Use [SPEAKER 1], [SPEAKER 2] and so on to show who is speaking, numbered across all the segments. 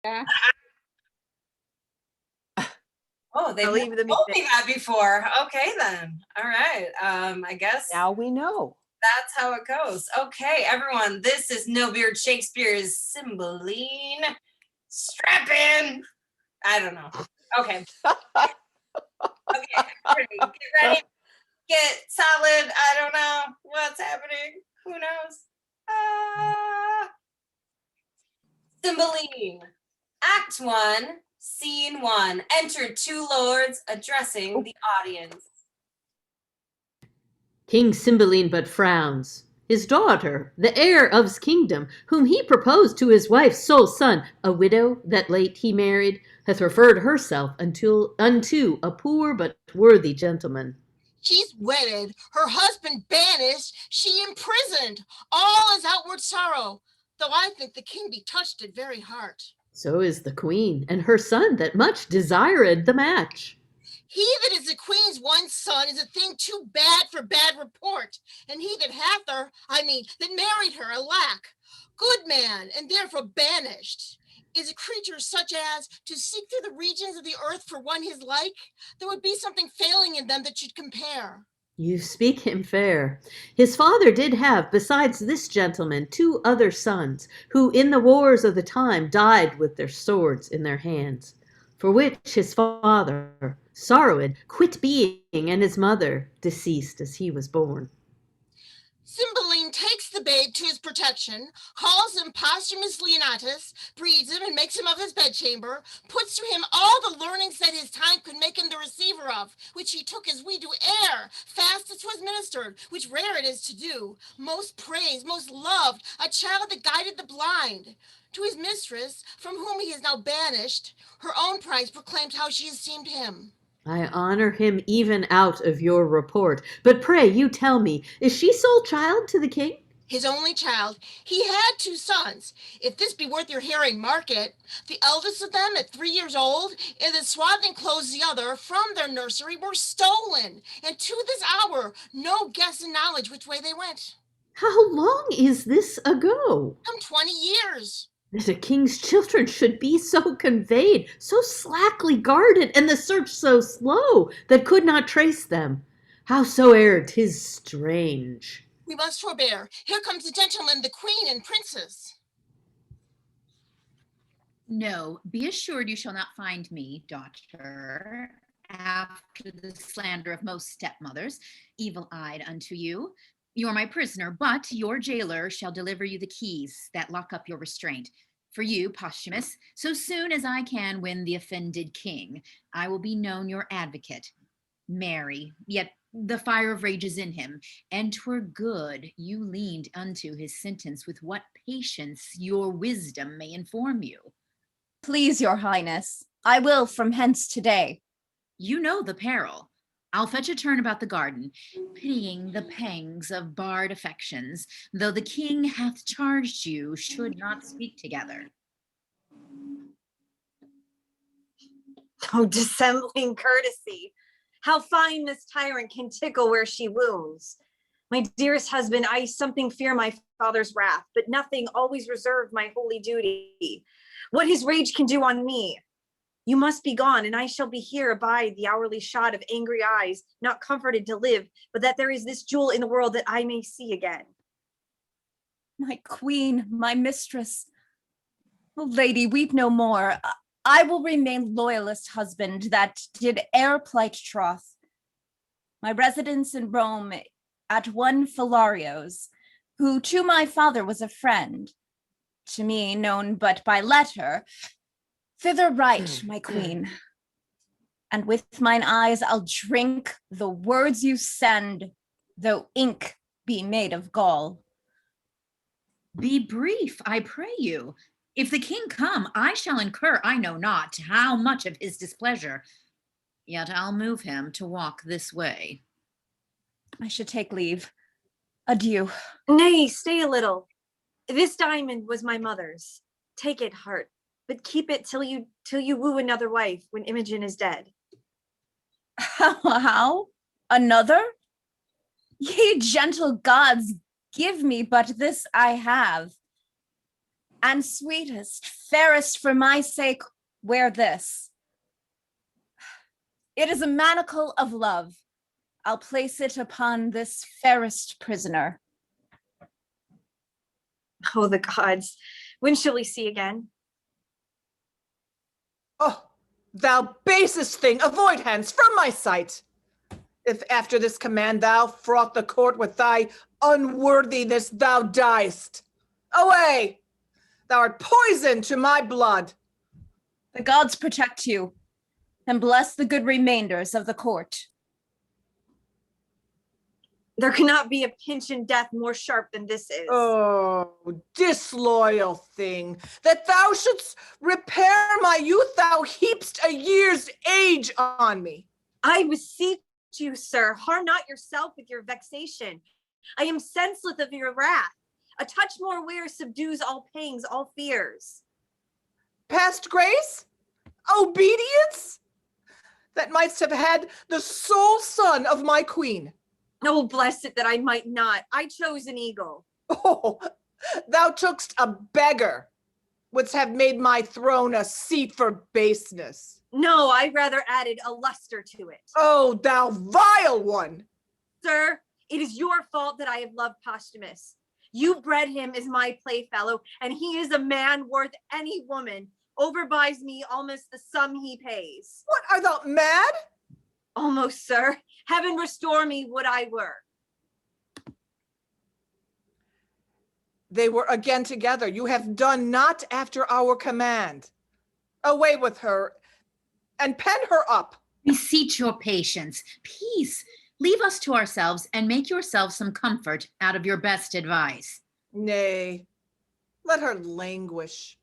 [SPEAKER 1] Yeah.
[SPEAKER 2] Oh, they've told me that before. Okay, then. All right. I guess
[SPEAKER 3] now we know.
[SPEAKER 2] That's how it goes. Okay, everyone. This is No Beard Shakespeare's Cymbeline. Strap in. I don't know. Okay. Okay, get ready. Get solid. I don't know what's happening. Who knows? Cymbeline. Act 1, Scene 1. Enter two lords addressing the audience.
[SPEAKER 4] King Cymbeline but frowns. His daughter, the heir of's kingdom, whom he proposed to his wife's sole son, a widow that late he married, hath referred herself unto a poor but worthy gentleman.
[SPEAKER 5] She's wedded, her husband banished, she imprisoned. All is outward sorrow, though I think the king be touched at very heart.
[SPEAKER 4] So is the queen, and her son that much desired the match.
[SPEAKER 5] He that is the queen's one son is a thing too bad for bad report, and he that hath her, that married her, alack, good man, and therefore banished, is a creature such as to seek through the regions of the earth for one his like. There would be something failing in them that should compare.
[SPEAKER 4] You speak him fair. His father did have, besides this gentleman, 2 other sons, who in the wars of the time died with their swords in their hands, for which his father, sorrowed, quit being, and his mother, deceased as he was born.
[SPEAKER 5] Cymbeline takes the babe to his protection, calls him Posthumus Leonatus, breeds him and makes him of his bedchamber, puts to him all the learnings that his time could make him the receiver of, which he took as we do air, fast as 'twas ministered, which rare it is to do, most praised, most loved, a child that guided the blind. To his mistress, from whom he is now banished, her own price proclaimed how she esteemed him.
[SPEAKER 4] I honor him even out of your report. But pray, you tell me, is she sole child to the king?
[SPEAKER 5] His only child. He had 2 sons. If this be worth your hearing, mark it. The eldest of them, at 3 years old, in the swaddling clothes the other, from their nursery were stolen. And to this hour, no guess in knowledge which way they went.
[SPEAKER 4] How long is this ago?
[SPEAKER 5] Some 20 years.
[SPEAKER 4] That a king's children should be so conveyed, so slackly guarded, and the search so slow that could not trace them. Howsoe'er 'tis strange.
[SPEAKER 5] We must forbear. Here comes the gentleman, the queen and princes.
[SPEAKER 6] No, be assured you shall not find me, daughter, after the slander of most stepmothers, evil-eyed unto you. You're my prisoner, but your jailer shall deliver you the keys that lock up your restraint. For you, Posthumus, so soon as I can win the offended king, I will be known your advocate. Marry, yet the fire of rage is in him, and 'twere good you leaned unto his sentence with what patience your wisdom may inform you.
[SPEAKER 1] Please, your highness, I will from hence today.
[SPEAKER 6] You know the peril. I'll fetch a turn about the garden, pitying the pangs of barred affections, though the king hath charged you should not speak together.
[SPEAKER 7] Oh, dissembling courtesy. How fine this tyrant can tickle where she wounds. My dearest husband, I something fear my father's wrath, but nothing always reserve my holy duty. What his rage can do on me. You must be gone, and I shall be here, abide the hourly shot of angry eyes, not comforted to live, but that there is this jewel in the world that I may see again.
[SPEAKER 1] My queen, my mistress. Oh, lady, weep no more. I will remain loyalist husband that did e'er plight troth. My residence in Rome at one Philario's, who to my father was a friend, to me known but by letter. Thither write, my queen, and with mine eyes I'll drink the words you send, though ink be made of gall.
[SPEAKER 6] Be brief, I pray you. If the king come, I shall incur, I know not how much of his displeasure, yet I'll move him to walk this way.
[SPEAKER 1] I should take leave. Adieu.
[SPEAKER 7] Nay, stay a little. This diamond was my mother's. Take it, heart. But keep it till you woo another wife when Imogen is dead.
[SPEAKER 1] How? Another? Ye gentle gods, give me but this I have. And sweetest, fairest, for my sake, wear this. It is a manacle of love. I'll place it upon this fairest prisoner.
[SPEAKER 7] Oh, the gods. When shall we see again?
[SPEAKER 3] Oh, thou basest thing, avoid hence from my sight. If after this command thou fraught the court with thy unworthiness, thou diest. Away! Thou art poison to my blood.
[SPEAKER 1] The gods protect you, and bless the good remainders of the court.
[SPEAKER 7] There cannot be a pinch in death more sharp than this is.
[SPEAKER 3] Oh, disloyal thing, that thou shouldst repair my youth, thou heapst a year's age on me.
[SPEAKER 7] I beseech you, sir, harm not yourself with your vexation. I am senseless of your wrath. A touch more wear subdues all pangs, all fears.
[SPEAKER 3] Past grace? Obedience? That mightst have had the sole son of my queen.
[SPEAKER 7] Oh, bless it that I might not. I chose an eagle.
[SPEAKER 3] Oh, thou tookst a beggar, wouldst have made my throne a seat for baseness.
[SPEAKER 7] No, I rather added a luster to it.
[SPEAKER 3] Oh, thou vile one!
[SPEAKER 7] Sir, it is your fault that I have loved Posthumus. You bred him as my playfellow, and he is a man worth any woman. Overbuys me almost the sum he pays.
[SPEAKER 3] What, art thou mad?
[SPEAKER 7] Almost, sir. Heaven restore me, would I were.
[SPEAKER 3] They were again together. You have done not after our command. Away with her, and pen her up.
[SPEAKER 6] Beseech your patience. Peace. Leave us to ourselves and make yourself some comfort out of your best advice.
[SPEAKER 3] Nay, let her languish.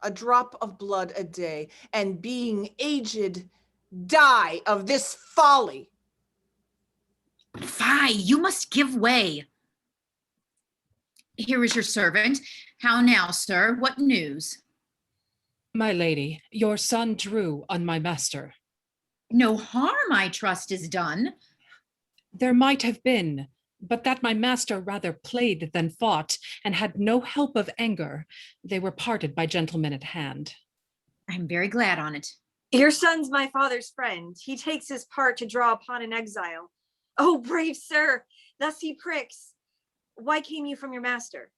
[SPEAKER 3] A drop of blood a day, and being aged, die of this folly.
[SPEAKER 6] Fie, you must give way. Here is your servant. How now, sir? What news?
[SPEAKER 8] My lady, your son drew on my master.
[SPEAKER 6] No harm, I trust, is done.
[SPEAKER 8] There might have been, but that my master rather played than fought, and had no help of anger. They were parted by gentlemen at hand.
[SPEAKER 6] I'm very glad on it.
[SPEAKER 7] Your son's my father's friend. He takes his part to draw upon an exile. Oh, brave sir, thus he pricks. Why came you from your master?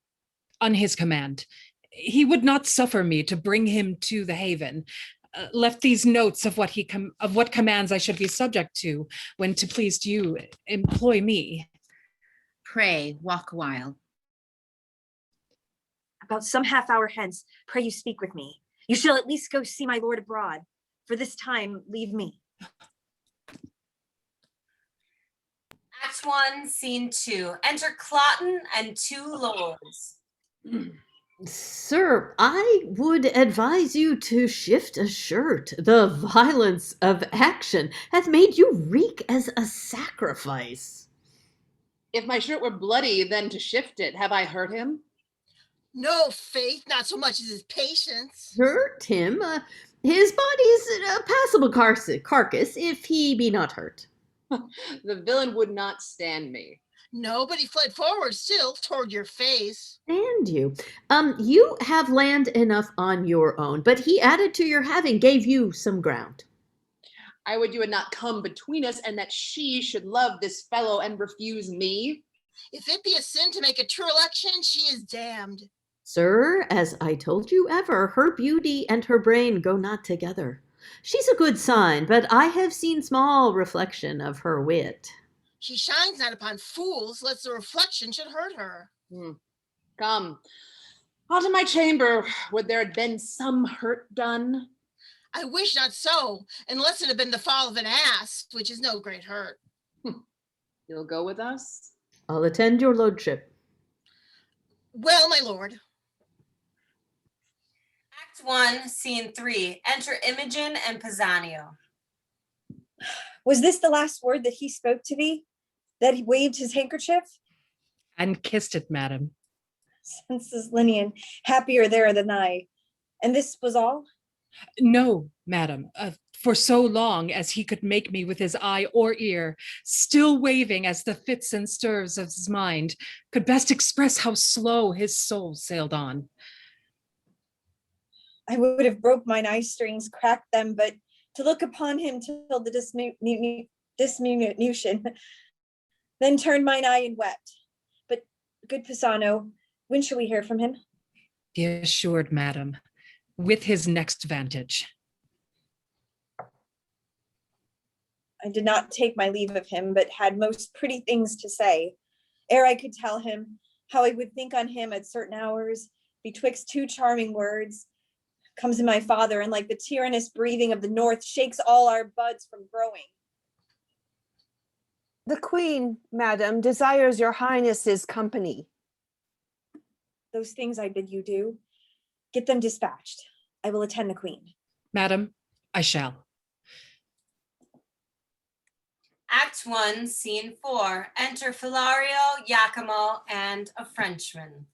[SPEAKER 8] On his command. He would not suffer me to bring him to the haven. Left these notes of what commands I should be subject to, when to please you employ me.
[SPEAKER 6] Pray, walk a while.
[SPEAKER 7] About some half hour hence, pray you speak with me. You shall at least go see my lord abroad. For this time, leave me.
[SPEAKER 2] Act 1, Scene 2. Enter Cloten and 2 lords.
[SPEAKER 4] Sir, I would advise you to shift a shirt. The violence of action hath made you reek as a sacrifice.
[SPEAKER 9] If my shirt were bloody, then to shift it. Have I hurt him?
[SPEAKER 5] No, faith, not so much as his patience.
[SPEAKER 4] Hurt him? His body's a passable carcass, if he be not hurt.
[SPEAKER 9] The villain would not stand me.
[SPEAKER 5] No, but he fled forward still toward your face.
[SPEAKER 4] And you. You have land enough on your own, but he added to your having, gave you some ground.
[SPEAKER 9] I would you had not come between us, and that she should love this fellow and refuse me.
[SPEAKER 5] If it be a sin to make a true election, she is damned.
[SPEAKER 4] Sir, as I told you ever, her beauty and her brain go not together. She's a good sign, but I have seen small reflection of her wit.
[SPEAKER 5] She shines not upon fools, lest the reflection should hurt her.
[SPEAKER 9] Come, on to my chamber. Would there had been some hurt done?
[SPEAKER 5] I wish not so, unless it had been the fall of an ass, which is no great hurt.
[SPEAKER 9] You'll go with us?
[SPEAKER 4] I'll attend your lordship.
[SPEAKER 5] Well, my lord.
[SPEAKER 2] Act 1, Scene 3. Enter Imogen and Pisanio.
[SPEAKER 7] Was this the last word that he spoke to thee? That he waved his handkerchief?
[SPEAKER 8] And kissed it, madam.
[SPEAKER 7] Senses Linian, happier there than I. And this was all?
[SPEAKER 8] No, madam, for so long as he could make me with his eye or ear, still waving as the fits and stirs of his mind could best express how slow his soul sailed on.
[SPEAKER 7] I would have broke mine eye strings, cracked them, but to look upon him till the diminution, then turned mine eye and wept. But good Pisano, when shall we hear from him?
[SPEAKER 8] Be assured, madam, with his next vantage.
[SPEAKER 7] I did not take my leave of him, but had most pretty things to say, ere I could tell him how I would think on him at certain hours, betwixt two charming words. Comes in my father, and like the tyrannous breathing of the north, shakes all our buds from growing.
[SPEAKER 10] The queen, madam, desires your highness's company.
[SPEAKER 7] Those things I bid you do, get them dispatched. I will attend the queen.
[SPEAKER 8] Madam, I shall.
[SPEAKER 2] Act 1, Scene 4. Enter Philario, Iachimo, and a Frenchman.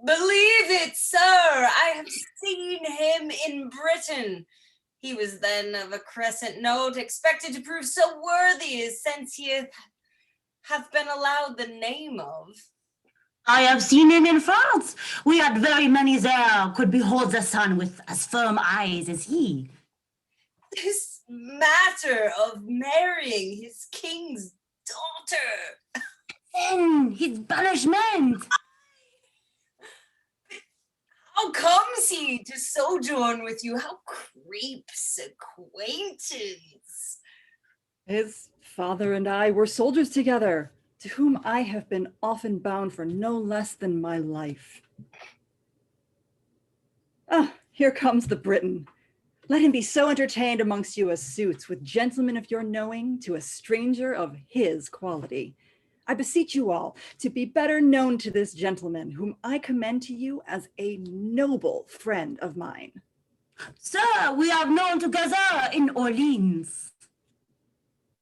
[SPEAKER 2] Believe it, sir, I have seen him in Britain. He was then of a crescent note, expected to prove so worthy as since he hath been allowed the name of.
[SPEAKER 11] I have seen him in France. We had very many there could behold the sun with as firm eyes as he.
[SPEAKER 2] This matter of marrying his king's daughter.
[SPEAKER 11] Then his banishment.
[SPEAKER 2] How comes he to sojourn with you? How creeps acquaintance?
[SPEAKER 12] His father and I were soldiers together, to whom I have been often bound for no less than my life. Ah, here comes the Briton. Let him be so entertained amongst you as suits, with gentlemen of your knowing to a stranger of his quality. I beseech you all to be better known to this gentleman, whom I commend to you as a noble friend of mine.
[SPEAKER 11] Sir, we are known together in Orleans.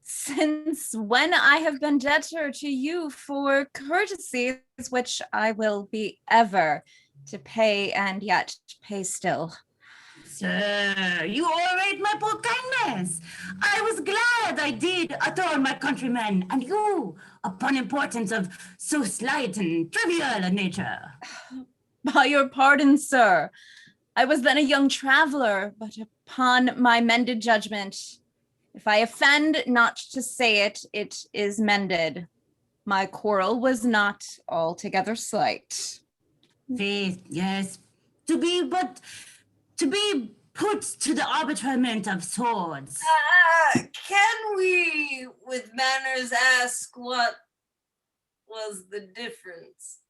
[SPEAKER 1] Since when I have been debtor to you for courtesies, which I will be ever to pay and yet pay still.
[SPEAKER 11] Sir, you orate my poor kindness. I was glad I did adorn my countrymen and you upon importance of so slight and trivial a nature.
[SPEAKER 1] By your pardon, sir. I was then a young traveler, but upon my mended judgment, if I offend not to say it, it is mended. My quarrel was not altogether slight.
[SPEAKER 11] Faith, yes, to be put to the arbitrament of swords.
[SPEAKER 2] Can we, with manners, ask what was the difference?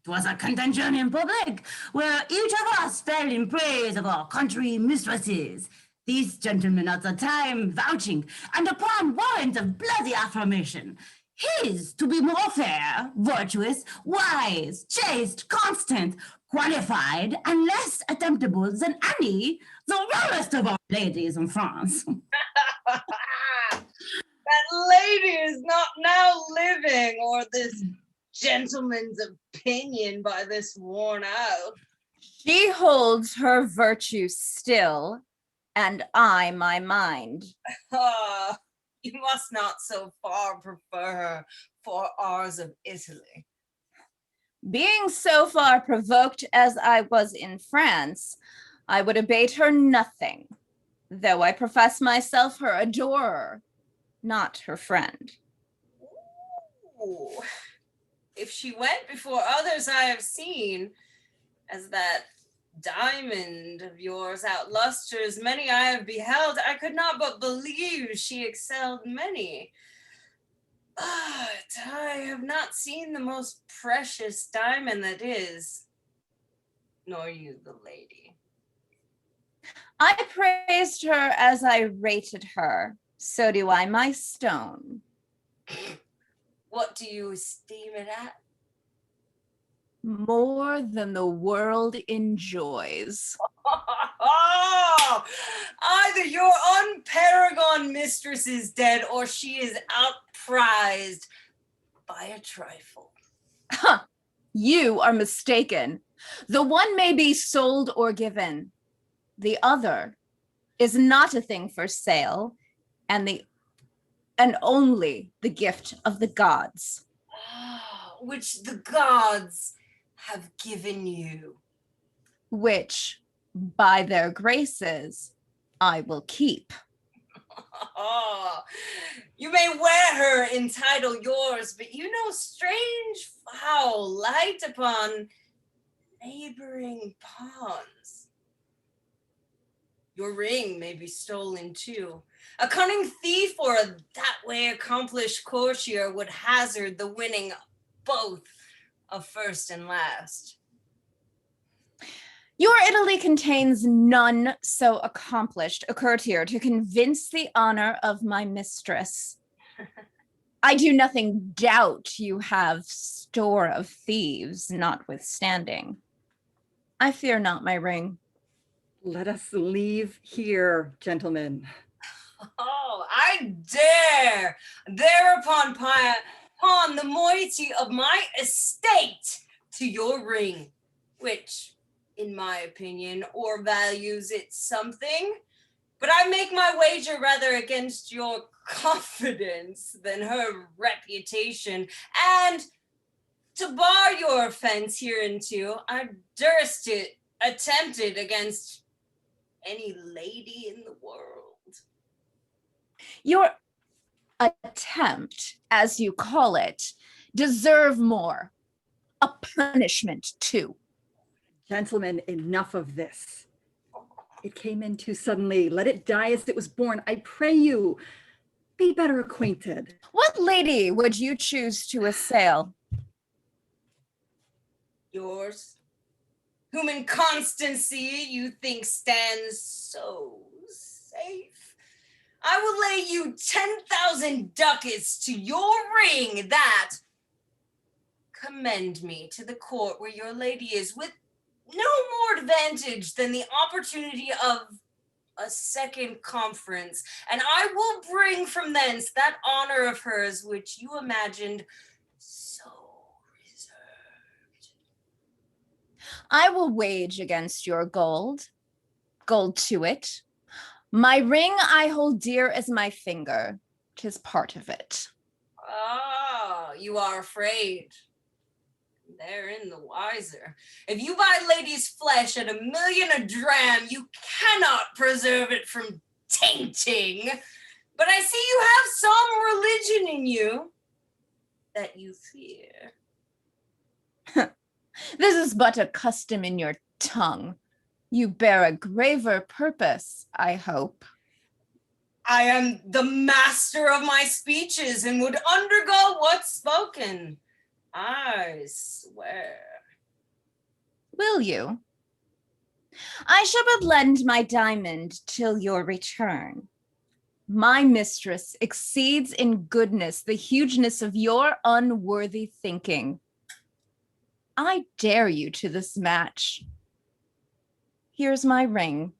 [SPEAKER 11] 'Twas a contention in public, where each of us fell in praise of our country mistresses. These gentlemen at the time vouching, and upon warrant of bloody affirmation, his to be more fair, virtuous, wise, chaste, constant, qualified, and less attemptable than any, the rarest of our ladies in France.
[SPEAKER 2] That lady is not now living, or this gentleman's opinion by this worn out.
[SPEAKER 1] She holds her virtue still, and I my mind.
[SPEAKER 2] You must not so far prefer her for ours of Italy.
[SPEAKER 1] Being so far provoked as I was in France, I would abate her nothing, though I profess myself her adorer, not her friend.
[SPEAKER 2] Ooh. If she went before others I have seen, as that diamond of yours outlusters many I have beheld, I could not but believe she excelled many. But I have not seen the most precious diamond that is, nor you the lady.
[SPEAKER 1] I praised her as I rated her, so do I my stone.
[SPEAKER 2] What do you esteem it at?
[SPEAKER 1] More than the world enjoys.
[SPEAKER 2] Oh, either your unparagon mistress is dead, or she is outprized by a trifle.
[SPEAKER 1] Huh, you are mistaken. The one may be sold or given. The other is not a thing for sale, and only the gift of the gods.
[SPEAKER 2] which the gods have given you.
[SPEAKER 1] Which, by their graces, I will keep.
[SPEAKER 2] Oh, you may wear her in title yours, but you know strange foul light upon neighboring pawns. Your ring may be stolen too. A cunning thief or a that way accomplished courtier would hazard the winning both of first and last.
[SPEAKER 1] Your Italy contains none so accomplished a courtier to convince the honor of my mistress. I do nothing doubt you have store of thieves notwithstanding. I fear not my ring.
[SPEAKER 12] Let us leave here, gentlemen.
[SPEAKER 2] Oh, I dare thereupon pawn the moiety of my estate to your ring, which, in my opinion, or values it something, but I make my wager rather against your confidence than her reputation, and to bar your offense hereunto, I durst it attempted against any lady in the world.
[SPEAKER 1] Your attempt, as you call it, deserve more. A punishment, too.
[SPEAKER 12] Gentlemen, enough of this. It came in too suddenly. Let it die as it was born. I pray you, be better acquainted.
[SPEAKER 1] What lady would you choose to assail?
[SPEAKER 2] Yours, whom in constancy you think stands so safe. I will lay you 10,000 ducats to your ring that commend me to the court where your lady is, with no more advantage than the opportunity of a second conference, and I will bring from thence that honor of hers which you imagined so reserved.
[SPEAKER 1] I will wage against your gold to it. My ring I hold dear as my finger. 'Tis part of it.
[SPEAKER 2] Ah, you are afraid. Therein the wiser. If you buy lady's flesh at $1,000,000 a dram, you cannot preserve it from tainting. But I see you have some religion in you that you fear.
[SPEAKER 1] This is but a custom in your tongue. You bear a graver purpose, I hope.
[SPEAKER 2] I am the master of my speeches and would undergo what's spoken. I swear.
[SPEAKER 1] Will you? I shall but lend my diamond till your return. My mistress exceeds in goodness the hugeness of your unworthy thinking. I dare you to this match. Here's my ring.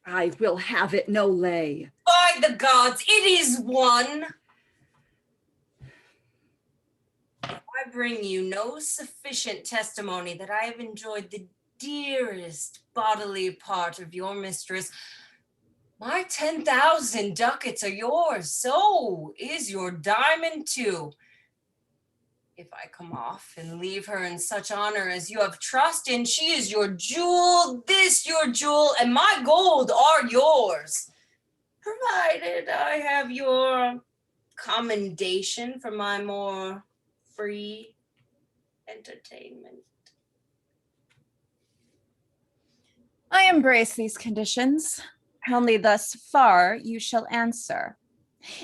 [SPEAKER 12] I will have it no lay.
[SPEAKER 2] By the gods, it is one. If I bring you no sufficient testimony that I have enjoyed the dearest bodily part of your mistress, my 10,000 ducats are yours. So is your diamond too. If I come off and leave her in such honor as you have trust in, she is your jewel, this your jewel, and my gold are yours. Provided I have your commendation for my more free entertainment.
[SPEAKER 1] I embrace these conditions. Only thus far you shall answer.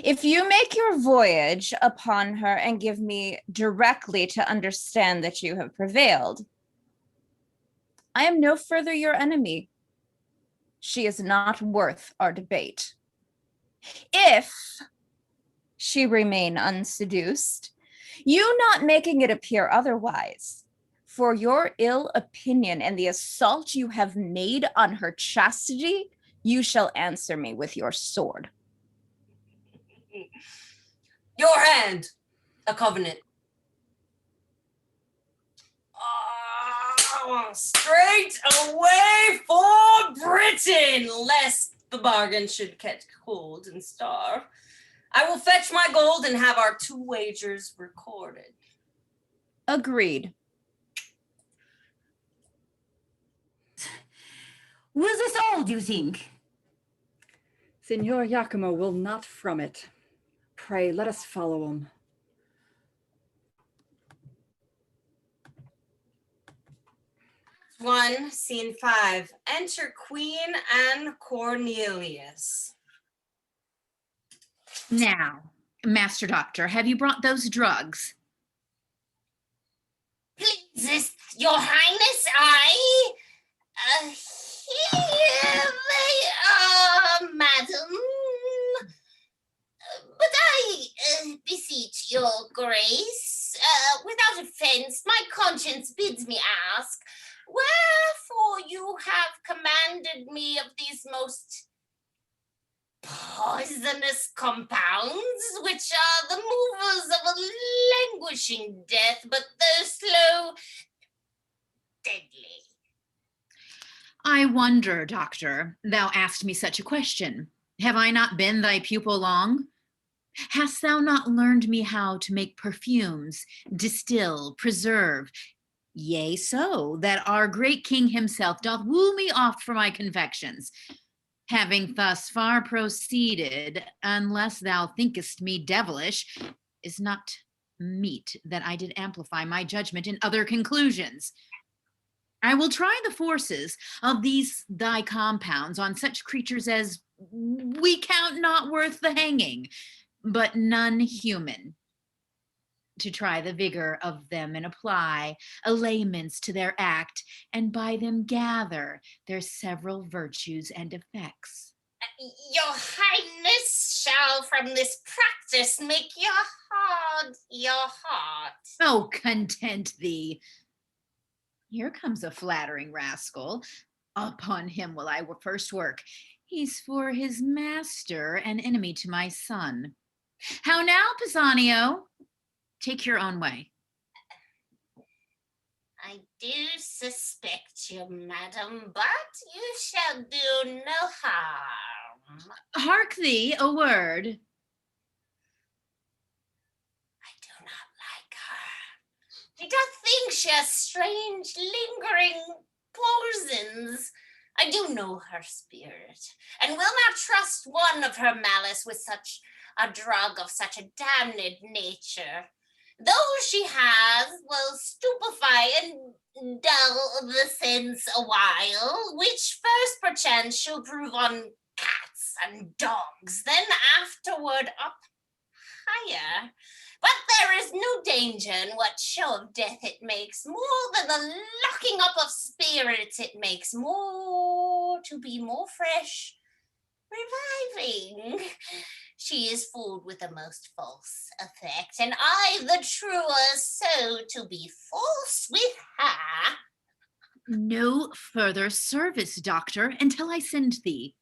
[SPEAKER 1] If you make your voyage upon her and give me directly to understand that you have prevailed, I am no further your enemy. She is not worth our debate. If she remain unseduced, you not making it appear otherwise, for your ill opinion and the assault you have made on her chastity, you shall answer me with your sword.
[SPEAKER 2] Your hand, a covenant. Straight away for Britain, lest the bargain should catch cold and starve. I will fetch my gold and have our 2 wagers recorded.
[SPEAKER 1] Agreed.
[SPEAKER 11] Was this all, do you think?
[SPEAKER 12] Signor Iachimo will not from it. Pray, let us follow him.
[SPEAKER 2] One, scene 5. Enter Queen and Cornelius.
[SPEAKER 6] Now, Master Doctor, have you brought those drugs?
[SPEAKER 2] Please, your highness, I... here they are, madam. But I beseech your grace, without offense, my conscience bids me ask, wherefore you have commanded me of these most poisonous compounds, which are the movers of a languishing death, but though slow, deadly.
[SPEAKER 6] I wonder, Doctor, thou asked me such a question. Have I not been thy pupil long? Hast thou not learned me how to make perfumes, distill, preserve? Yea, so that our great king himself doth woo me oft for my confections. Having thus far proceeded, unless thou thinkest me devilish, is not meet that I did amplify my judgment in other conclusions. I will try the forces of these thy compounds on such creatures as we count not worth the hanging, but none human, to try the vigor of them and apply allayments to their act, and by them gather their several virtues and effects.
[SPEAKER 2] Your highness shall from this practice make your heart.
[SPEAKER 6] Oh, content thee. Here comes a flattering rascal. Upon him will I first work. He's for his master an enemy to my son. How now, Pisanio? Take your own way.
[SPEAKER 2] I do suspect you, madam, but you shall do no harm.
[SPEAKER 6] Hark thee, a word.
[SPEAKER 2] I do not like her. She doth think she has strange, lingering poisons. I do know her spirit, and will not trust one of her malice with such a drug of such a damned nature. Those she has will stupefy and dull the sense a while, which first perchance she'll prove on cats and dogs, then afterward up higher. But there is no danger in what show of death it makes, more than the locking up of spirits it makes, more to be more fresh, reviving. She is fooled with a most false effect, and I the truer so to be false with her.
[SPEAKER 6] No further service, Doctor, until I send thee.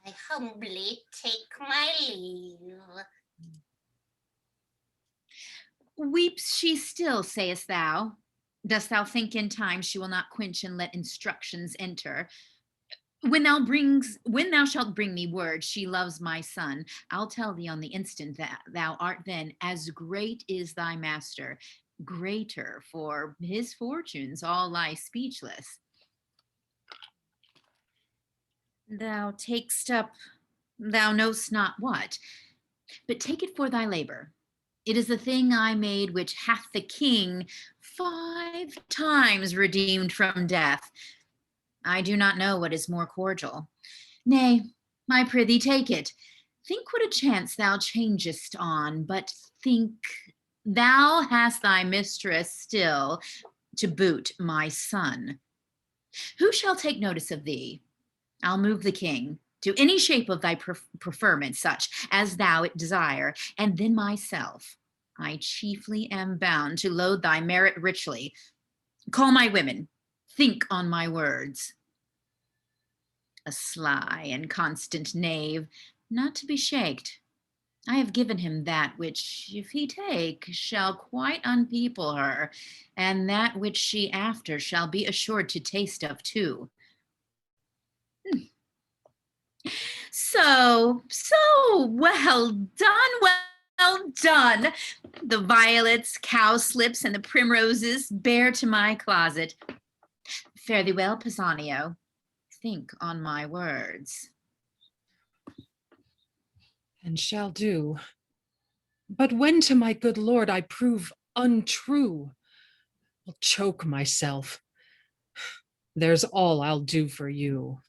[SPEAKER 2] I humbly take my leave.
[SPEAKER 6] Weeps she still, sayest thou? Dost thou think in time she will not quench and let instructions enter? When thou shalt bring me word she loves my son, I'll tell thee on the instant that thou art then as great is thy master, greater, for his fortunes all lie speechless. Thou takest up, thou knowst not what, but take it for thy labor. It is the thing I made which hath the king 5 times redeemed from death. I do not know what is more cordial. Nay, I prithee take it. Think what a chance thou changest on, but think thou hast thy mistress still, to boot my son. Who shall take notice of thee? I'll move the king to any shape of thy preferment, such as thou it desire, and then myself. I chiefly am bound to load thy merit richly. Call my women. Think on my words. A sly and constant knave, not to be shaked. I have given him that which, if he take, shall quite unpeople her, and that which she after shall be assured to taste of too. So well done, Well done. The violets, cowslips, and the primroses bear to my closet. Fare thee well, Pisanio. Think on my words.
[SPEAKER 8] And shall do. But when to my good lord I prove untrue, I'll choke myself. There's all I'll do for you.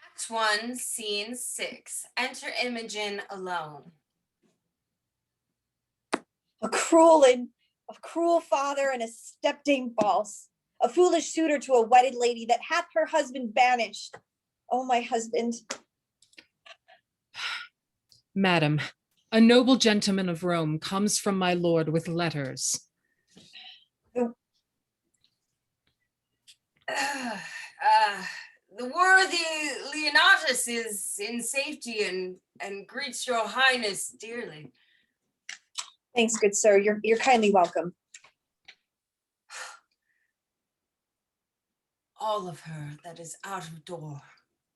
[SPEAKER 2] Act 1, Scene 6. Enter Imogen alone.
[SPEAKER 7] A cruel father and a stepdame false, a foolish suitor to a wedded lady that hath her husband banished. Oh, my husband.
[SPEAKER 8] Madam, a noble gentleman of Rome comes from my lord with letters.
[SPEAKER 2] The worthy Leonatus is in safety and greets your highness dearly.
[SPEAKER 7] Thanks, good sir. You're kindly welcome.
[SPEAKER 2] All of her that is out of door,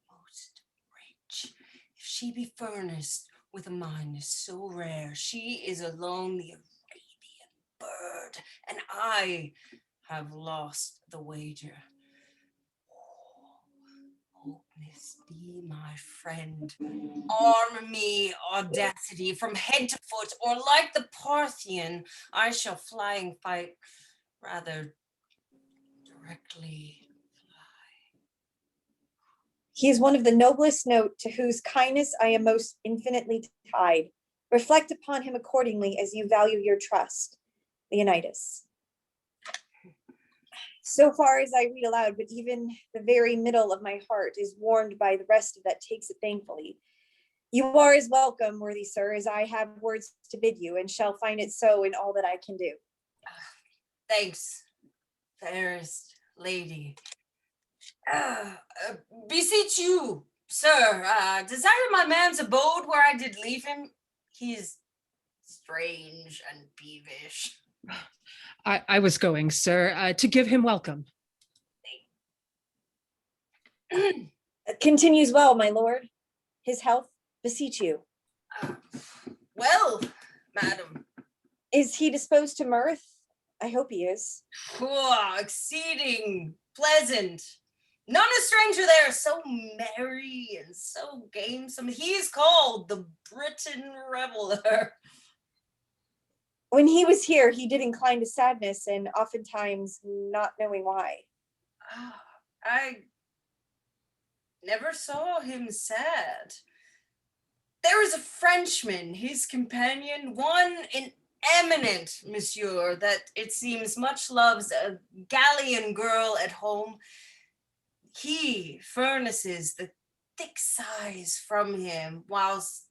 [SPEAKER 2] most rich. If she be furnished with a mind so rare, she is alone the Arabian bird, and I have lost the wager. Hopeness, be my friend. Arm me audacity from head to foot, or like the Parthian, I shall fly and fight, rather directly.
[SPEAKER 7] He is one of the noblest note, to whose kindness I am most infinitely tied. Reflect upon him accordingly as you value your trust. Leonidas. So far as I read aloud, but even the very middle of my heart is warmed by the rest of that takes it thankfully. You are as welcome, worthy sir, as I have words to bid you, and shall find it so in all that I can do.
[SPEAKER 2] Thanks, fairest lady. Beseech you, sir, desire my man's abode where I did leave him. He's strange and peevish.
[SPEAKER 8] I was going, sir, to give him welcome.
[SPEAKER 7] Continues well, my lord. His health, beseech you.
[SPEAKER 2] Well, madam.
[SPEAKER 7] Is he disposed to mirth? I hope he is.
[SPEAKER 2] Exceeding pleasant. None a stranger there, so merry and so gamesome. He is called the Britain Reveler.
[SPEAKER 7] When he was here, he did incline to sadness, and oftentimes not knowing why.
[SPEAKER 2] I never saw him sad. There is a Frenchman, his companion, one an eminent monsieur that it seems much loves a Gallian girl at home. He furnaces the thick sighs from him, whilst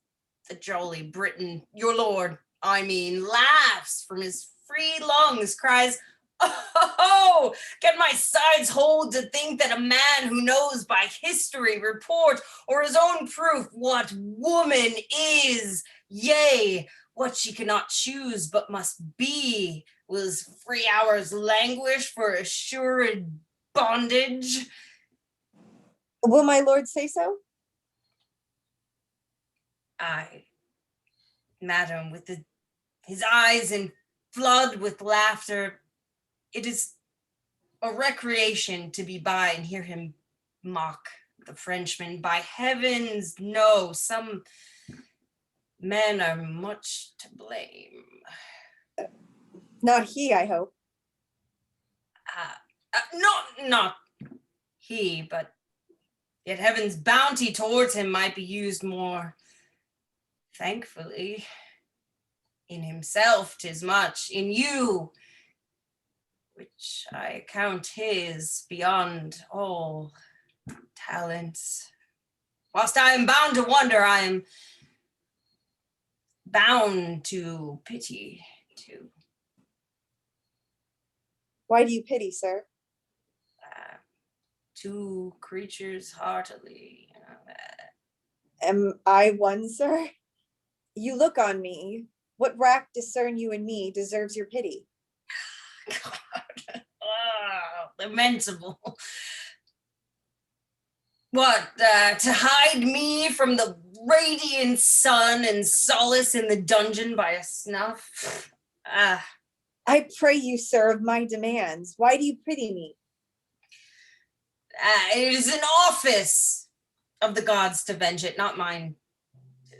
[SPEAKER 2] the jolly Briton, your lord, I mean, laughs from his free lungs, cries, "Oh, can my sides hold to think that a man who knows by history, report, or his own proof what woman is, yea, what she cannot choose but must be, will 3 hours languish for assured bondage?"
[SPEAKER 7] Will my lord say so?
[SPEAKER 2] Aye, madam, with his eyes in flood with laughter, it is a recreation to be by and hear him mock the Frenchman. By heavens, no, some men are much to blame.
[SPEAKER 7] Not he, I hope.
[SPEAKER 2] Not he, but yet heaven's bounty towards him might be used more thankfully. In himself 'tis much, in you, which I count his beyond all talents. Whilst I am bound to wonder, I am bound to pity too.
[SPEAKER 7] Why do you pity, sir?
[SPEAKER 2] Two creatures heartily.
[SPEAKER 7] Am I one, sir? You look on me. What wrack discern you in me deserves your pity?
[SPEAKER 2] God. Oh, lamentable. What, to hide me from the radiant sun and solace in the dungeon by a snuff?
[SPEAKER 7] I pray you, sir, of my demands. Why do you pity me?
[SPEAKER 2] It is an office of the gods to venge it, not mine to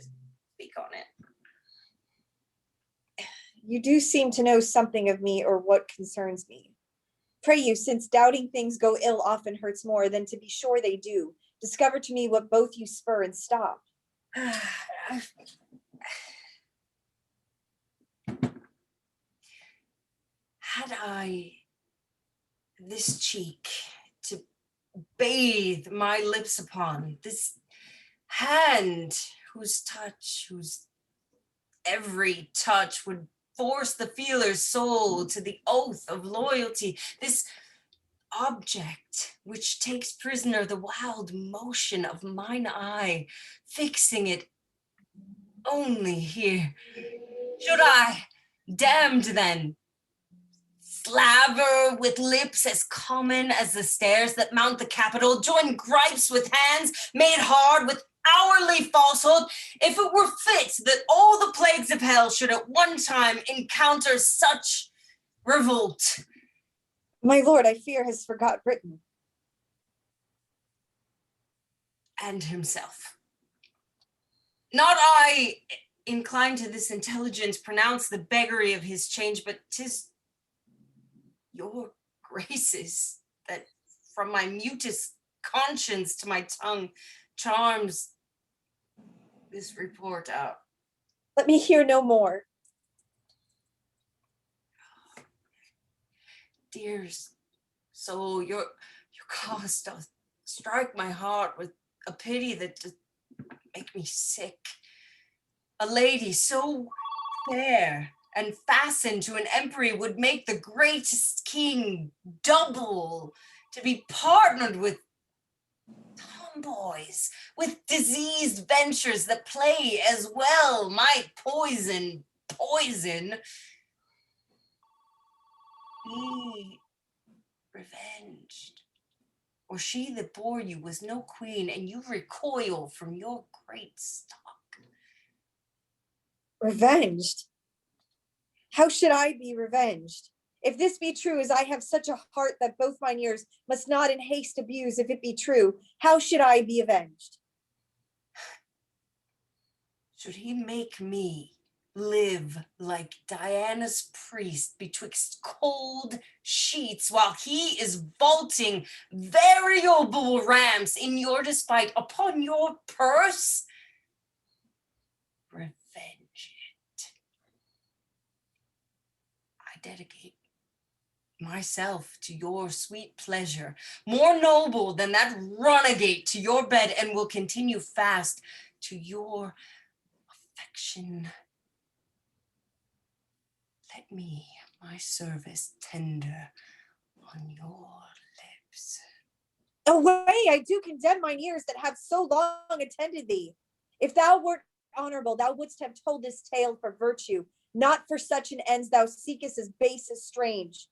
[SPEAKER 2] speak on it.
[SPEAKER 7] You do seem to know something of me or what concerns me. Pray you, since doubting things go ill often hurts more than to be sure they do, discover to me what both you spur and stop.
[SPEAKER 2] Had I this cheek to bathe my lips upon, this hand whose every touch would force the feeler's soul to the oath of loyalty, this object which takes prisoner the wild motion of mine eye, fixing it only here. Should I, damned then, slaver with lips as common as the stairs that mount the Capitol, join gripes with hands made hard with hourly falsehood, if it were fit that all the plagues of hell should at one time encounter such revolt?
[SPEAKER 7] My lord, I fear, has forgot Britain.
[SPEAKER 2] And himself. Not I, inclined to this intelligence, pronounce the beggary of his change, but 'tis your graces that from my mutest conscience to my tongue charms this report out.
[SPEAKER 7] Let me hear no more.
[SPEAKER 2] Dears soul, your cause doth strike my heart with a pity that doth make me sick. A lady so fair and fastened to an empery would make the greatest king double to be partnered with tomboys, with diseased ventures that play as well might poison. Be revenged, or she that bore you was no queen, and you recoil from your great stock.
[SPEAKER 7] Revenged? How should I be revenged? If this be true, as I have such a heart that both mine ears must not in haste abuse, if it be true, how should I be avenged?
[SPEAKER 2] Should he make me live like Diana's priest betwixt cold sheets while he is vaulting variable ramps in your despite upon your purse? Revenge it. I dedicate myself to your sweet pleasure, more noble than that runagate to your bed, and will continue fast to your affection. Let me my service tender on your lips.
[SPEAKER 7] Away, I do condemn mine ears that have so long attended thee. If thou wert honorable, thou wouldst have told this tale for virtue, not for such an ends thou seekest as base as strange.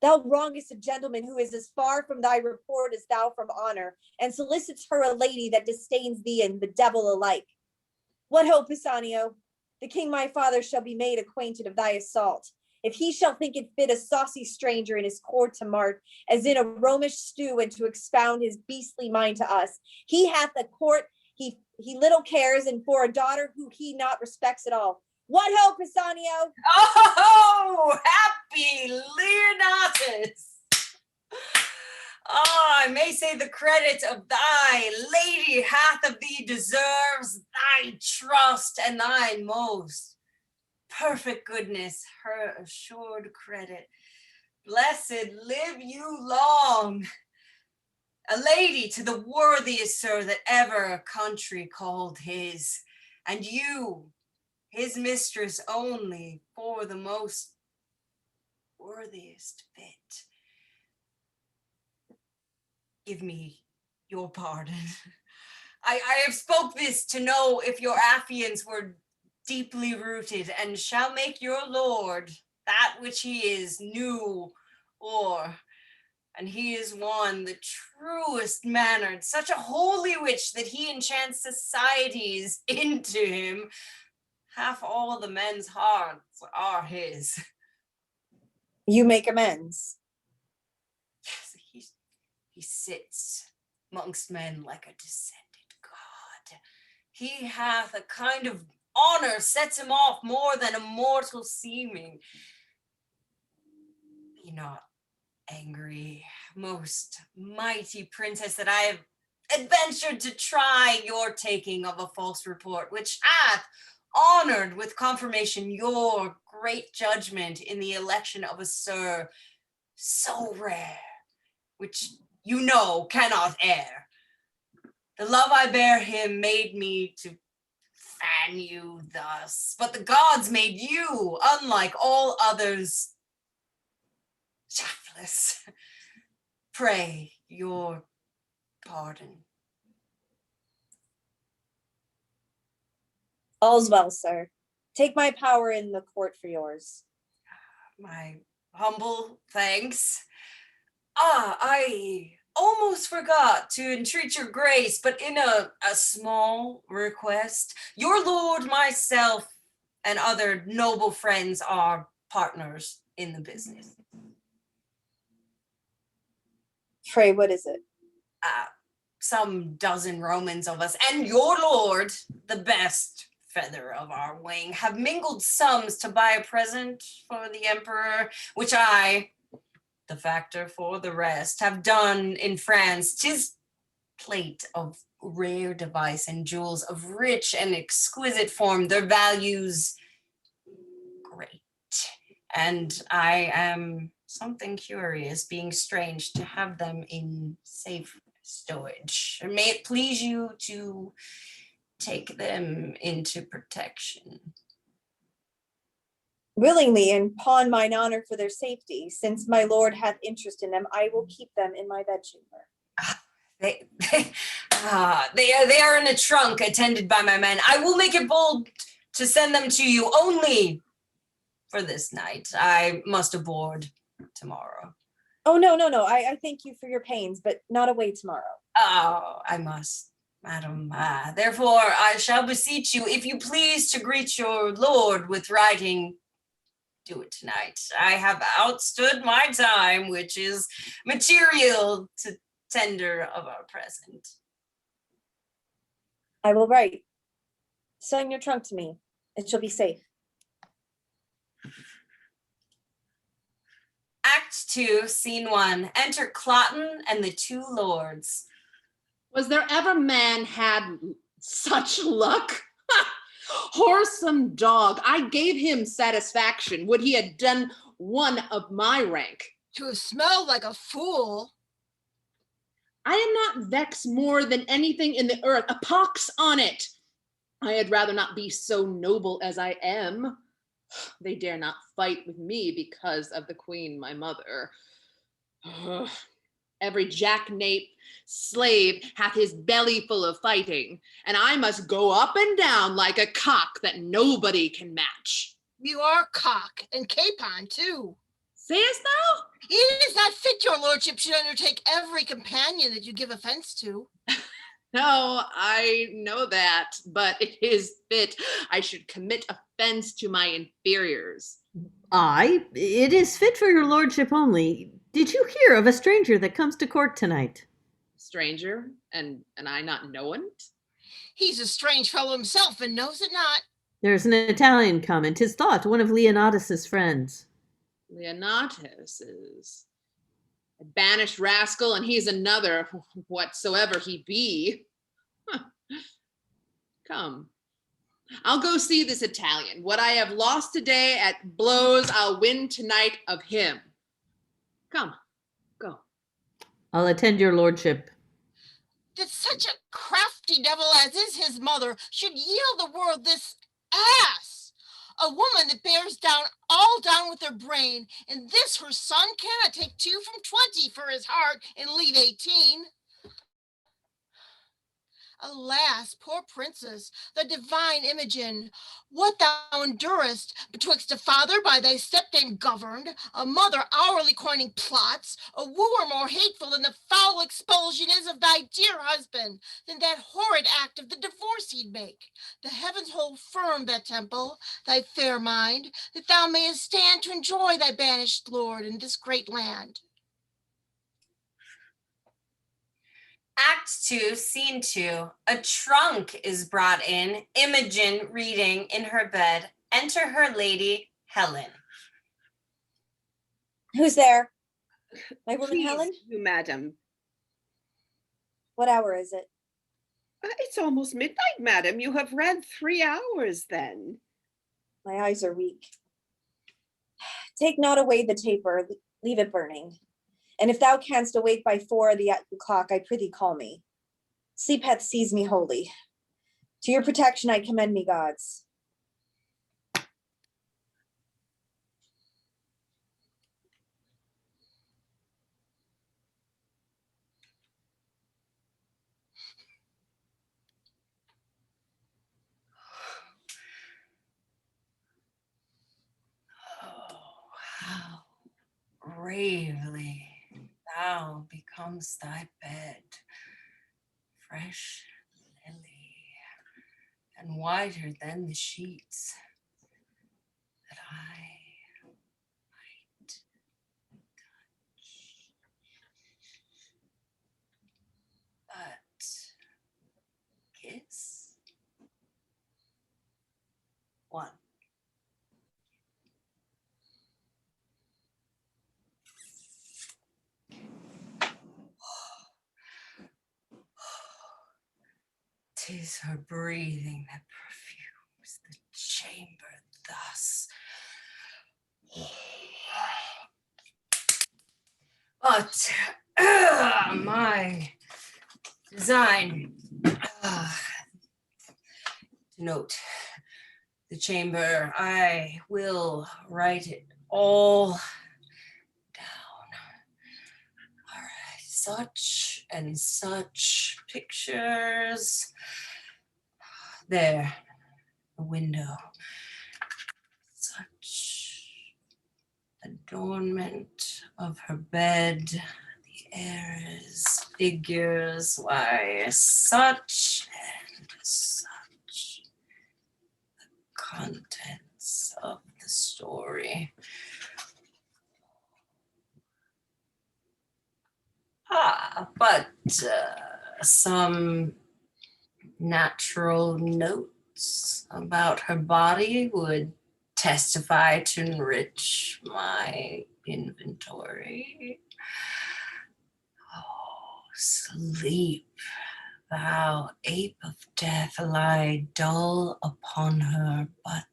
[SPEAKER 7] Thou wrongest a gentleman who is as far from thy report as thou from honor, and solicits her a lady that disdains thee and the devil alike. What hope, Pisanio? The king my father shall be made acquainted of thy assault. If he shall think it fit a saucy stranger in his court to mart, as in a Romish stew, and to expound his beastly mind to us, he hath a court he little cares, and for a daughter who he not respects at all. What hope, Pisanio?
[SPEAKER 2] Oh, happy Leonatus! I may say the credit of thy lady hath of thee deserves thy trust and thy most perfect goodness, her assured credit. Blessed live you long, a lady to the worthiest sir that ever a country called his, and you, his mistress only, for the most worthiest fit. Give me your pardon. I have spoke this to know if your affiance were deeply rooted, and shall make your lord that which he is, new or And he is one, the truest mannered, such a holy witch that he enchants societies into him. Half all the men's hearts are his.
[SPEAKER 7] You make amends.
[SPEAKER 2] Yes, he sits amongst men like a descended god. He hath a kind of honor sets him off more than a mortal seeming. Be not angry, most mighty princess, that I have adventured to try your taking of a false report, which hath honored with confirmation your great judgment in the election of a sir so rare, which you know cannot err. The love I bear him made me to fan you thus, but the gods made you, unlike all others, shaftless. Pray your pardon.
[SPEAKER 7] All's well, sir. Take my power in the court for yours.
[SPEAKER 2] My humble thanks. I almost forgot to entreat your grace, but in a small request. Your lord, myself, and other noble friends are partners in the business.
[SPEAKER 7] Pray, what is it?
[SPEAKER 2] Some dozen Romans of us, and your lord, the best feather of our wing, have mingled sums to buy a present for the emperor, which I, the factor for the rest, have done in France. 'Tis plate of rare device and jewels of rich and exquisite form, their values great. And I am something curious, being strange to have them in safe stowage. May it please you to take them into protection.
[SPEAKER 7] Willingly, and pawn mine honor for their safety. Since my lord hath interest in them, I will keep them in my bedchamber.
[SPEAKER 2] They are in a trunk attended by my men. I will make it bold to send them to you only for this night. I must aboard tomorrow.
[SPEAKER 7] Oh, no. I thank you for your pains, but not away tomorrow.
[SPEAKER 2] Oh, I must, madam. Therefore, I shall beseech you, if you please to greet your lord with writing, do it tonight. I have outstood my time, which is material to tender of our present.
[SPEAKER 7] I will write. Send your trunk to me. It shall be safe.
[SPEAKER 2] Act 2, Scene 1. Enter Cloten and the two lords.
[SPEAKER 9] Was there ever man had such luck? Whoresome dog, I gave him satisfaction. Would he had done one of my rank?
[SPEAKER 5] To have smelled like a fool.
[SPEAKER 9] I am not vexed more than anything in the earth. A pox on it. I had rather not be so noble as I am. They dare not fight with me because of the queen, my mother. Every jacknape slave hath his belly full of fighting, and I must go up and down like a cock that nobody can match.
[SPEAKER 5] You are cock and capon too.
[SPEAKER 9] Sayest thou?
[SPEAKER 5] It is not fit your lordship should undertake every companion that you give offense to.
[SPEAKER 9] No, I know that, but it is fit I should commit offense to my inferiors.
[SPEAKER 4] Aye, it is fit for your lordship only. Did you hear of a stranger that comes to court tonight?
[SPEAKER 9] Stranger, and I not know it?
[SPEAKER 5] He's a strange fellow himself and knows it not.
[SPEAKER 4] There's an Italian come, and 'tis thought one of Leonatus's friends.
[SPEAKER 9] Leonatus is a banished rascal, and he's another, whatsoever he be. Huh. Come, I'll go see this Italian. What I have lost today at blows, I'll win tonight of him. Come, go.
[SPEAKER 4] I'll attend your lordship.
[SPEAKER 5] That such a crafty devil as is his mother should yield the world this ass, a woman that bears down all down with her brain, and this her son cannot take 2 from 20 for his heart and leave 18. Alas, poor princess, the divine Imogen, what thou endurest betwixt a father by thy stepdame governed, a mother hourly coining plots, a wooer more hateful than the foul expulsion is of thy dear husband, than that horrid act of the divorce he'd make. The heavens hold firm that temple, thy fair mind, that thou mayest stand to enjoy thy banished lord in this great land.
[SPEAKER 2] Act 2, Scene 2. A trunk is brought in. Imogen reading in her bed. Enter her lady, Helen.
[SPEAKER 7] Who's there? My woman
[SPEAKER 10] Please,
[SPEAKER 7] Helen?
[SPEAKER 10] you, madam.
[SPEAKER 7] What hour is it?
[SPEAKER 10] It's almost midnight, madam. You have read 3 hours then.
[SPEAKER 7] My eyes are weak. Take not away the taper, leave it burning. And if thou canst awake by 4 the clock, I prithee call me. Sleep hath seized me wholly. To your protection I commend me, gods.
[SPEAKER 2] Oh, how bravely thou becomest thy bed, fresh lily, and whiter than the sheets that I might touch. But kiss one. Tis her breathing that perfumes the chamber thus. But my design, to note the chamber, I will write it all down. All right, such and such pictures. There, the window. Such adornment of her bed, the heirs, figures, why, such and such the contents of the story. But some natural notes about her body would testify to enrich my inventory. Oh, sleep, thou ape of death, lie dull upon her, but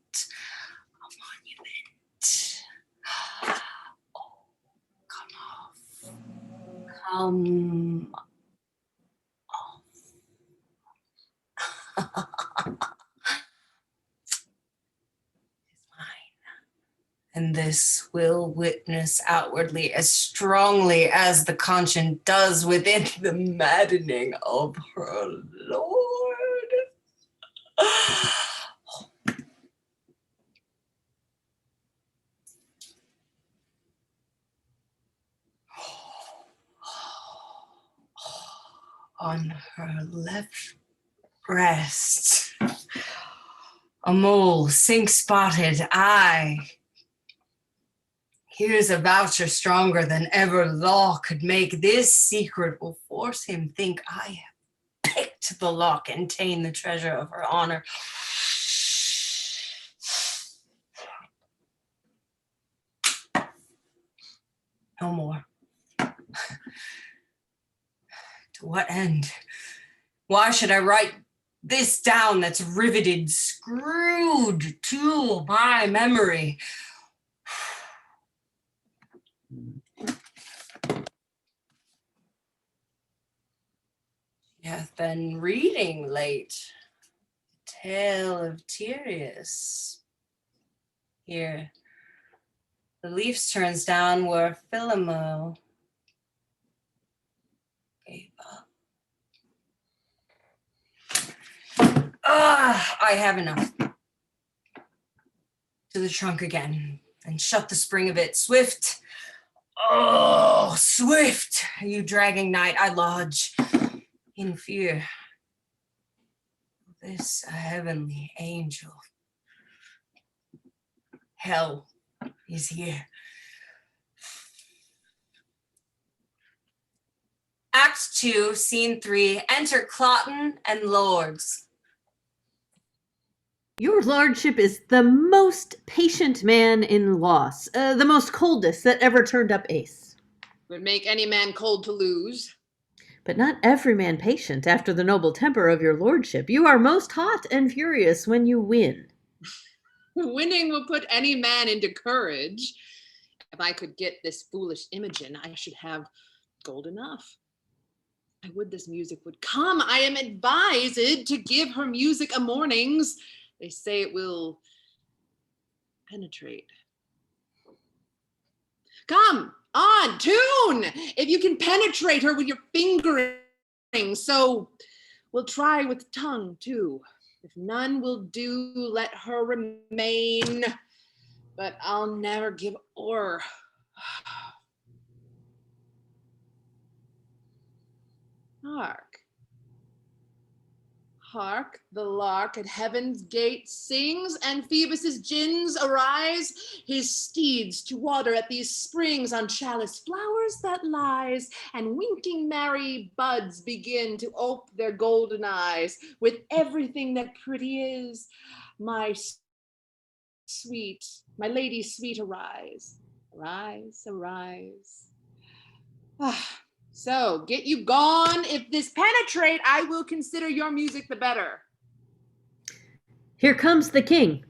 [SPEAKER 2] a monument. Oh, come off. Come off. And this will witness outwardly as strongly as the conscience does within the maddening of her Lord. On her left breast, a mole, sink-spotted eye. Here's a voucher stronger than ever law could make. This secret will force him think I have picked the lock and ta'en the treasure of her honor. No more. To what end? Why should I write this down that's riveted, screwed to my memory? She hath been reading late. Tale of Tyreus. Here, the leaves turns down where Philario gave up. I have enough. To the trunk again, and shut the spring of it. Swift, oh, swift, you dragging knight, I lodge in fear. This a heavenly angel. Hell is here. Act 2, Scene 3, enter Cloten and lords.
[SPEAKER 4] Your lordship is the most patient man in loss, the most coldest that ever turned up ace.
[SPEAKER 9] Would make any man cold to lose.
[SPEAKER 4] But not every man patient after the noble temper of your lordship. You are most hot and furious when you win.
[SPEAKER 9] Winning will put any man into courage. If I could get this foolish Imogen, I should have gold enough. I would this music would come. I am advised to give her music a mornings. They say it will penetrate. Come on, tune! If you can penetrate her with your fingering, so we'll try with tongue too. If none will do, let her remain. But I'll never give o'er. Hark. Hark, the lark at heaven's gate sings, and Phoebus's gins arise, his steeds to water at these springs on chalice flowers that lies, and winking merry buds begin to ope their golden eyes with everything that pretty is. My sweet, my lady sweet, arise, arise, arise. So, get you gone. If this penetrate, I will consider your music the better.
[SPEAKER 4] Here comes the king.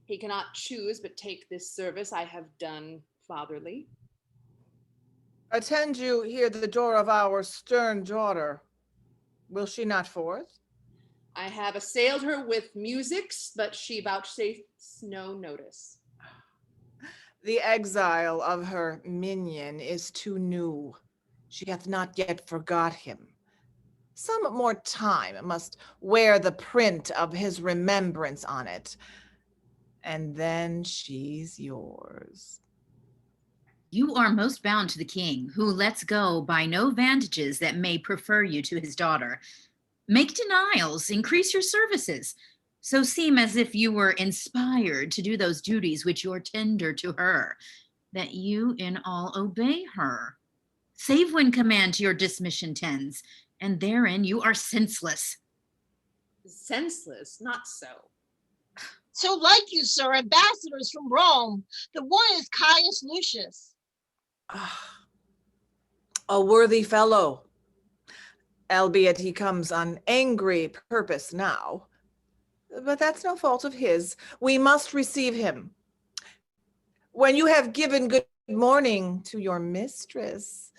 [SPEAKER 9] He cannot choose but take this service I have done fatherly.
[SPEAKER 3] Attend you here the door of our stern daughter. Will she not forth?
[SPEAKER 9] I have assailed her with musics, but she vouchsafes no notice.
[SPEAKER 3] The exile of her minion is too new. She hath not yet forgot him. Some more time must wear the print of his remembrance on it, and then she's yours.
[SPEAKER 6] You are most bound to the king, who lets go by no vantages that may prefer you to his daughter. Make denials, increase your services, so seem as if you were inspired to do those duties which you're tender to her, that you in all obey her. Save when command to your dismission tends, and therein you are senseless.
[SPEAKER 9] Senseless? Not so.
[SPEAKER 5] So like you, sir, ambassadors from Rome. The one is Caius Lucius.
[SPEAKER 3] A worthy fellow, albeit he comes on angry purpose now. But that's no fault of his. We must receive him. When you have given good morning to your mistress,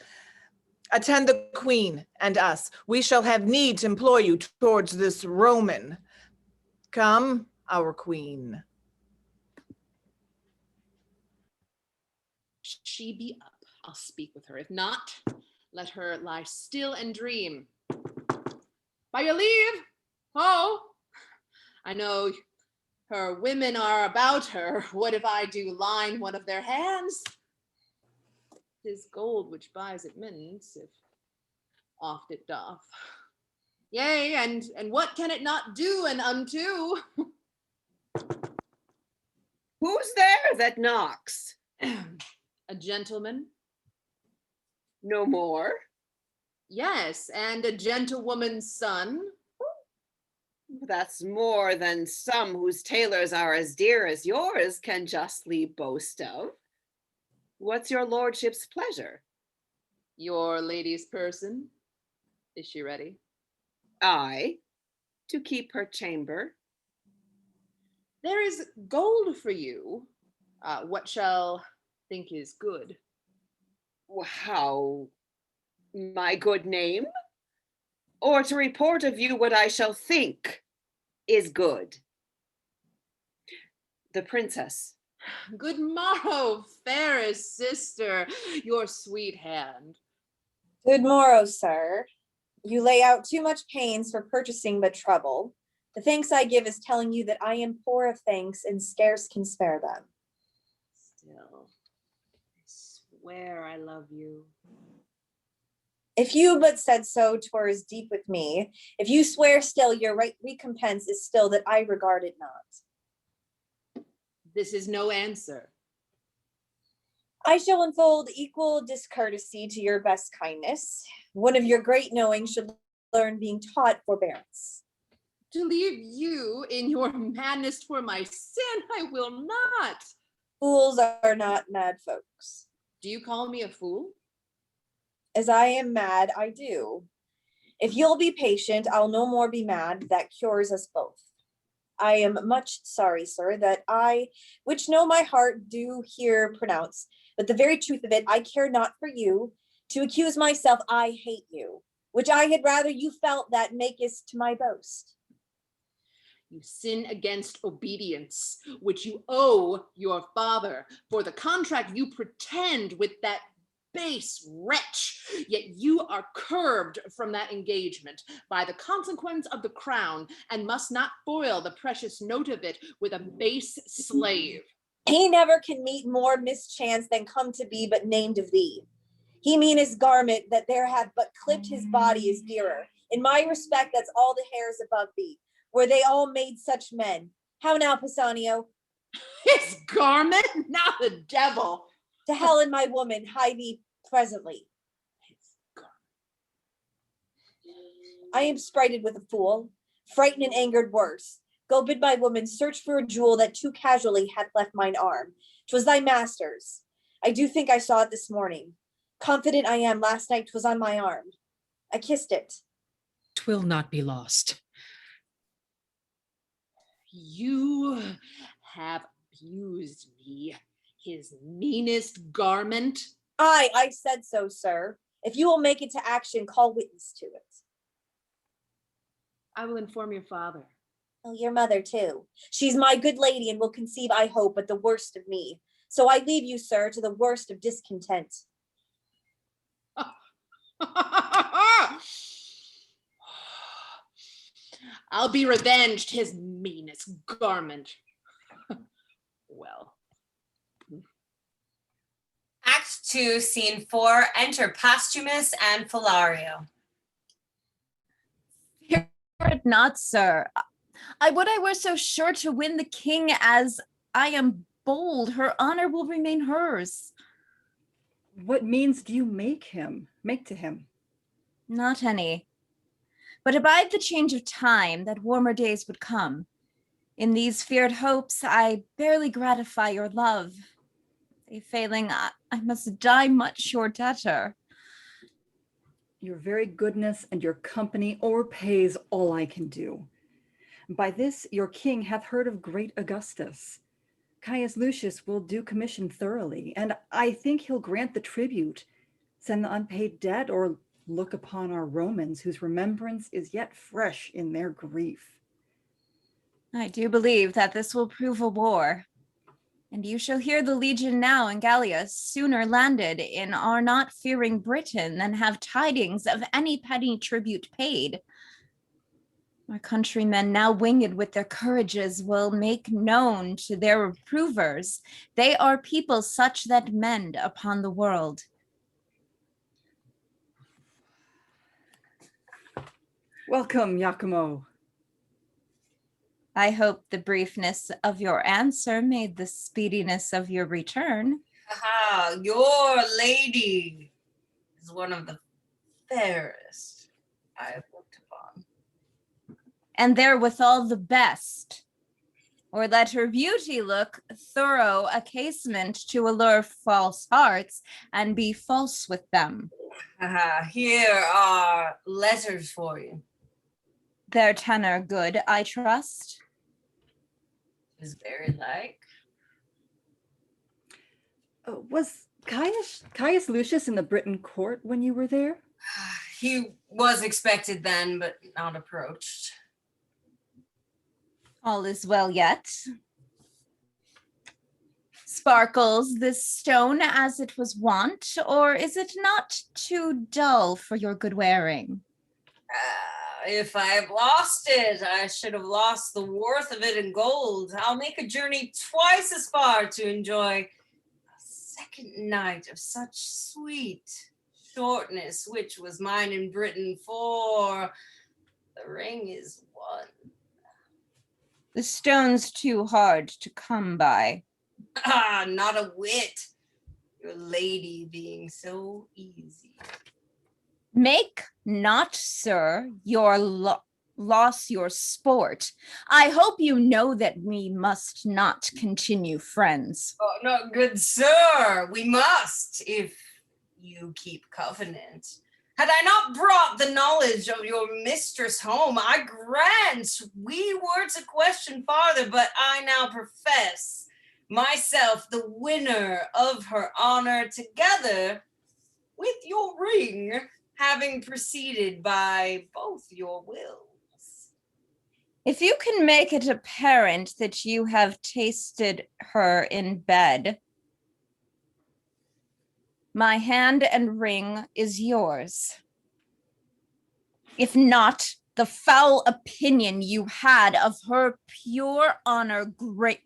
[SPEAKER 3] attend the queen and us. We shall have need to employ you towards this Roman. Come, our queen.
[SPEAKER 9] She be up, I'll speak with her. If not, let her lie still and dream. By your leave, oh, I know her women are about her. What if I do line one of their hands? 'Tis gold which buys admittance, if oft it doth. Yea, and what can it not do and unto?
[SPEAKER 10] Who's there that knocks?
[SPEAKER 9] A gentleman?
[SPEAKER 10] No more?
[SPEAKER 9] Yes, and a gentlewoman's son.
[SPEAKER 10] That's more than some whose tailors are as dear as yours can justly boast of. What's your lordship's pleasure?
[SPEAKER 9] Your lady's person. Is she ready?
[SPEAKER 10] Aye, to keep her chamber.
[SPEAKER 9] There is gold for you. What shall think is good?
[SPEAKER 10] How, my good name? Or to report of you what I shall think is good? The princess.
[SPEAKER 9] Good morrow, fairest sister, your sweet hand.
[SPEAKER 7] Good morrow, sir. You lay out too much pains for purchasing but trouble. The thanks I give is telling you that I am poor of thanks and scarce can spare them.
[SPEAKER 9] Still, I swear I love you.
[SPEAKER 7] If you but said so, 'twere as deep with me. If you swear still, your right recompense is still that I regard it not.
[SPEAKER 9] This is no answer.
[SPEAKER 7] I shall unfold equal discourtesy to your best kindness. One of your great knowing should learn being taught forbearance.
[SPEAKER 9] To leave you in your madness for my sin, I will not.
[SPEAKER 7] Fools are not mad folks.
[SPEAKER 9] Do you call me a fool?
[SPEAKER 7] As I am mad, I do. If you'll be patient, I'll no more be mad. That cures us both. I am much sorry, sir, that I, which know my heart, do here pronounce, but the very truth of it, I care not for you. To accuse myself, I hate you, which I had rather you felt that makest to my boast.
[SPEAKER 9] You sin against obedience, which you owe your father, for the contract you pretend with that base wretch, yet you are curbed from that engagement by the consequence of the crown, and must not foil the precious note of it with a base slave.
[SPEAKER 7] He never can meet more mischance than come to be but named of thee. He mean his garment that there have but clipped his body is dearer. In my respect, that's all the hairs above thee. Were they all made such men? How now, Pisanio?
[SPEAKER 9] His garment? Not the devil.
[SPEAKER 7] To Helen, my woman, hie thee presently. I am sprited with a fool, frightened and angered worse. Go bid my woman search for a jewel that too casually hath left mine arm. 'Twas thy master's. I do think I saw it this morning. Confident I am last night 'twas on my arm. I kissed it.
[SPEAKER 8] 'Twill not be lost.
[SPEAKER 9] You have abused me, his meanest garment.
[SPEAKER 7] I said so, sir. If you will make it to action, call witness to it.
[SPEAKER 9] I will inform your father.
[SPEAKER 7] Oh, your mother too. She's my good lady and will conceive, I hope, but the worst of me. So I leave you, sir, to the worst of discontent.
[SPEAKER 9] I'll be revenged, his meanest garment. Well.
[SPEAKER 2] Act 2, Scene 4, enter Posthumus and Philario.
[SPEAKER 1] Fear it not, sir. I would I were so sure to win the king as I am bold. Her honor will remain hers.
[SPEAKER 12] What means do you make to him?
[SPEAKER 1] Not any. But abide the change of time, that warmer days would come. In these feared hopes, I barely gratify your love. They failing, I must die much your debtor.
[SPEAKER 12] Your very goodness and your company o'erpays all I can do. By this your king hath heard of great Augustus. Caius Lucius will do commission thoroughly, and I think he'll grant the tribute, send the unpaid debt, or look upon our Romans, whose remembrance is yet fresh in their grief.
[SPEAKER 1] I do believe that this will prove a war, and you shall hear the legion now in Gallia sooner landed in our not fearing Britain than have tidings of any petty tribute paid. Our countrymen, now winged with their courages, will make known to their approvers they are people such that mend upon the world.
[SPEAKER 12] Welcome, Iachimo.
[SPEAKER 1] I hope the briefness of your answer made the speediness of your return.
[SPEAKER 2] Aha, your lady is one of the fairest I have looked upon.
[SPEAKER 1] And therewithal the best. Or let her beauty look thorough a casement to allure false hearts and be false with them.
[SPEAKER 2] Aha, here are letters for you.
[SPEAKER 1] Their tenor good, I trust.
[SPEAKER 2] Is very like.
[SPEAKER 12] Was Caius Lucius in the Britain court when you were there?
[SPEAKER 2] He was expected then, but not approached.
[SPEAKER 1] All is well yet. Sparkles this stone as it was wont, or is it not too dull for your good wearing?
[SPEAKER 2] If I have lost it, I should have lost the worth of it in gold. I'll make a journey twice as far to enjoy a second night of such sweet shortness, which was mine in Britain, for the ring is won.
[SPEAKER 1] The stone's too hard to come by.
[SPEAKER 2] Ah, not a whit. Your lady being so easy.
[SPEAKER 1] Make not, sir, your loss your sport. I hope you know that we must not continue friends.
[SPEAKER 2] Oh, no, good sir, we must, if you keep covenant. Had I not brought the knowledge of your mistress home, I grant we were to question farther, but I now profess myself the winner of her honor, together with your ring, having proceeded by both your wills.
[SPEAKER 1] If you can make it apparent that you have tasted her in bed, my hand and ring is yours. If not, the foul opinion you had of her pure honor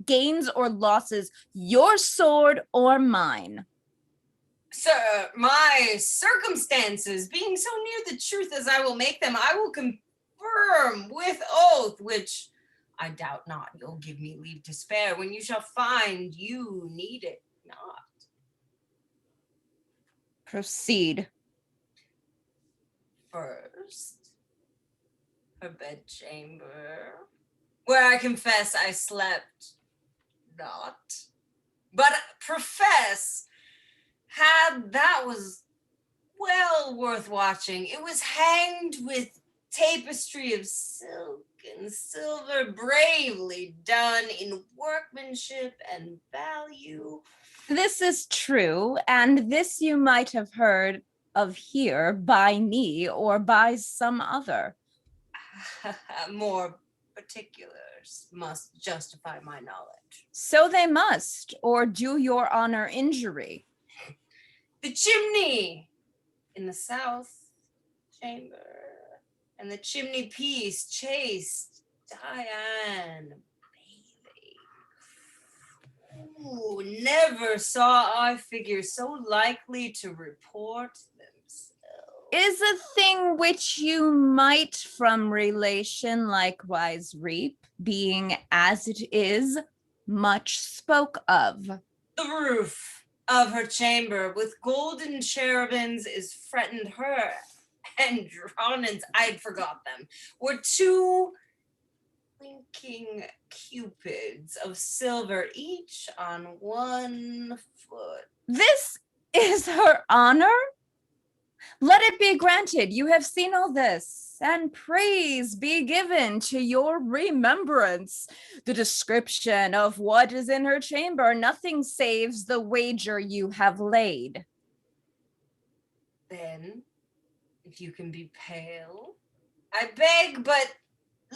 [SPEAKER 1] gains or losses your sword or mine.
[SPEAKER 2] Sir, my circumstances being so near the truth as I will make them, I will confirm with oath, which I doubt not you'll give me leave to spare, when you shall find you need it not.
[SPEAKER 1] Proceed.
[SPEAKER 2] First, her bedchamber, where I confess I slept not, but profess had that was well worth watching. It was hanged with tapestry of silk and silver, bravely done in workmanship and value.
[SPEAKER 1] This is true, and this you might have heard of here by me or by some other.
[SPEAKER 2] More particulars must justify my knowledge.
[SPEAKER 1] So they must, or do your honor injury.
[SPEAKER 2] The chimney in the south chamber, and the chimney piece chaste Diane bathing. Ooh, never saw I figures so likely to report themselves.
[SPEAKER 1] Is a thing which you might from relation likewise reap, being as it is much spoke of.
[SPEAKER 2] The roof of her chamber with golden cherubims is fretted her, and Dronins, I'd forgot them, were two winking cupids of silver, each on 1 foot.
[SPEAKER 1] This is her honor? Let it be granted, you have seen all this, and praise be given to your remembrance. The description of what is in her chamber, nothing saves the wager you have laid.
[SPEAKER 2] Then, if you can be pale, I beg but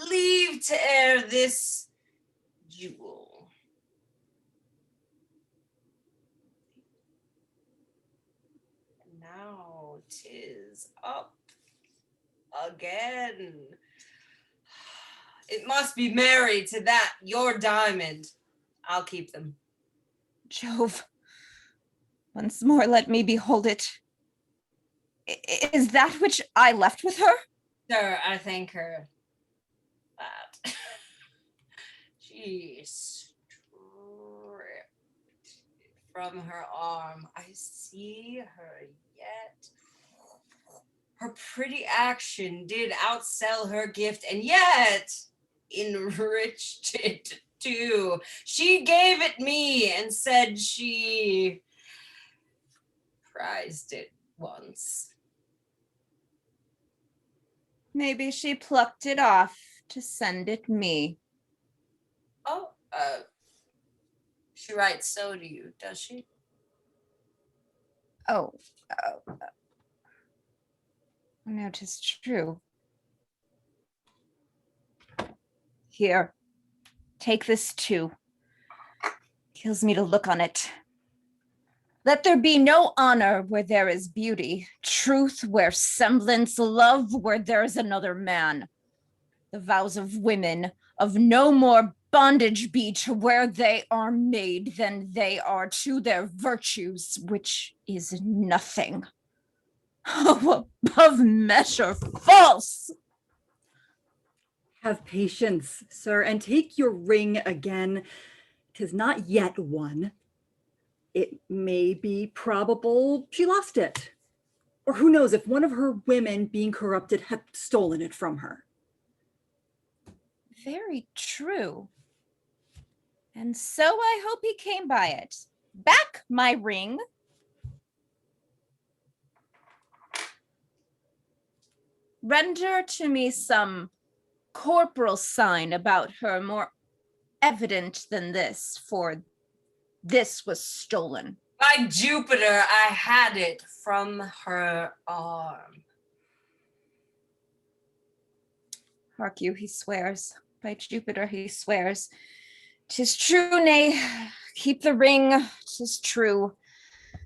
[SPEAKER 2] leave to air this jewel. Now 'tis up again. It must be married to that, your diamond. I'll keep them.
[SPEAKER 1] Jove, once more let me behold it. Is that which I left with her?
[SPEAKER 2] Sir, I thank her that she stripped from her arm. I see her yet. Her pretty action did outsell her gift, and yet enriched it too. She gave it me and said she prized it once.
[SPEAKER 1] Maybe she plucked it off to send it me.
[SPEAKER 2] Oh, she writes so to you, does she?
[SPEAKER 1] Oh, no, 'tis true. Here, take this too. Kills me to look on it. Let there be no honor where there is beauty, truth where semblance, love where there is another man. The vows of women of no more bondage be to where they are made than they are to their virtues, which is nothing. Oh, above measure false!
[SPEAKER 12] Have patience, sir, and take your ring again. 'Tis not yet won. It may be probable she lost it. Or who knows if one of her women, being corrupted, had stolen it from her.
[SPEAKER 1] Very true. And so I hope he came by it. Back my ring. Render to me some corporal sign about her more evident than this, for this was stolen.
[SPEAKER 2] By Jupiter, I had it from her arm.
[SPEAKER 1] Hark you, he swears. By Jupiter, he swears. 'Tis true, nay, keep the ring. 'Tis true.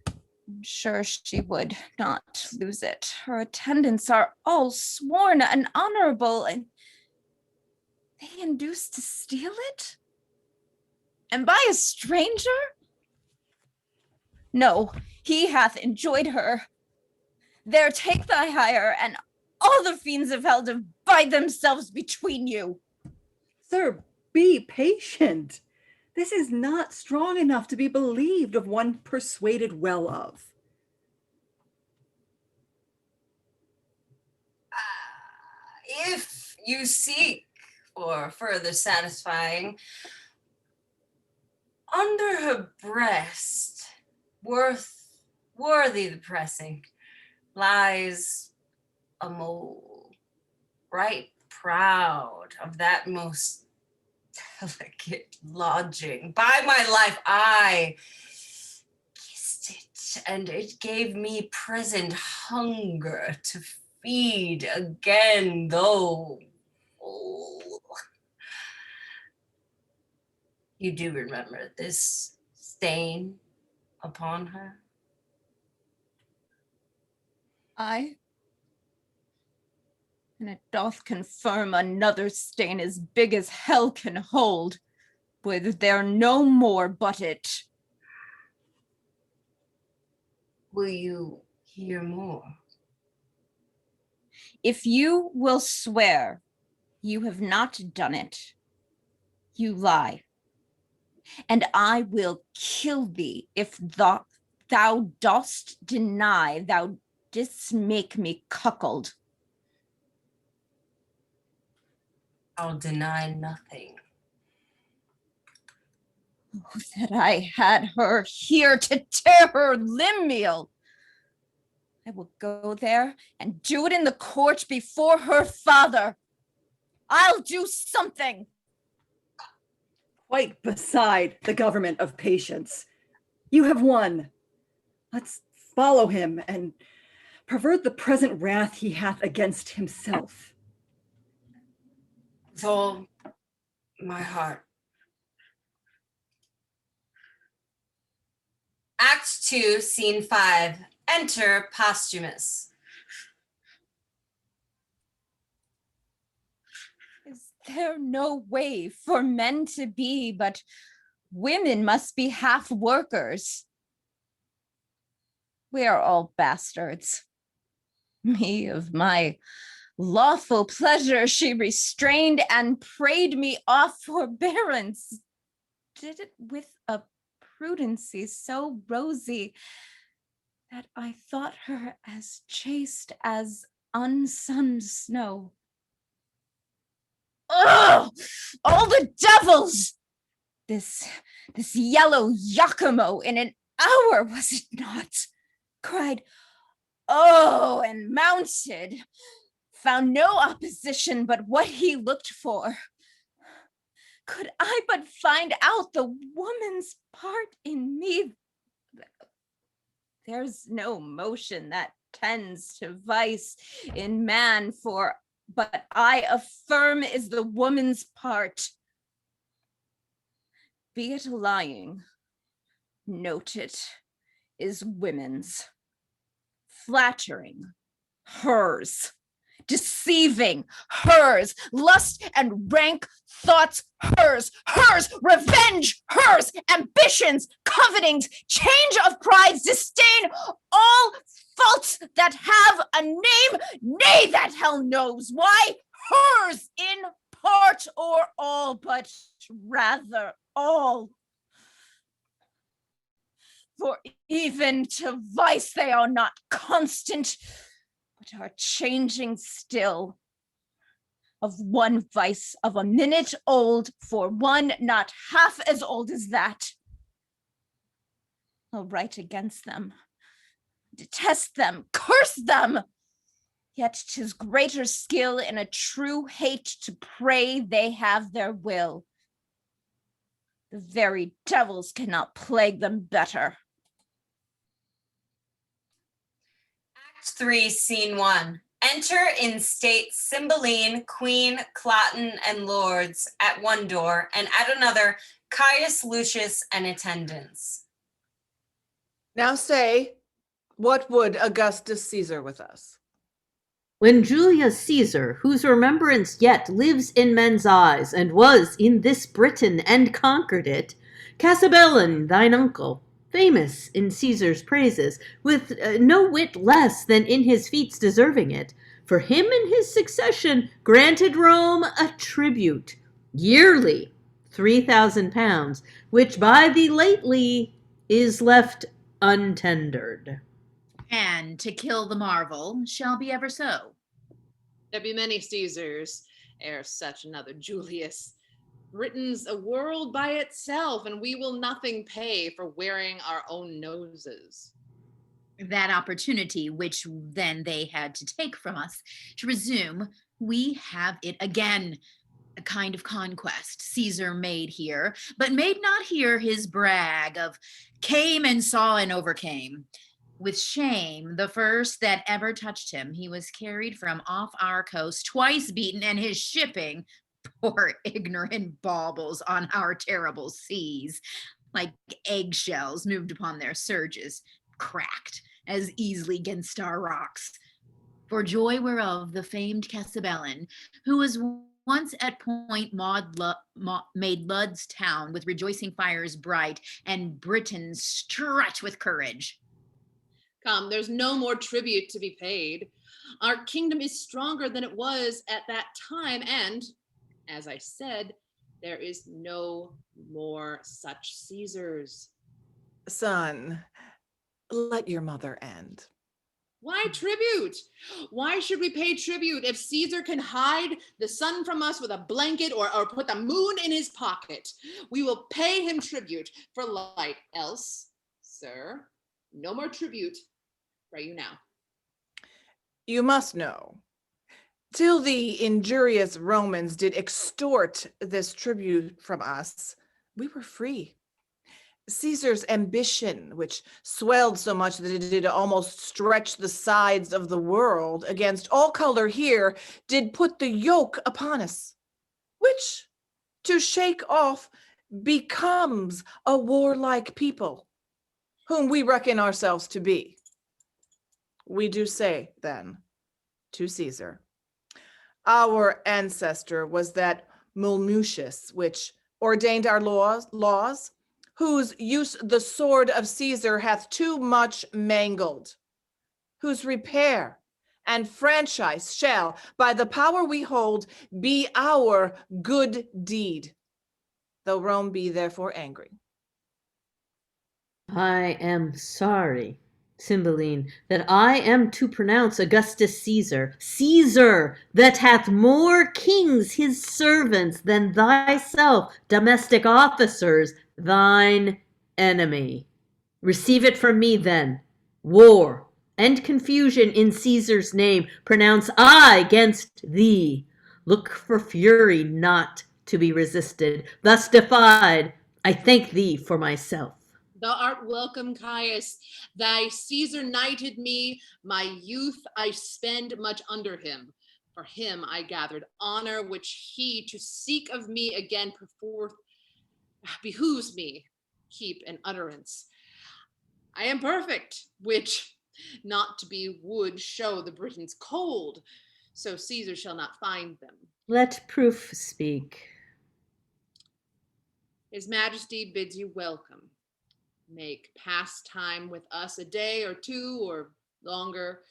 [SPEAKER 1] I'm sure she would not lose it. Her attendants are all sworn and honorable, and they induced to steal it? And by a stranger? No, he hath enjoyed her. There, take thy hire, and all the fiends of hell divide themselves between you.
[SPEAKER 12] Sir, be patient. This is not strong enough to be believed of one persuaded well of.
[SPEAKER 2] If you seek for further satisfying, under her breast, worthy the pressing, lies a mole, right proud of that most delicate lodging. By my life, I kissed it, and it gave me present hunger to feed again, though full. You do remember this stain upon her?
[SPEAKER 1] Aye. And it doth confirm another stain as big as hell can hold, with there no more but it.
[SPEAKER 2] Will you hear more?
[SPEAKER 1] If you will swear you have not done it, you lie. And I will kill thee if thou dost deny thou didst make me cuckold.
[SPEAKER 2] I'll deny nothing.
[SPEAKER 1] Oh, that I had her here to tear her limb meal. I will go there and do it in the court before her father. I'll do something.
[SPEAKER 12] Quite beside the government of patience. You have won. Let's follow him and pervert the present wrath he hath against himself.
[SPEAKER 2] With all my heart. Act 2, Scene 5. Enter Posthumus.
[SPEAKER 1] Is there no way for men to be, but women must be half workers? We are all bastards. Me of my lawful pleasure she restrained and prayed me off forbearance. Did it with a prudency so rosy that I thought her as chaste as unsunned snow. Oh, all the devils! This yellow Iachimo in an hour, was it not? Cried, oh, and mounted, found no opposition but what he looked for. Could I but find out the woman's part in me, there's no motion that tends to vice in man, but I affirm is the woman's part. Be it lying, note it, is women's. Flattering, hers. Deceiving, hers. Lust and rank thoughts, hers. Hers. Revenge, hers. Ambitions, covetings, change of prides, disdain, all faults that have a name, nay, that hell knows why. Hers in part or all, but rather all. For even to vice they are not constant, but are changing still. Of one vice of a minute old for one not half as old as that. I'll write against them, detest them, curse them. Yet 'tis greater skill in a true hate to pray they have their will. The very devils cannot plague them better.
[SPEAKER 2] Act 3, Scene 1. Enter in state Cymbeline, Queen, Cloten, and lords at one door, and at another Caius, Lucius, and attendants.
[SPEAKER 3] Now say, what would Augustus Caesar with us?
[SPEAKER 4] When Julius Caesar, whose remembrance yet lives in men's eyes, and was in this Britain and conquered it, Cymbeline, thine uncle, famous in Caesar's praises, with no whit less than in his feats deserving it, for him in his succession granted Rome a tribute, yearly 3,000 pounds, which by thee lately is left untendered.
[SPEAKER 6] And to kill the marvel shall be ever so.
[SPEAKER 9] There be many Caesars, ere such another Julius. Britain's a world by itself, and we will nothing pay for wearing our own noses.
[SPEAKER 6] That opportunity, which then they had to take from us, to resume, we have it again. A kind of conquest Caesar made here, but made not here his brag of came and saw and overcame. With shame, the first that ever touched him, he was carried from off our coast, twice beaten, and his shipping, poor ignorant baubles on our terrible seas, like eggshells moved upon their surges, cracked as easily against our rocks. For joy whereof the famed Cymbeline, who was once at Point made Lud's town with rejoicing fires bright, and Britain strut with courage.
[SPEAKER 9] Come, there's no more tribute to be paid. Our kingdom is stronger than it was at that time, and, as I said, there is no more such Caesars.
[SPEAKER 3] Son, let your mother end.
[SPEAKER 9] Why tribute? Why should we pay tribute if Caesar can hide the sun from us with a blanket or put the moon in his pocket? We will pay him tribute for light. Else, sir, no more tribute. Pray you now.
[SPEAKER 3] You must know, till the injurious Romans did extort this tribute from us, we were free. Caesar's ambition, which swelled so much that it did almost stretch the sides of the world against all color here, did put the yoke upon us, which to shake off becomes a warlike people, whom we reckon ourselves to be. We do say, then, to Caesar, our ancestor was that Mulmutius, which ordained our laws, whose use the sword of Caesar hath too much mangled, whose repair and franchise shall, by the power we hold, be our good deed, though Rome be therefore angry.
[SPEAKER 4] I am sorry, Cymbeline, that I am to pronounce Augustus Caesar, that hath more kings his servants than thyself, domestic officers, thine enemy. Receive it from me then. War and confusion in Caesar's name pronounce I against thee. Look for fury not to be resisted. Thus defied, I thank thee for myself.
[SPEAKER 9] Thou art welcome, Caius. Thy Caesar knighted me. My youth I spend much under him. For him I gathered honor, which he to seek of me again perforth behooves me keep an utterance. I am perfect, which not to be would show the Britons cold, so Caesar shall not find them.
[SPEAKER 4] Let proof speak.
[SPEAKER 9] His Majesty bids you welcome. Make pastime with us a day or two or longer.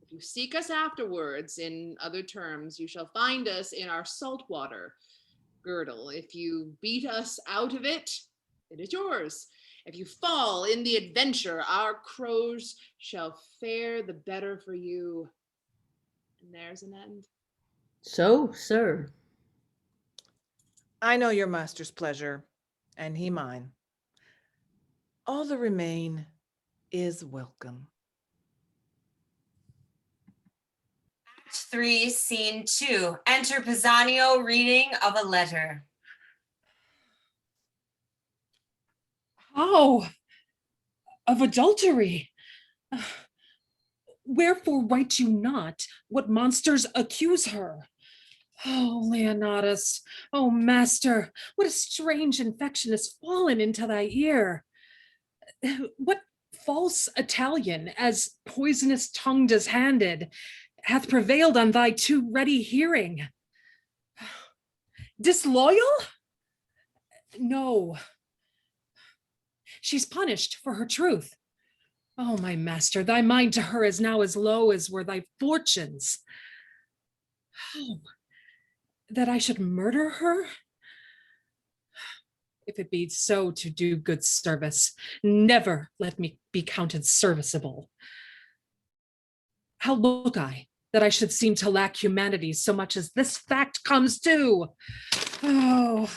[SPEAKER 9] If you seek us afterwards, in other terms, you shall find us in our saltwater girdle. If you beat us out of it, it is yours. If you fall in the adventure, our crows shall fare the better for you. And there's an end.
[SPEAKER 4] So, sir.
[SPEAKER 3] I know your master's pleasure, and he mine. All that remain is welcome.
[SPEAKER 2] Act 3, Scene 2. Enter Pisanio reading of a letter.
[SPEAKER 8] How? Of adultery? Wherefore write you not? What monsters accuse her? Oh, Leonatus, oh, master, what a strange infection has fallen into thy ear. What false Italian, as poisonous-tongued as handed, hath prevailed on thy too ready hearing? Disloyal? No. She's punished for her truth. Oh, my master, thy mind to her is now as low as were thy fortunes. Oh, that I should murder her? If it be so to do good service, never let me be counted serviceable. How look I, that I should seem to lack humanity so much as this fact comes to? Oh,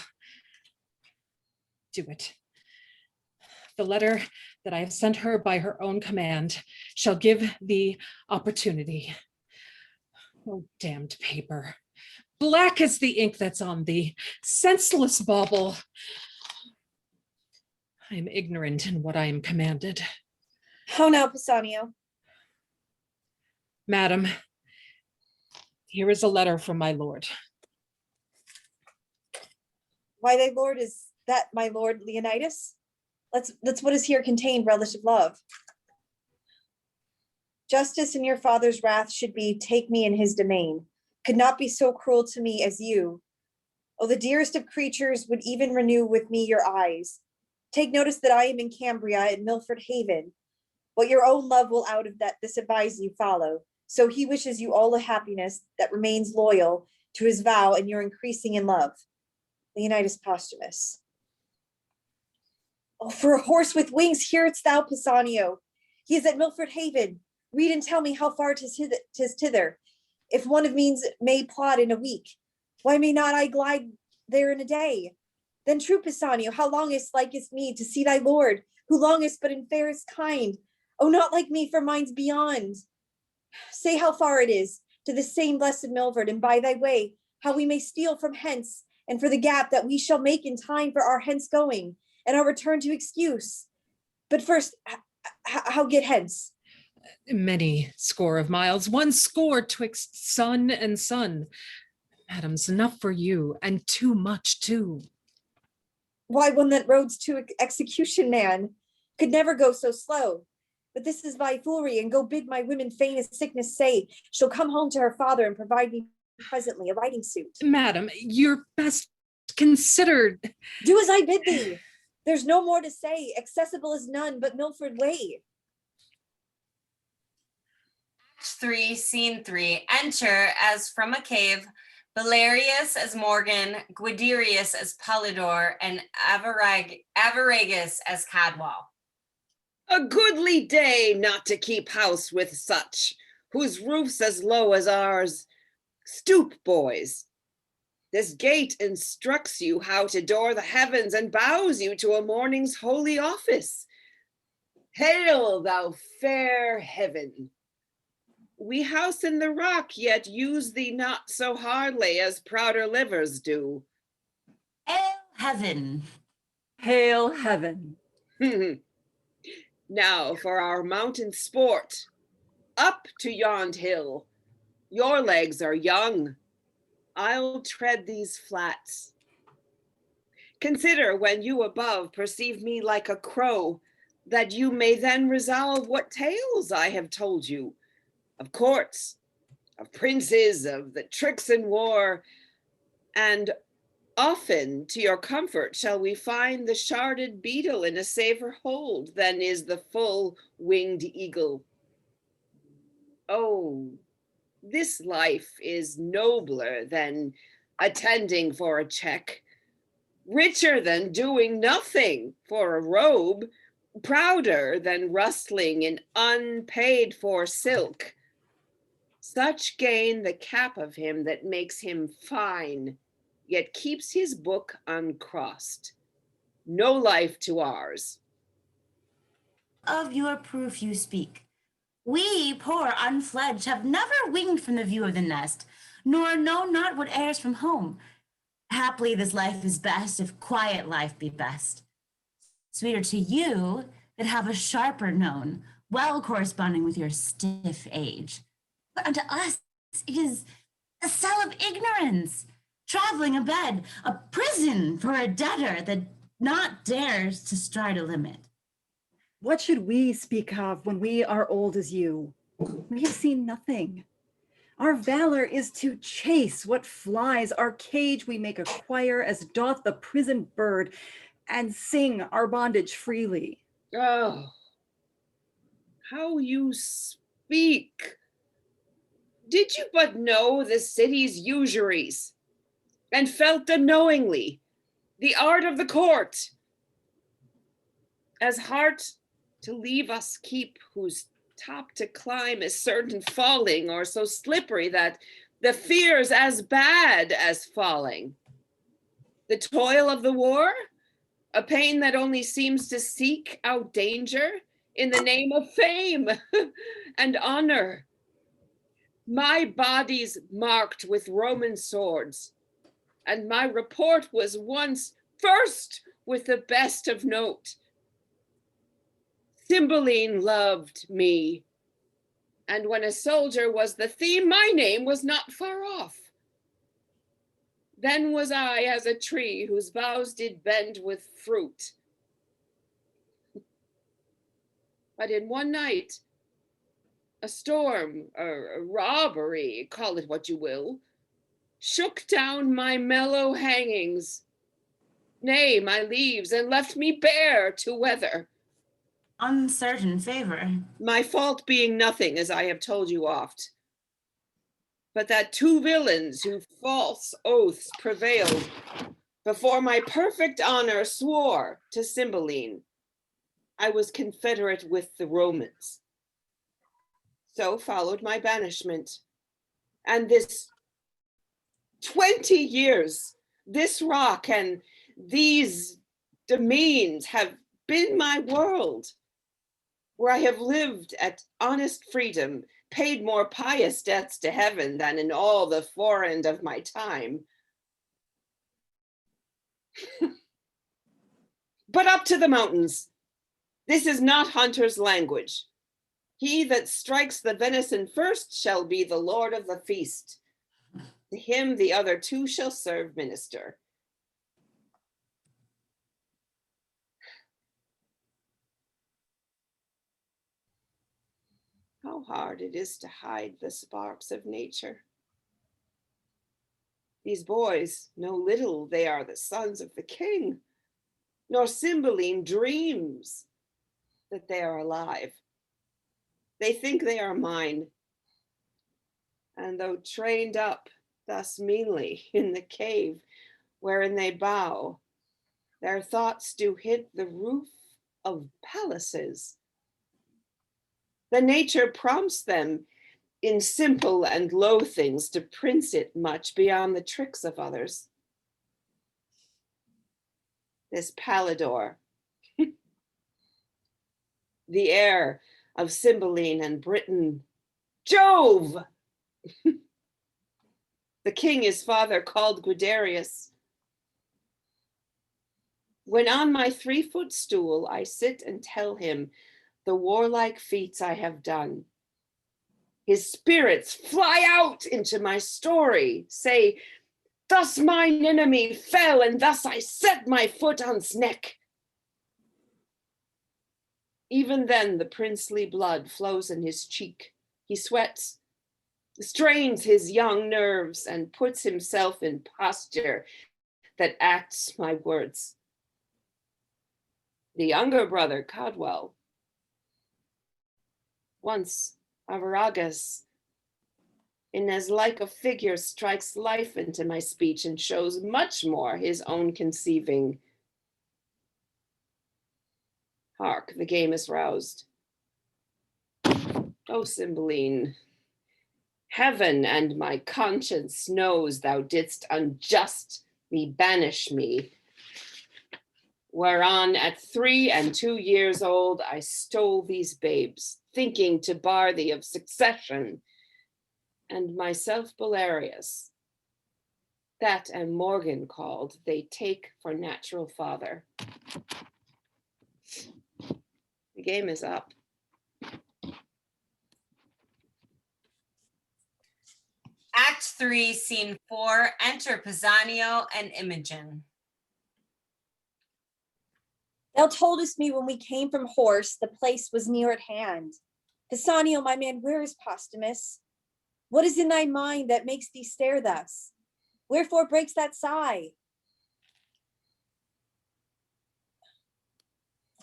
[SPEAKER 8] do it. The letter that I have sent her by her own command shall give thee opportunity. Oh, damned paper. Black as the ink that's on thee, senseless bauble. I am ignorant in what I am commanded.
[SPEAKER 7] How now, Pisanio?
[SPEAKER 8] Madam, here is a letter from my lord.
[SPEAKER 7] Why, thy lord, is that my lord Leonidas? Let's what is here contained, relative love. Justice in your father's wrath should be, take me in his domain. Could not be so cruel to me as you. Oh, the dearest of creatures would even renew with me your eyes. Take notice that I am in Cambria at Milford Haven. What your own love will out of that this advise you follow. So he wishes you all a happiness that remains loyal to his vow and you're increasing in love. Leonidas Posthumus. Oh, for a horse with wings, hearest thou, Pisanio. He is at Milford Haven. Read and tell me how far 'tis thither. If one of means may plod in a week, why may not I glide there in a day? Then true, Pisanio, how longest likest me to see thy lord, who longest but in fairest kind? Oh, not like me, for mine's beyond. Say how far it is to the same blessed Milford, and by thy way, how we may steal from hence, and for the gap that we shall make in time for our hence going, and our return to excuse. But first, how get hence?
[SPEAKER 8] Many score of miles, 1 score twixt sun and sun. Madam's enough for you, and too much too.
[SPEAKER 7] Why, one that roads to execution, man, could never go so slow. But this is thy foolery, and go bid my women feign as sickness say, she'll come home to her father and provide me presently a riding suit.
[SPEAKER 8] Madam, you're best considered.
[SPEAKER 7] Do as I bid thee. There's no more to say, accessible as none but Milford way.
[SPEAKER 2] Act 3, Scene 3. Enter, as from a cave, Belarius as Morgan, Guiderius as Polydor, and Arviragus as Cadwal.
[SPEAKER 10] A goodly day not to keep house with such, whose roof's as low as ours. Stoop, boys. This gate instructs you how to door the heavens and bows you to a morning's holy office. Hail, thou fair heaven. We house in the rock, yet use thee not so hardly as prouder livers do.
[SPEAKER 11] Hail heaven.
[SPEAKER 12] Hail heaven.
[SPEAKER 10] Now for our mountain sport. Up to yond hill. Your legs are young. I'll tread these flats. Consider when you above perceive me like a crow, that you may then resolve what tales I have told you, of courts, of princes, of the tricks in war, and often to your comfort shall we find the sharded beetle in a safer hold than is the full winged eagle. Oh, this life is nobler than attending for a check, richer than doing nothing for a robe, prouder than rustling in unpaid for silk. Such gain the cap of him that makes him fine, yet keeps his book uncrossed. No life to ours.
[SPEAKER 11] Of your proof you speak. We, poor unfledged, have never winged from the view of the nest, nor know not what errs from home. Haply this life is best, if quiet life be best. Sweeter to you that have a sharper known, well corresponding with your stiff age. But unto us it is a cell of ignorance, traveling abed, a prison for a debtor that not dares to stride a limit.
[SPEAKER 12] What should we speak of when we are old as you? We have seen nothing. Our valor is to chase what flies, our cage we make acquire as doth the prison bird, and sing our bondage freely.
[SPEAKER 10] Oh, how you speak. Did you but know the city's usuries, and felt them knowingly, the art of the court, as heart to leave us keep, whose top to climb is certain falling, or so slippery that the fear's as bad as falling. The toil of the war, a pain that only seems to seek out danger in the name of fame and honor. My body's marked with Roman swords, and my report was once first with the best of note. Cymbeline loved me, and when a soldier was the theme, my name was not far off. Then was I as a tree whose boughs did bend with fruit. But in one night, a storm, or a robbery, call it what you will, shook down my mellow hangings, nay, my leaves, and left me bare to weather.
[SPEAKER 11] Uncertain favor.
[SPEAKER 10] My fault being nothing, as I have told you oft, but that two villains who false oaths prevailed before my perfect honor swore to Cymbeline I was confederate with the Romans. So followed my banishment, and this 20 years, this rock and these domains have been my world, where I have lived at honest freedom, paid more pious debts to heaven than in all the forend of my time. But up to the mountains. This is not hunter's language. He that strikes the venison first shall be the lord of the feast. To him the other two shall serve minister. How hard it is to hide the sparks of nature. These boys know little they are the sons of the king, nor Cymbeline dreams that they are alive. They think they are mine, and though trained up thus meanly in the cave wherein they bow, their thoughts do hit the roof of palaces. The nature prompts them in simple and low things to prince it much beyond the tricks of others. This Pallador, the heir of Cymbeline and Britain, Jove! The king his father called Guiderius. When on my 3-foot stool I sit and tell him the warlike feats I have done, his spirits fly out into my story, say, thus mine enemy fell, and thus I set my foot on's neck. Even then the princely blood flows in his cheek. He sweats, strains his young nerves, and puts himself in posture that acts my words. The younger brother, Cadwell, once Arviragus, in as like a figure, strikes life into my speech and shows much more his own conceiving. Hark, the game is roused. O Cymbeline, heaven and my conscience knows thou didst unjustly banish me, whereon at 3 and 2 years old I stole these babes, thinking to bar thee of succession, and myself Belarius, that am Morgan called, they take for natural father. The game is up.
[SPEAKER 2] Act 3, Scene 4, enter Pisanio and Imogen.
[SPEAKER 7] Thou toldest me when we came from horse, the place was near at hand. Pisanio, my man, where is Posthumus? What is in thy mind that makes thee stare thus? Wherefore breaks that sigh?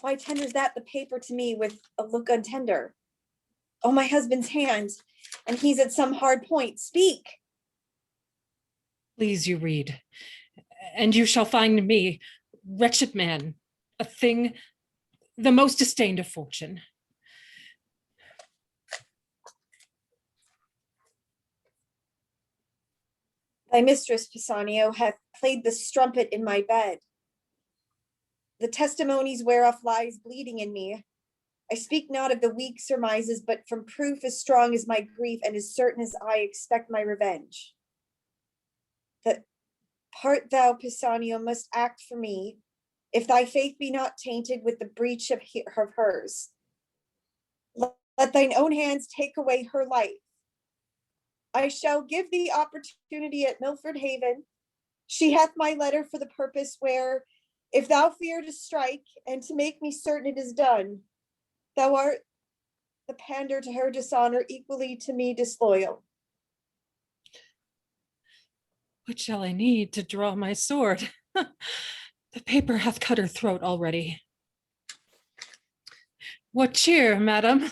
[SPEAKER 7] Why tenders that the paper to me with a look untender? Oh, my husband's hand, and he's at some hard point. Speak.
[SPEAKER 8] Please you read, and you shall find me, wretched man, a thing the most disdained of fortune.
[SPEAKER 7] Thy mistress, Pisanio, hath played the strumpet in my bed. The testimonies whereof lies bleeding in me. I speak not of the weak surmises, but from proof as strong as my grief and as certain as I expect my revenge. That part thou, Pisanio, must act for me, if thy faith be not tainted with the breach of hers. Let thine own hands take away her life. I shall give thee opportunity at Milford Haven. She hath my letter for the purpose where, if thou fear to strike and to make me certain it is done, thou art the pander to her dishonor, equally to me disloyal.
[SPEAKER 8] What shall I need to draw my sword? The paper hath cut her throat already. What cheer, madam?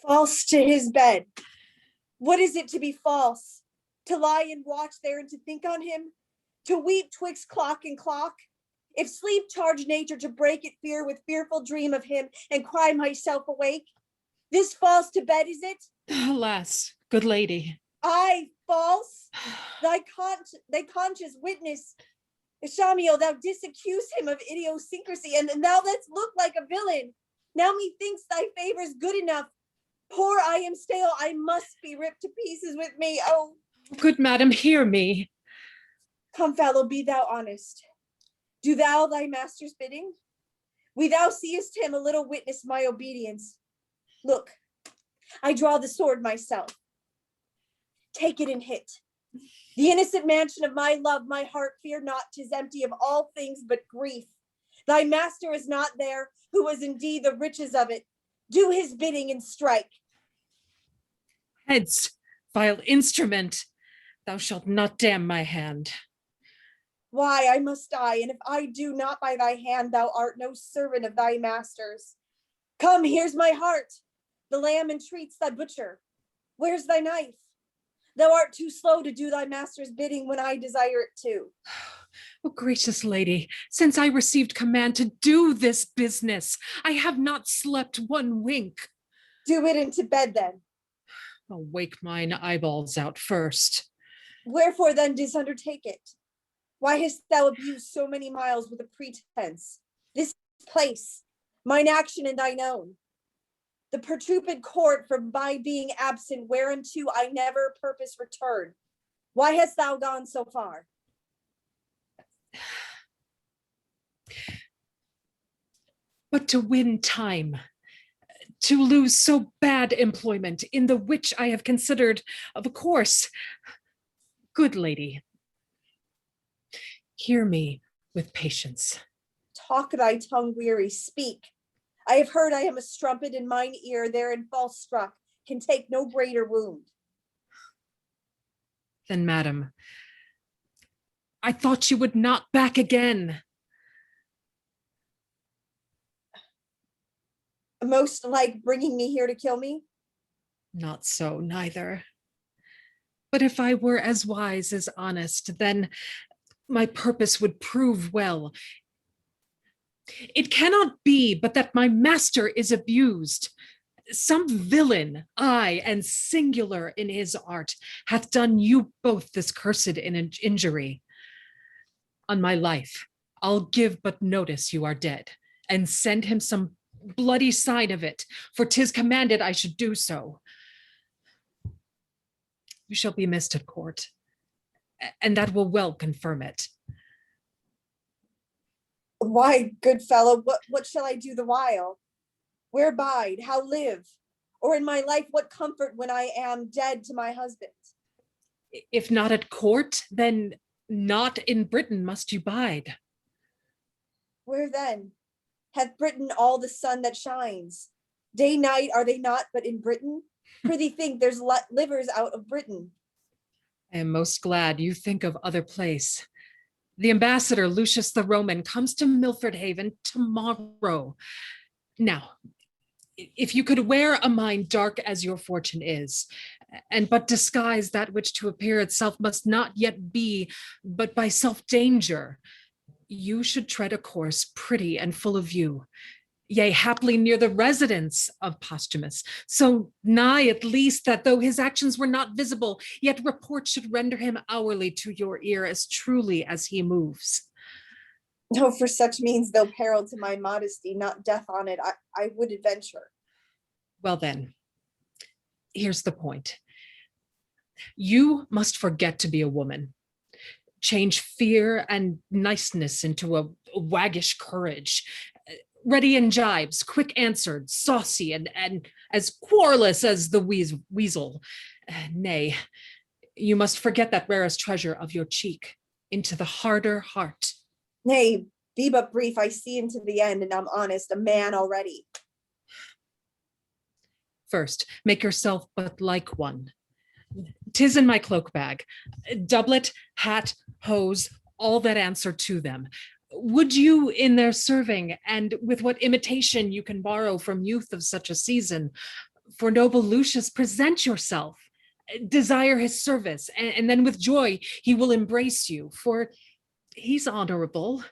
[SPEAKER 7] False to his bed. What is it to be false? To lie and watch there and to think on him? To weep twixt clock and clock? If sleep charge nature to break it fear with fearful dream of him and cry myself awake? This false to bed is it?
[SPEAKER 8] Alas, good lady.
[SPEAKER 7] I false? Thy conscious witness. Iachimo, thou didst accuse him of idiosyncrasy, and thou let's look like a villain. Now methinks thy favor's good enough. Poor I am stale, I must be ripped to pieces with me. Oh,
[SPEAKER 8] Good madam, hear me.
[SPEAKER 7] come, fellow, be thou honest. Do thou thy master's bidding? We thou seest him a little witness my obedience. Look, I draw the sword myself. Take it and hit. The innocent mansion of my love, my heart, fear not, 'tis empty of all things but grief. Thy master is not there, who is indeed the riches of it. Do his bidding and strike.
[SPEAKER 8] Heads, vile instrument, thou shalt not damn my hand.
[SPEAKER 7] Why, I must die, and if I do not by thy hand, thou art no servant of thy master's. Come, here's my heart. The lamb entreats thy butcher. Where's thy knife? Thou art too slow to do thy master's bidding when I desire it too.
[SPEAKER 8] Oh, gracious lady, since I received command to do this business, I have not slept one wink.
[SPEAKER 7] Do it into bed then.
[SPEAKER 8] I'll wake mine eyeballs out first.
[SPEAKER 7] Wherefore then didst undertake it? Why hast thou abused so many miles with a pretense? This place, mine action and thine own. The perturbed court from my being absent, whereunto I never purpose return. Why hast thou gone so far?
[SPEAKER 8] But to win time, to lose so bad employment, in the which I have considered of course. Good lady, hear me with patience.
[SPEAKER 13] talk thy tongue weary, speak. I have heard I am a strumpet, and mine ear therein false struck can take no greater wound.
[SPEAKER 8] Then, madam, I thought you would not back again.
[SPEAKER 13] Most like bringing me here to kill me?
[SPEAKER 8] Not so, neither. But if I were as wise as honest, then my purpose would prove well. It cannot be but that my master is abused. Some villain, aye, and singular in his art, hath done you both this cursed injury. On my life, I'll give but notice you are dead, and send him some bloody sign of it, for 'tis commanded I should do so. You shall be missed at court, and that will well confirm it.
[SPEAKER 13] Why, good fellow, what shall I do the while? Where bide? How live? Or in my life, what comfort when I am dead to my husband?
[SPEAKER 8] If not at court, then not in Britain must you bide.
[SPEAKER 13] Where then? Hath Britain all the sun that shines? Day, night, are they not but in Britain? Prithee think there's livers out of Britain.
[SPEAKER 8] I am most glad you think of other place. The ambassador, Lucius the Roman, comes to Milford Haven tomorrow. Now, if you could wear a mind dark as your fortune is, and but disguise that which to appear itself must not yet be, but by self-danger, you should tread a course pretty and full of view, yea, haply near the residence of Posthumus, so nigh at least that though his actions were not visible, yet report should render him hourly to your ear as truly as he moves.
[SPEAKER 13] No, for such means, though peril to my modesty, not death on it, I would adventure.
[SPEAKER 8] Well then, here's the point. You must forget to be a woman. Change fear and niceness into a waggish courage. Ready in jibes, quick answered, saucy, and as querulous as the weasel. Nay, you must forget that rarest treasure of your cheek into the harder heart.
[SPEAKER 13] Nay, be but brief, I see into the end, and I'm honest, a man already.
[SPEAKER 8] First, make yourself but like one. 'Tis in my cloak bag. Doublet, hat, hose, all that answer to them. Would you in their serving, and with what imitation you can borrow from youth of such a season, for noble Lucius present yourself, desire his service, and then with joy he will embrace you, for he's honorable,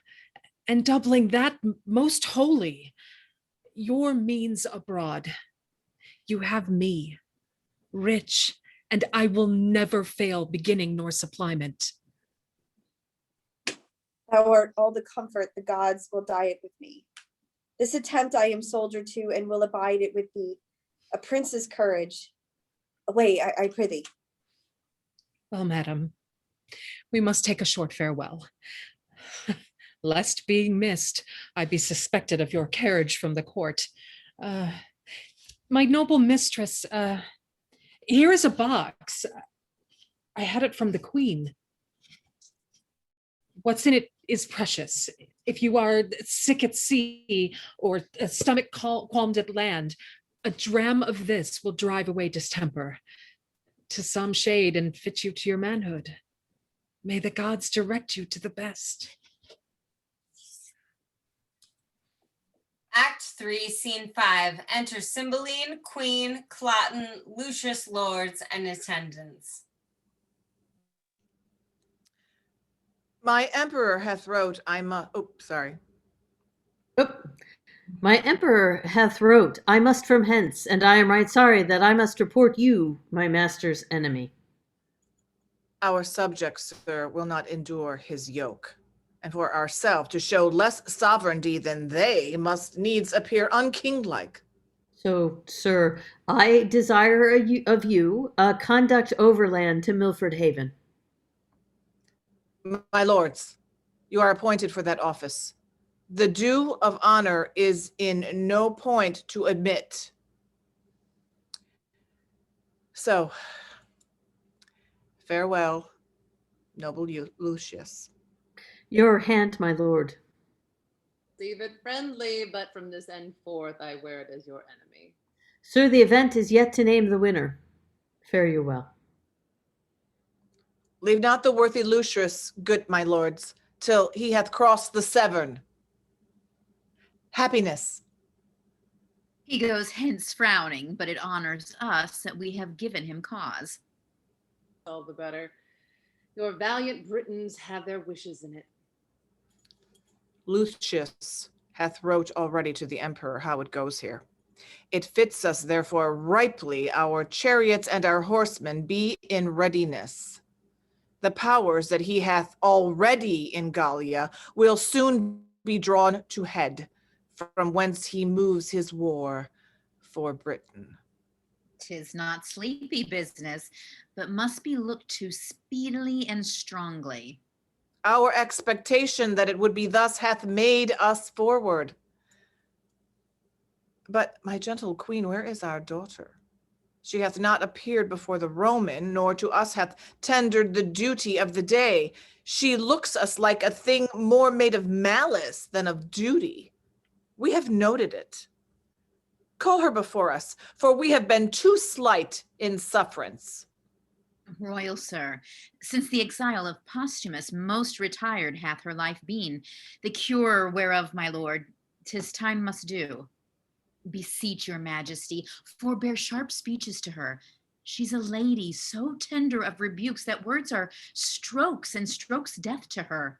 [SPEAKER 8] and doubling that most holy. Your means abroad, you have me, rich, and I will never fail beginning nor supplement.
[SPEAKER 13] Thou art all the comfort the gods will diet with me. This attempt I am soldier to, and will abide it with thee. A prince's courage. Away, I prithee.
[SPEAKER 8] Well, madam, we must take a short farewell. Lest being missed, I be suspected of your carriage from the court. My noble mistress, here is a box. I had it from the queen. What's in it is precious. If you are sick at sea or a stomach qualmed at land, a dram of this will drive away distemper. To some shade and fit you to your manhood. May the gods direct you to the best.
[SPEAKER 2] Act 3, Scene 5. Enter Cymbeline, Queen, Cloten, Lucius, lords, and attendants.
[SPEAKER 3] My emperor hath wrote
[SPEAKER 4] My emperor hath wrote, I must from hence, and I am right sorry that I must report you, my master's enemy.
[SPEAKER 3] Our subjects, sir, will not endure his yoke. And for ourselves to show less sovereignty than they must needs appear unkinglike.
[SPEAKER 4] So, sir, I desire of you a conduct overland to Milford Haven.
[SPEAKER 3] My lords, you are appointed for that office. The due of honor is in no point to admit. So, farewell, noble Lucius.
[SPEAKER 4] Your hand, my lord.
[SPEAKER 9] conceive it friendly, but from this end forth I wear it as your enemy.
[SPEAKER 4] Sir, the event is yet to name the winner. Fare you well.
[SPEAKER 3] Leave not the worthy Lucius, good my lords, till he hath crossed the Severn. Happiness.
[SPEAKER 6] He goes hence frowning, but it honors us that we have given him cause.
[SPEAKER 9] All the better. Your valiant Britons have their wishes in it.
[SPEAKER 3] Lucius hath wrote already to the emperor how it goes here. It fits us, therefore, ripely our chariots and our horsemen be in readiness. The powers that he hath already in Gallia will soon be drawn to head, from whence he moves his war for Britain.
[SPEAKER 6] 'Tis not sleepy business, but must be looked to speedily and strongly.
[SPEAKER 3] Our expectation that it would be thus hath made us forward. But, my gentle queen, where is our daughter? She hath not appeared before the Roman, nor to us hath tendered the duty of the day. She looks us like a thing more made of malice than of duty. We have noted it. Call her before us, for we have been too slight in sufferance.
[SPEAKER 6] Royal sir, since the exile of Posthumus, most retired hath her life been, the cure whereof, my lord, 'tis time must do. Beseech your majesty, forbear sharp speeches to her. She's a lady so tender of rebukes that words are strokes and strokes death to her.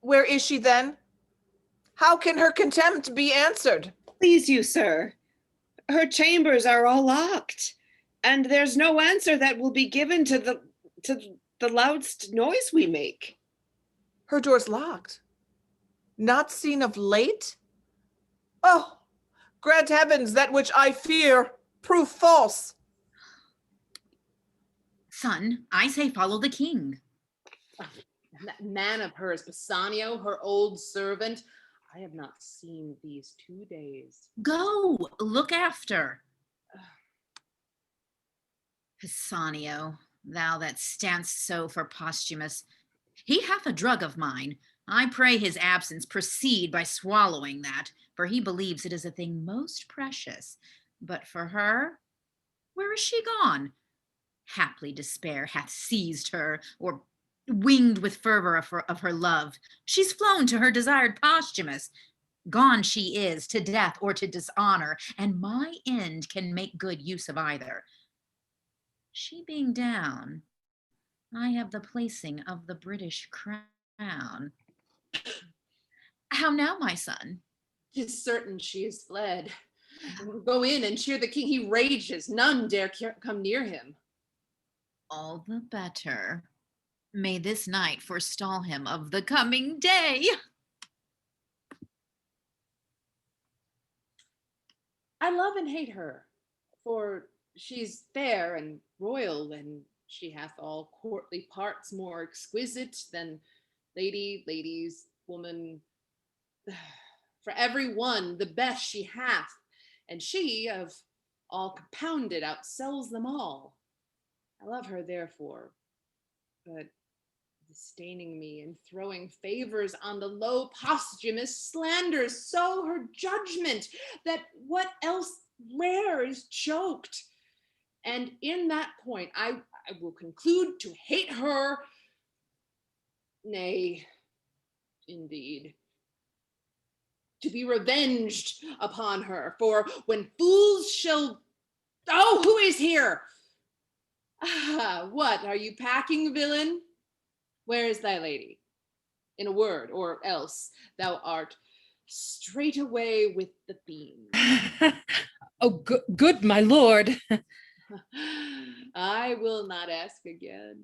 [SPEAKER 3] Where is she then? How can her contempt be answered?
[SPEAKER 10] Please you, sir. Her chambers are all locked, and there's no answer that will be given to the loudest noise we make.
[SPEAKER 3] Her door's locked. Not seen of late? Oh, grant heavens that which I fear prove false.
[SPEAKER 6] Son, I say follow the king.
[SPEAKER 9] That man of hers, Pisanio, her old servant, I have not seen these 2 days.
[SPEAKER 6] Go, look after. Pisanio, thou that standst so for Posthumus, he hath a drug of mine. I pray his absence proceed by swallowing that, for he believes it is a thing most precious. But for her, where is she gone? Haply despair hath seized her, or winged with fervor of her love. She's flown to her desired Posthumus. Gone she is to death or to dishonor, and my end can make good use of either. She being down, I have the placing of the British crown. How now, my son?
[SPEAKER 9] 'Tis certain she is fled. Go in and cheer the king. He rages. None dare come near him.
[SPEAKER 6] All the better. May this night forestall him of the coming day.
[SPEAKER 9] I love and hate her, for she's fair and royal, and she hath all courtly parts more exquisite than ladies, woman. For every one the best she hath, and she of all compounded outsells them all. I love her therefore, but disdaining me and throwing favors on the low Posthumus slanders so her judgment that what else rare is choked. And in that point I will conclude to hate her, nay, indeed, to be revenged upon her. For when fools shall... Oh, who is here? What, are you packing, villain? Where is thy lady? In a word, or else thou art straight away with the fiend.
[SPEAKER 8] Oh, good, my lord.
[SPEAKER 9] I will not ask again.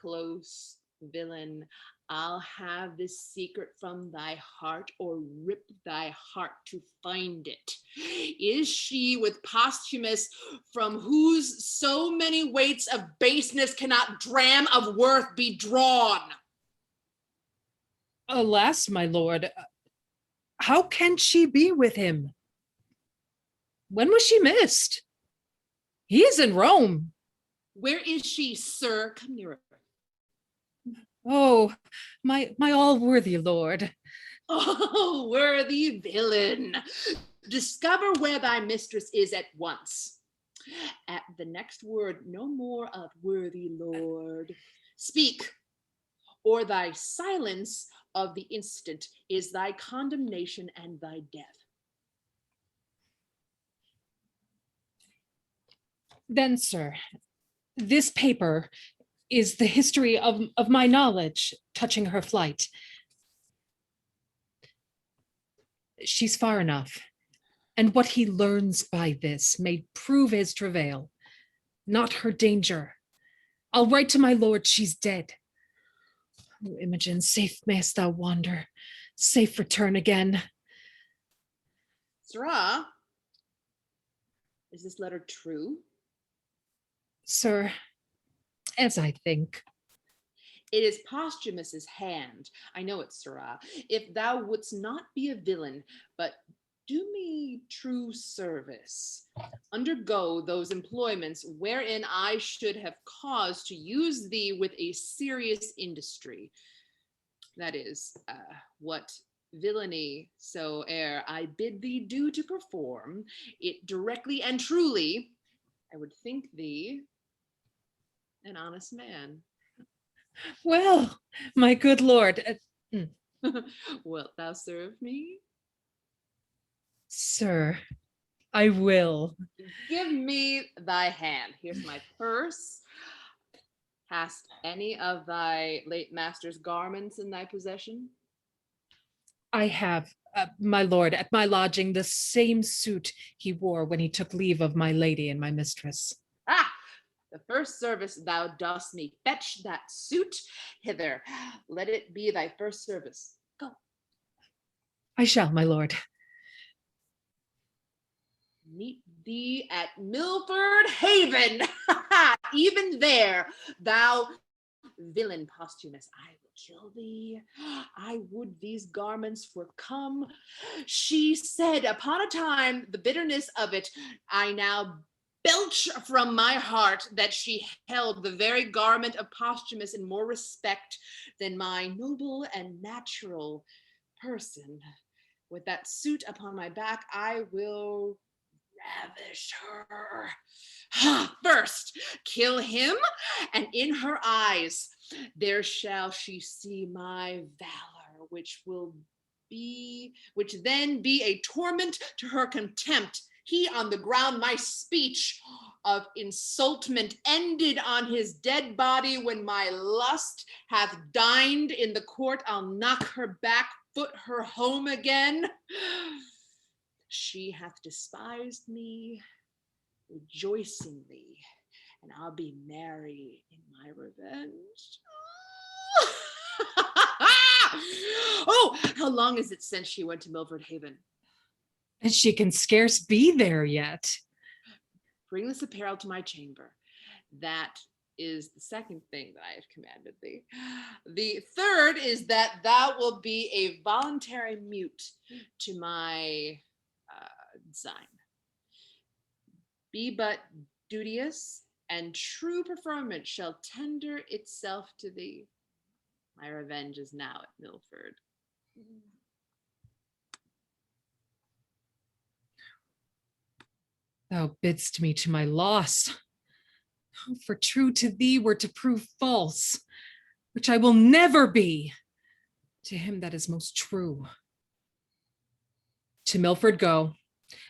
[SPEAKER 9] Close, villain, I'll have this secret from thy heart, or rip thy heart to find it. Is she with Posthumus, from whose so many weights of baseness cannot dram of worth be drawn?
[SPEAKER 8] Alas, my lord, how can she be with him? When was she missed? He is in Rome.
[SPEAKER 9] Where is she, sir? Come nearer.
[SPEAKER 8] Oh, my all-worthy lord.
[SPEAKER 9] Oh, worthy villain, discover where thy mistress is at once. At the next word, no more of worthy lord. Speak, or thy silence of the instant is thy condemnation and thy death.
[SPEAKER 8] Then, sir, this paper is the history of my knowledge touching her flight. She's far enough, and what he learns by this may prove his travail, not her danger. I'll write to my lord she's dead. Oh, Imogen, safe mayst thou wander, safe return again.
[SPEAKER 9] Sirrah, is this letter true?
[SPEAKER 8] Sir, as I think.
[SPEAKER 9] It is Posthumus's hand. I know it, sirrah. If thou wouldst not be a villain, but do me true service, undergo those employments wherein I should have cause to use thee with a serious industry. That is, what villainy soe'er I bid thee do to perform it directly and truly, I would think thee an honest man.
[SPEAKER 8] Well, my good lord.
[SPEAKER 9] Wilt thou serve me?
[SPEAKER 8] Sir, I will.
[SPEAKER 9] Give me thy hand. Here's my purse. Hast any of thy late master's garments in thy possession?
[SPEAKER 8] I have, my lord, at my lodging the same suit he wore when he took leave of my lady and my mistress.
[SPEAKER 9] Ah! The first service thou dost me, fetch that suit hither. Let it be thy first service. Go.
[SPEAKER 8] I shall, my lord.
[SPEAKER 9] Meet thee at Milford Haven. Even there, thou villain Posthumus, I will kill thee. I would these garments were come. She said upon a time, the bitterness of it, I now belch from my heart that she held the very garment of Posthumus in more respect than my noble and natural person. With that suit upon my back, I will ravish her. First, kill him, and in her eyes there shall she see my valor, which then be a torment to her contempt. He on the ground, my speech of insultment ended on his dead body. When my lust hath dined in the court, I'll knock her back, foot her home again. She hath despised me rejoicingly, and I'll be merry in my revenge. Oh, how long is it since she went to Milford Haven?
[SPEAKER 8] And she can scarce be there yet.
[SPEAKER 9] Bring this apparel to my chamber. That is the second thing that I have commanded thee. The third is that thou wilt be a voluntary mute to my design. Be but duteous, and true preferment shall tender itself to thee. My revenge is now at Milford.
[SPEAKER 8] Thou bidst me to my loss. For true to thee were to prove false, which I will never be to him that is most true. To Milford go,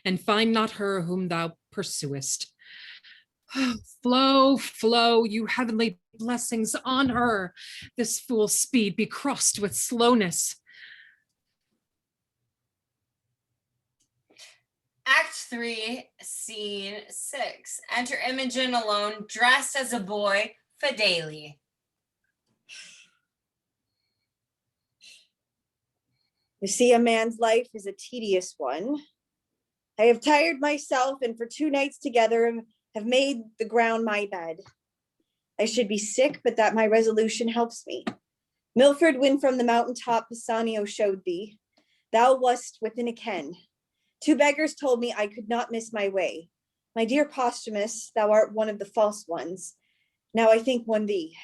[SPEAKER 8] and find not her whom thou pursuest. Flow, flow, you heavenly blessings on her. This fool's speed be crossed with slowness.
[SPEAKER 2] Act 3, Scene 6. Enter Imogen alone, dressed as a boy, Fideli.
[SPEAKER 13] You see, a man's life is a tedious one. I have tired myself, and for 2 nights together have made the ground my bed. I should be sick, but that my resolution helps me. Milford, when from the mountaintop Pisanio showed thee, thou wast within a ken. 2 beggars told me I could not miss my way. My dear Posthumus, thou art one of the false ones. Now I think one thee.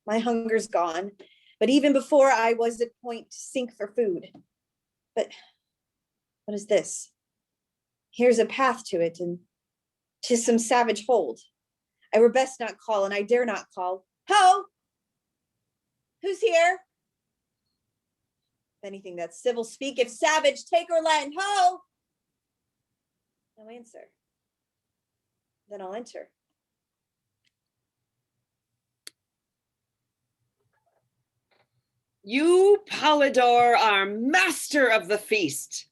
[SPEAKER 13] My hunger's gone. but even before I was at point to sink for food. But what is this? Here's a path to it, and 'tis some savage hold. I were best not call, and I dare not call. Ho! Who's here? If anything that's civil, speak. If savage, take or lend. Ho! No answer. Then I'll enter.
[SPEAKER 10] You, Polydor, are master of the feast.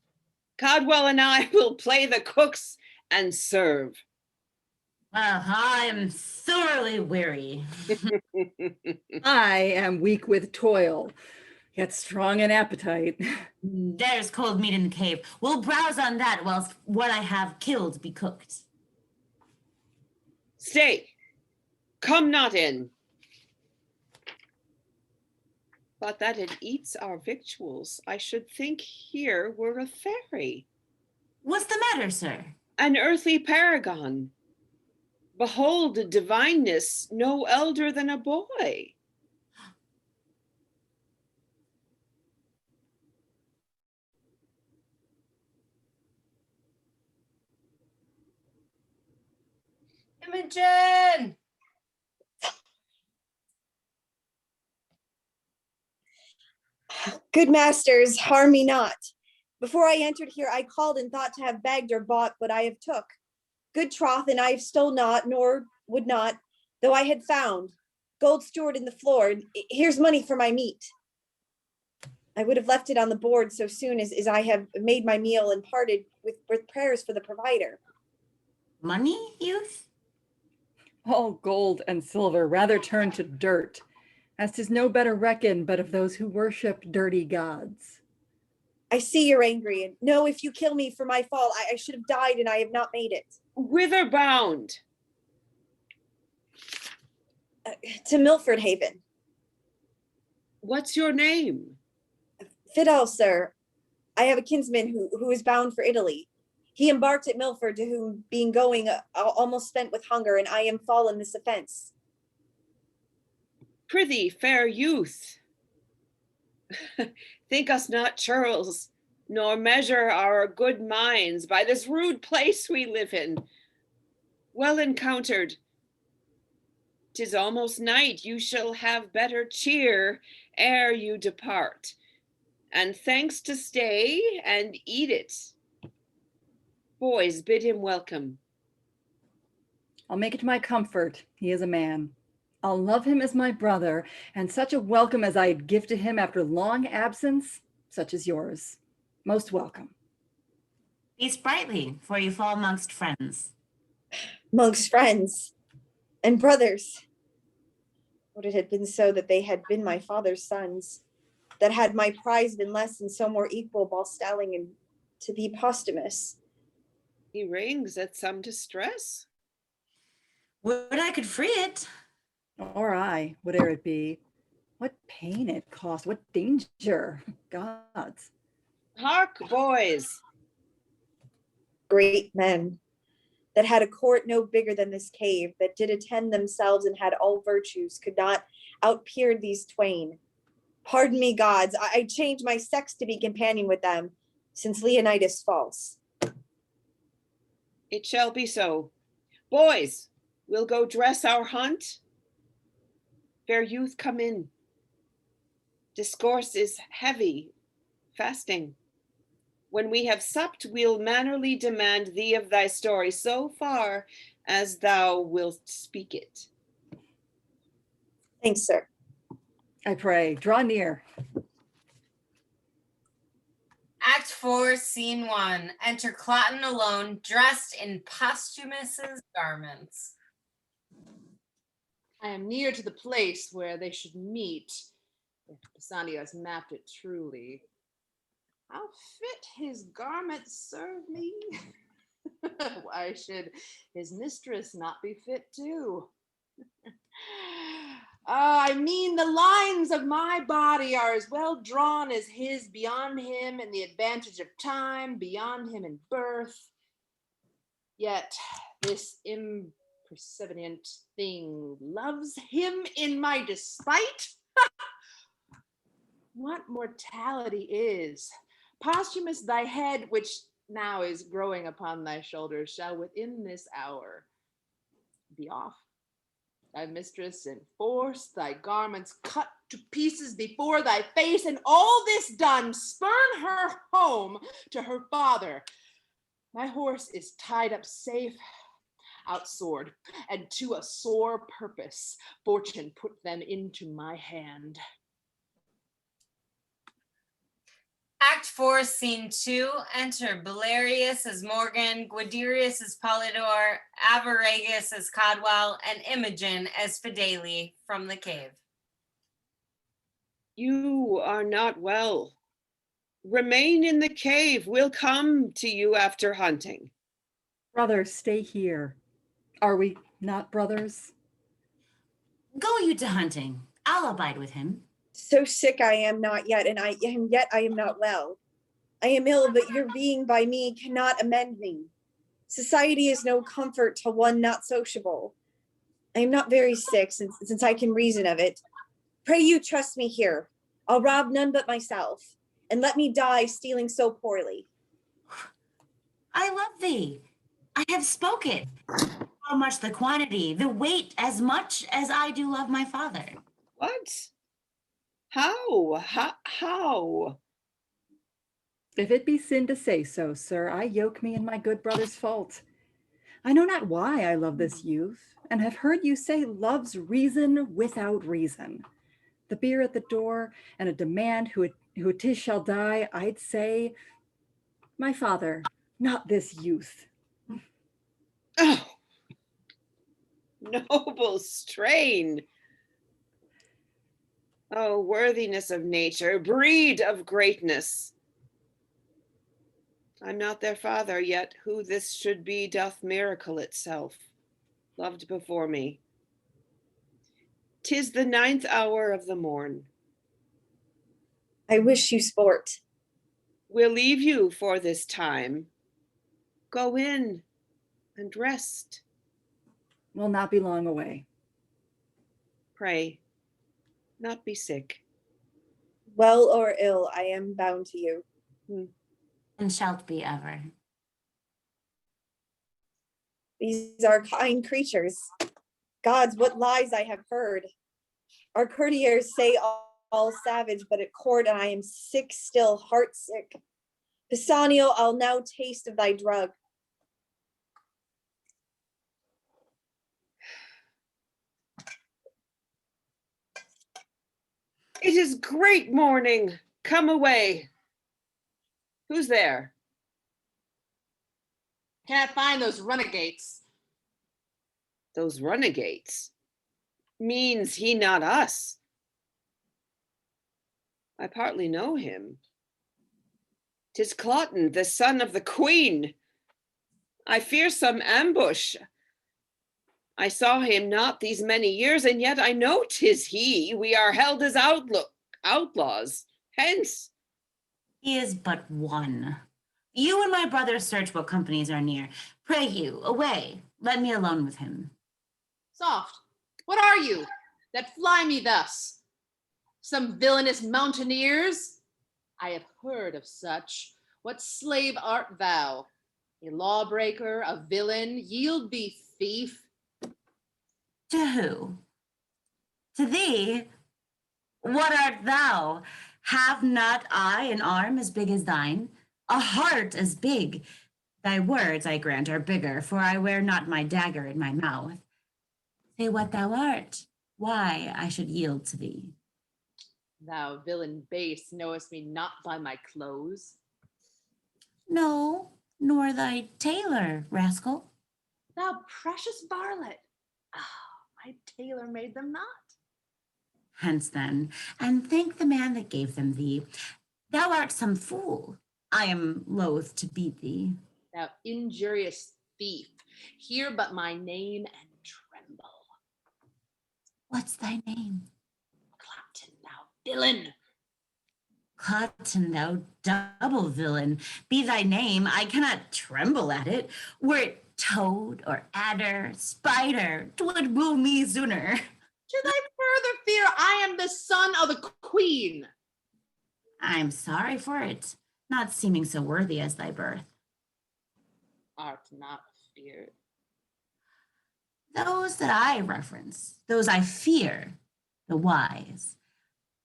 [SPEAKER 10] Codwell and I will play the cooks and serve.
[SPEAKER 11] I am thoroughly weary.
[SPEAKER 12] I am weak with toil, yet strong in appetite.
[SPEAKER 11] There's cold meat in the cave. We'll browse on that whilst what I have killed be cooked.
[SPEAKER 10] Stay, come not in. But that it eats our victuals, I should think here were a fairy.
[SPEAKER 11] What's the matter, sir?
[SPEAKER 10] An earthly paragon. Behold a divineness no elder than a boy.
[SPEAKER 2] Imogen!
[SPEAKER 13] Good masters, harm me not. Before I entered here, I called and thought to have begged or bought what I have took. Good troth, and I have stole not, nor would not, though I had found. Gold stored in the floor, here's money for my meat. I would have left it on the board so soon as I have made my meal and parted with prayers for the provider.
[SPEAKER 11] Money, youth?
[SPEAKER 12] All gold and silver rather turn to dirt, as 'tis no better reckon but of those who worship dirty gods.
[SPEAKER 13] I see you're angry, and no, if you kill me for my fault, I should have died, and I have not made it.
[SPEAKER 10] Whither bound?
[SPEAKER 13] To Milford Haven.
[SPEAKER 10] What's your name?
[SPEAKER 13] Fidel, sir. I have a kinsman who is bound for Italy. He embarked at Milford, to whom being going almost spent with hunger, and I am fallen this offense.
[SPEAKER 10] Prithee, fair youth, think us not churls, nor measure our good minds by this rude place we live in. Well encountered. 'Tis almost night, you shall have better cheer ere you depart. And thanks to stay and eat it. Boys, bid him welcome.
[SPEAKER 12] I'll make it my comfort, he is a man. I'll love him as my brother, and such a welcome as I'd give to him after long absence, such as yours. Most welcome.
[SPEAKER 11] Be sprightly, for you fall amongst friends.
[SPEAKER 13] Amongst friends and brothers. Would it had been so that they had been my father's sons, that had my prize been less and so more equal, Balstelling and to thee Posthumus.
[SPEAKER 10] He rings at some distress.
[SPEAKER 11] Would I could free it.
[SPEAKER 12] Or I, whate'er it be. What pain it cost, what danger, gods.
[SPEAKER 10] Hark, boys.
[SPEAKER 13] Great men, that had a court no bigger than this cave, that did attend themselves and had all virtues, could not outpeer these twain. Pardon me, gods, I change my sex to be companion with them, since Leonidas false.
[SPEAKER 10] It shall be so. Boys, we'll go dress our hunt. Fair youth, come in. Discourse is heavy, fasting. When we have supped, we'll mannerly demand thee of thy story so far as thou wilt speak it.
[SPEAKER 13] Thanks, sir.
[SPEAKER 12] I pray, draw near.
[SPEAKER 2] Act 4, Scene 1. Enter Cloten alone, dressed in Posthumus's garments.
[SPEAKER 9] I am near to the place where they should meet, if Pisanio has mapped it truly. How fit his garments serve me? Why should his mistress not be fit too? I mean, the lines of my body are as well drawn as his, beyond him in the advantage of time, beyond him in birth. Yet this impercipient thing loves him in my despite. what mortality is. Posthumus, thy head, which now is growing upon thy shoulders, shall within this hour be off. Thy mistress in force, thy garments cut to pieces before thy face, and all this done, spurn her home to her father. My horse is tied up safe, outsword, and to a sore purpose fortune put them into my hand.
[SPEAKER 2] Act 4, Scene 2. Enter Belarius as Morgan, Guiderius as Polydor, Arviragus as Codwell, and Imogen as Fideli from the cave.
[SPEAKER 10] You are not well. Remain in the cave. We'll come to you after hunting.
[SPEAKER 12] Brother, stay here. Are we not brothers?
[SPEAKER 11] Go you to hunting. I'll abide with him.
[SPEAKER 13] So sick I am not yet, and yet I am not well. I am ill, but your being by me cannot amend me. Society is no comfort to one not sociable. I am not very sick, since I can reason of it. Pray you trust me here. I'll rob none but myself, and let me die stealing so poorly.
[SPEAKER 11] I love thee. I have spoken. How much the quantity, the weight, as much as I do love my father.
[SPEAKER 10] What? How?
[SPEAKER 12] If it be sin to say so, sir, I yoke me in my good brother's fault. I know not why I love this youth, and have heard you say love's reason without reason. The beer at the door, and a demand who it is shall die, I'd say, my father, not this youth.
[SPEAKER 10] Oh, noble strain. Oh, worthiness of nature, breed of greatness. I'm not their father, yet who this should be doth miracle itself, loved before me. 'Tis the 9th hour of the morn.
[SPEAKER 13] I wish you sport.
[SPEAKER 10] We'll leave you for this time. Go in and rest.
[SPEAKER 12] Will not be long away.
[SPEAKER 10] Pray, not be sick.
[SPEAKER 13] Well or ill, I am bound to you.
[SPEAKER 11] And shalt be ever.
[SPEAKER 13] These are kind creatures. Gods, what lies I have heard. Our courtiers say all savage, but at court I am sick still, heart sick. Pisanio, I'll now taste of thy drug.
[SPEAKER 10] It is great morning. Come away. Who's there?
[SPEAKER 9] Can't find those renegades.
[SPEAKER 10] Those renegades? Means he not us. I partly know him. 'Tis Cloten, the son of the queen. I fear some ambush. I saw him not these many years, and yet I know 'tis he. We are held as outlaws. Hence.
[SPEAKER 11] He is but one. You and my brother search what companies are near. Pray you, away. Let me alone with him.
[SPEAKER 9] Soft, what are you that fly me thus? Some villainous mountaineers? I have heard of such. What slave art thou? A lawbreaker, a villain? Yield thee, thief.
[SPEAKER 11] To who? To thee? What art thou? Have not I an arm as big as thine? A heart as big? Thy words, I grant, are bigger, for I wear not my dagger in my mouth. Say what thou art, why I should yield to thee.
[SPEAKER 9] Thou villain base, knowest me not by my clothes.
[SPEAKER 11] No, nor thy tailor, rascal.
[SPEAKER 9] Thou precious varlet. My tailor made them not.
[SPEAKER 11] Hence then, and thank the man that gave them thee. Thou art some fool. I am loath to beat thee.
[SPEAKER 9] Thou injurious thief, hear but my name and tremble.
[SPEAKER 11] What's thy name?
[SPEAKER 9] Cloten, thou villain.
[SPEAKER 11] Cloten, thou double villain. Be thy name, I cannot tremble at it. Were it toad or adder, spider, 'twould woo me sooner.
[SPEAKER 9] To thy further fear, I am the son of the queen.
[SPEAKER 11] I'm sorry for it, not seeming so worthy as thy birth.
[SPEAKER 9] Art not feared.
[SPEAKER 11] Those that I reference, those I fear, the wise.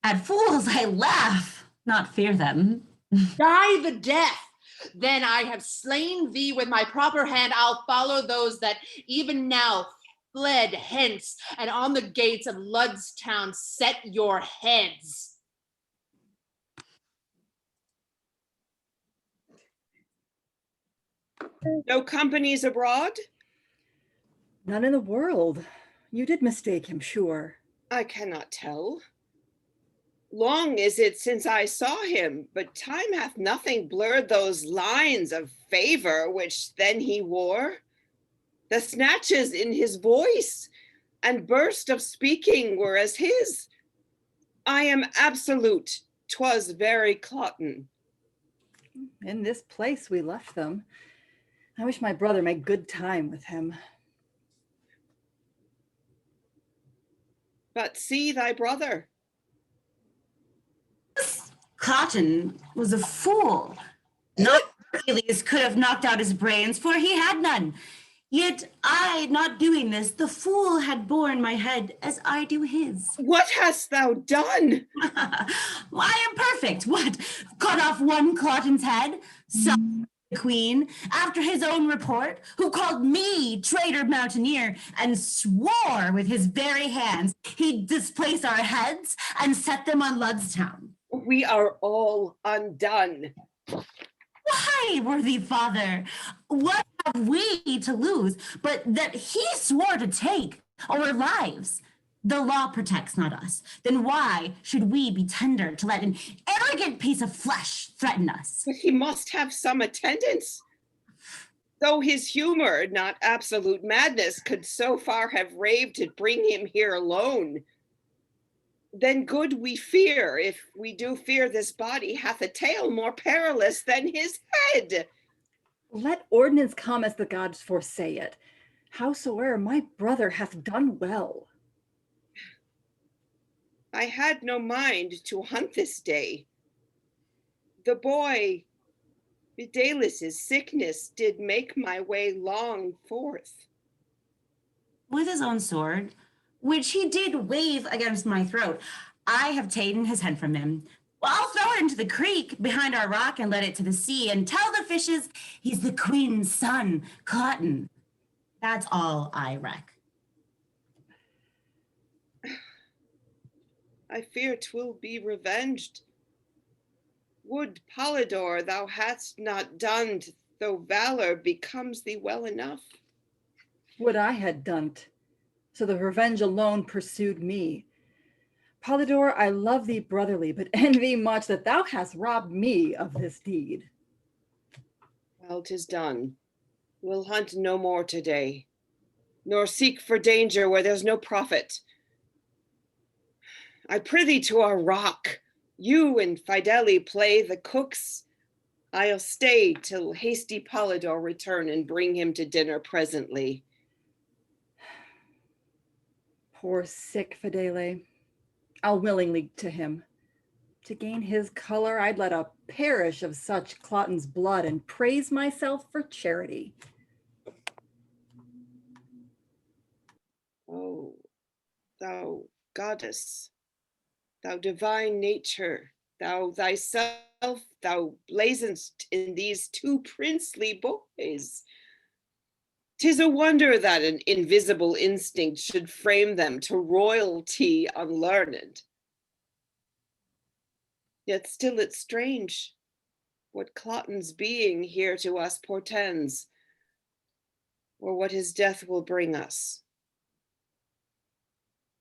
[SPEAKER 11] At fools I laugh, not fear them.
[SPEAKER 9] Die the death. Then I have slain thee with my proper hand. I'll follow those that even now fled hence, and on the gates of Ludstown set your heads.
[SPEAKER 10] No companies abroad?
[SPEAKER 12] None in the world. You did mistake him, sure.
[SPEAKER 10] I cannot tell. Long is it since I saw him, but time hath nothing blurred those lines of favor which then he wore. The snatches in his voice and burst of speaking were as his. I am absolute, 'twas very Cloten.
[SPEAKER 12] In this place we left them. I wish my brother made good time with him.
[SPEAKER 10] But see thy brother.
[SPEAKER 11] Cloten was a fool. Not Cornelius could have knocked out his brains, for he had none. Yet I, not doing this, the fool had borne my head as I do his.
[SPEAKER 10] What hast thou done?
[SPEAKER 11] I am perfect. What? Cut off one Cloten's head? Some the queen, after his own report, who called me traitor mountaineer and swore with his very hands he'd displace our heads and set them on Ludstown.
[SPEAKER 10] We are all undone.
[SPEAKER 11] Why, worthy father? What have we to lose but that he swore to take our lives? The law protects, not us. Then why should we be tender to let an arrogant piece of flesh threaten us?
[SPEAKER 10] But he must have some attendance. Though his humor, not absolute madness, could so far have raved to bring him here alone. Then good we fear, if we do fear this body hath a tale more perilous than his head.
[SPEAKER 12] Let ordinance come as the gods foresay it. Howsoe'er my brother hath done well.
[SPEAKER 10] I had no mind to hunt this day. The boy, Guiderius' sickness did make my way long forth.
[SPEAKER 11] With his own sword, which he did wave against my throat, I have ta'en his head from him. Well, I'll throw it into the creek behind our rock and let it to the sea and tell the fishes he's the queen's son, Cloten. That's all I reck.
[SPEAKER 10] I fear 'twill be revenged. Would, Polydor, thou hadst not done, though valor becomes thee well enough.
[SPEAKER 12] Would I had done't, so the revenge alone pursued me. Polydor, I love thee brotherly, but envy much that thou hast robbed me of this deed.
[SPEAKER 10] Well, 'tis done. We'll hunt no more today, nor seek for danger where there's no profit. I prithee to our rock. You and Fideli play the cooks. I'll stay till hasty Polydor return and bring him to dinner presently.
[SPEAKER 12] Poor sick Fidele. I'll willingly to him. To gain his color, I'd let a parish of such Cloten's blood and praise myself for charity.
[SPEAKER 10] Oh, thou goddess, thou divine nature, thou thyself, thou blazonst in these two princely boys. 'Tis a wonder that an invisible instinct should frame them to royalty unlearned. Yet still it's strange what Cloten's being here to us portends, or what his death will bring us.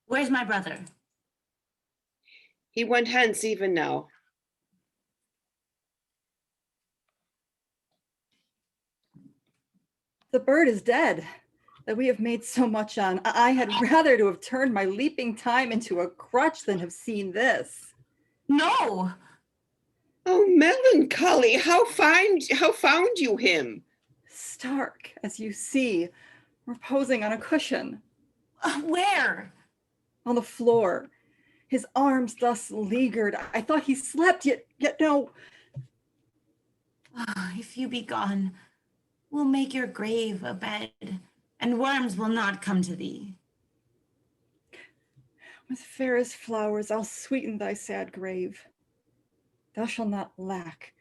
[SPEAKER 11] Where's my brother?
[SPEAKER 10] He went hence even now.
[SPEAKER 12] The bird is dead that we have made so much on. I had rather to have turned my leaping time into a crutch than have seen this.
[SPEAKER 11] No.
[SPEAKER 10] Oh, melancholy, how found you him?
[SPEAKER 12] Stark, as you see, reposing on a cushion.
[SPEAKER 11] Where?
[SPEAKER 12] On the floor. his arms thus leaguered. I thought he slept, yet no.
[SPEAKER 11] Ah, if you be gone, we'll make your grave a bed, and worms will not come to thee.
[SPEAKER 12] With fairest flowers I'll sweeten thy sad grave. Thou shalt not lack.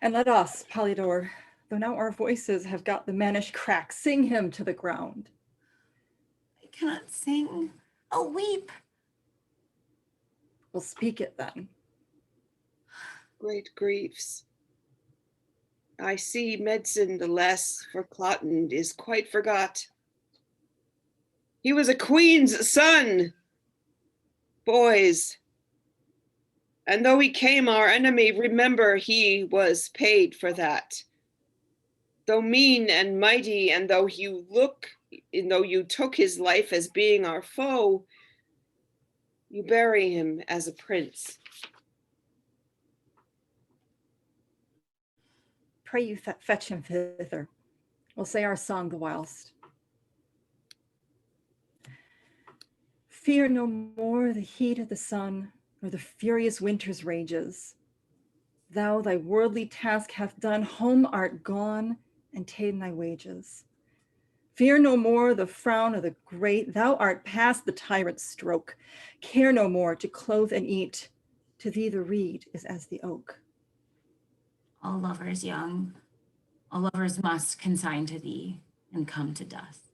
[SPEAKER 12] And let us, Polydore, though now our voices have got the mannish crack, sing him to the ground.
[SPEAKER 11] I cannot sing. Oh, weep.
[SPEAKER 12] We'll speak it then.
[SPEAKER 10] Great griefs. I see medicine the less, for Cloten is quite forgot. He was a queen's son, boys. And though he came our enemy, remember he was paid for that. Though mean and mighty, and though you took his life as being our foe, you bury him as a prince.
[SPEAKER 12] Pray you fetch him thither. We'll say our song the whilst. Fear no more the heat of the sun, nor the furious winter's rages. Thou thy worldly task hath done, home art gone, and ta'en thy wages. Fear no more the frown of the great, thou art past the tyrant's stroke. Care no more to clothe and eat, to thee the reed is as the oak.
[SPEAKER 11] All lovers young, all lovers must consign to thee and come to dust.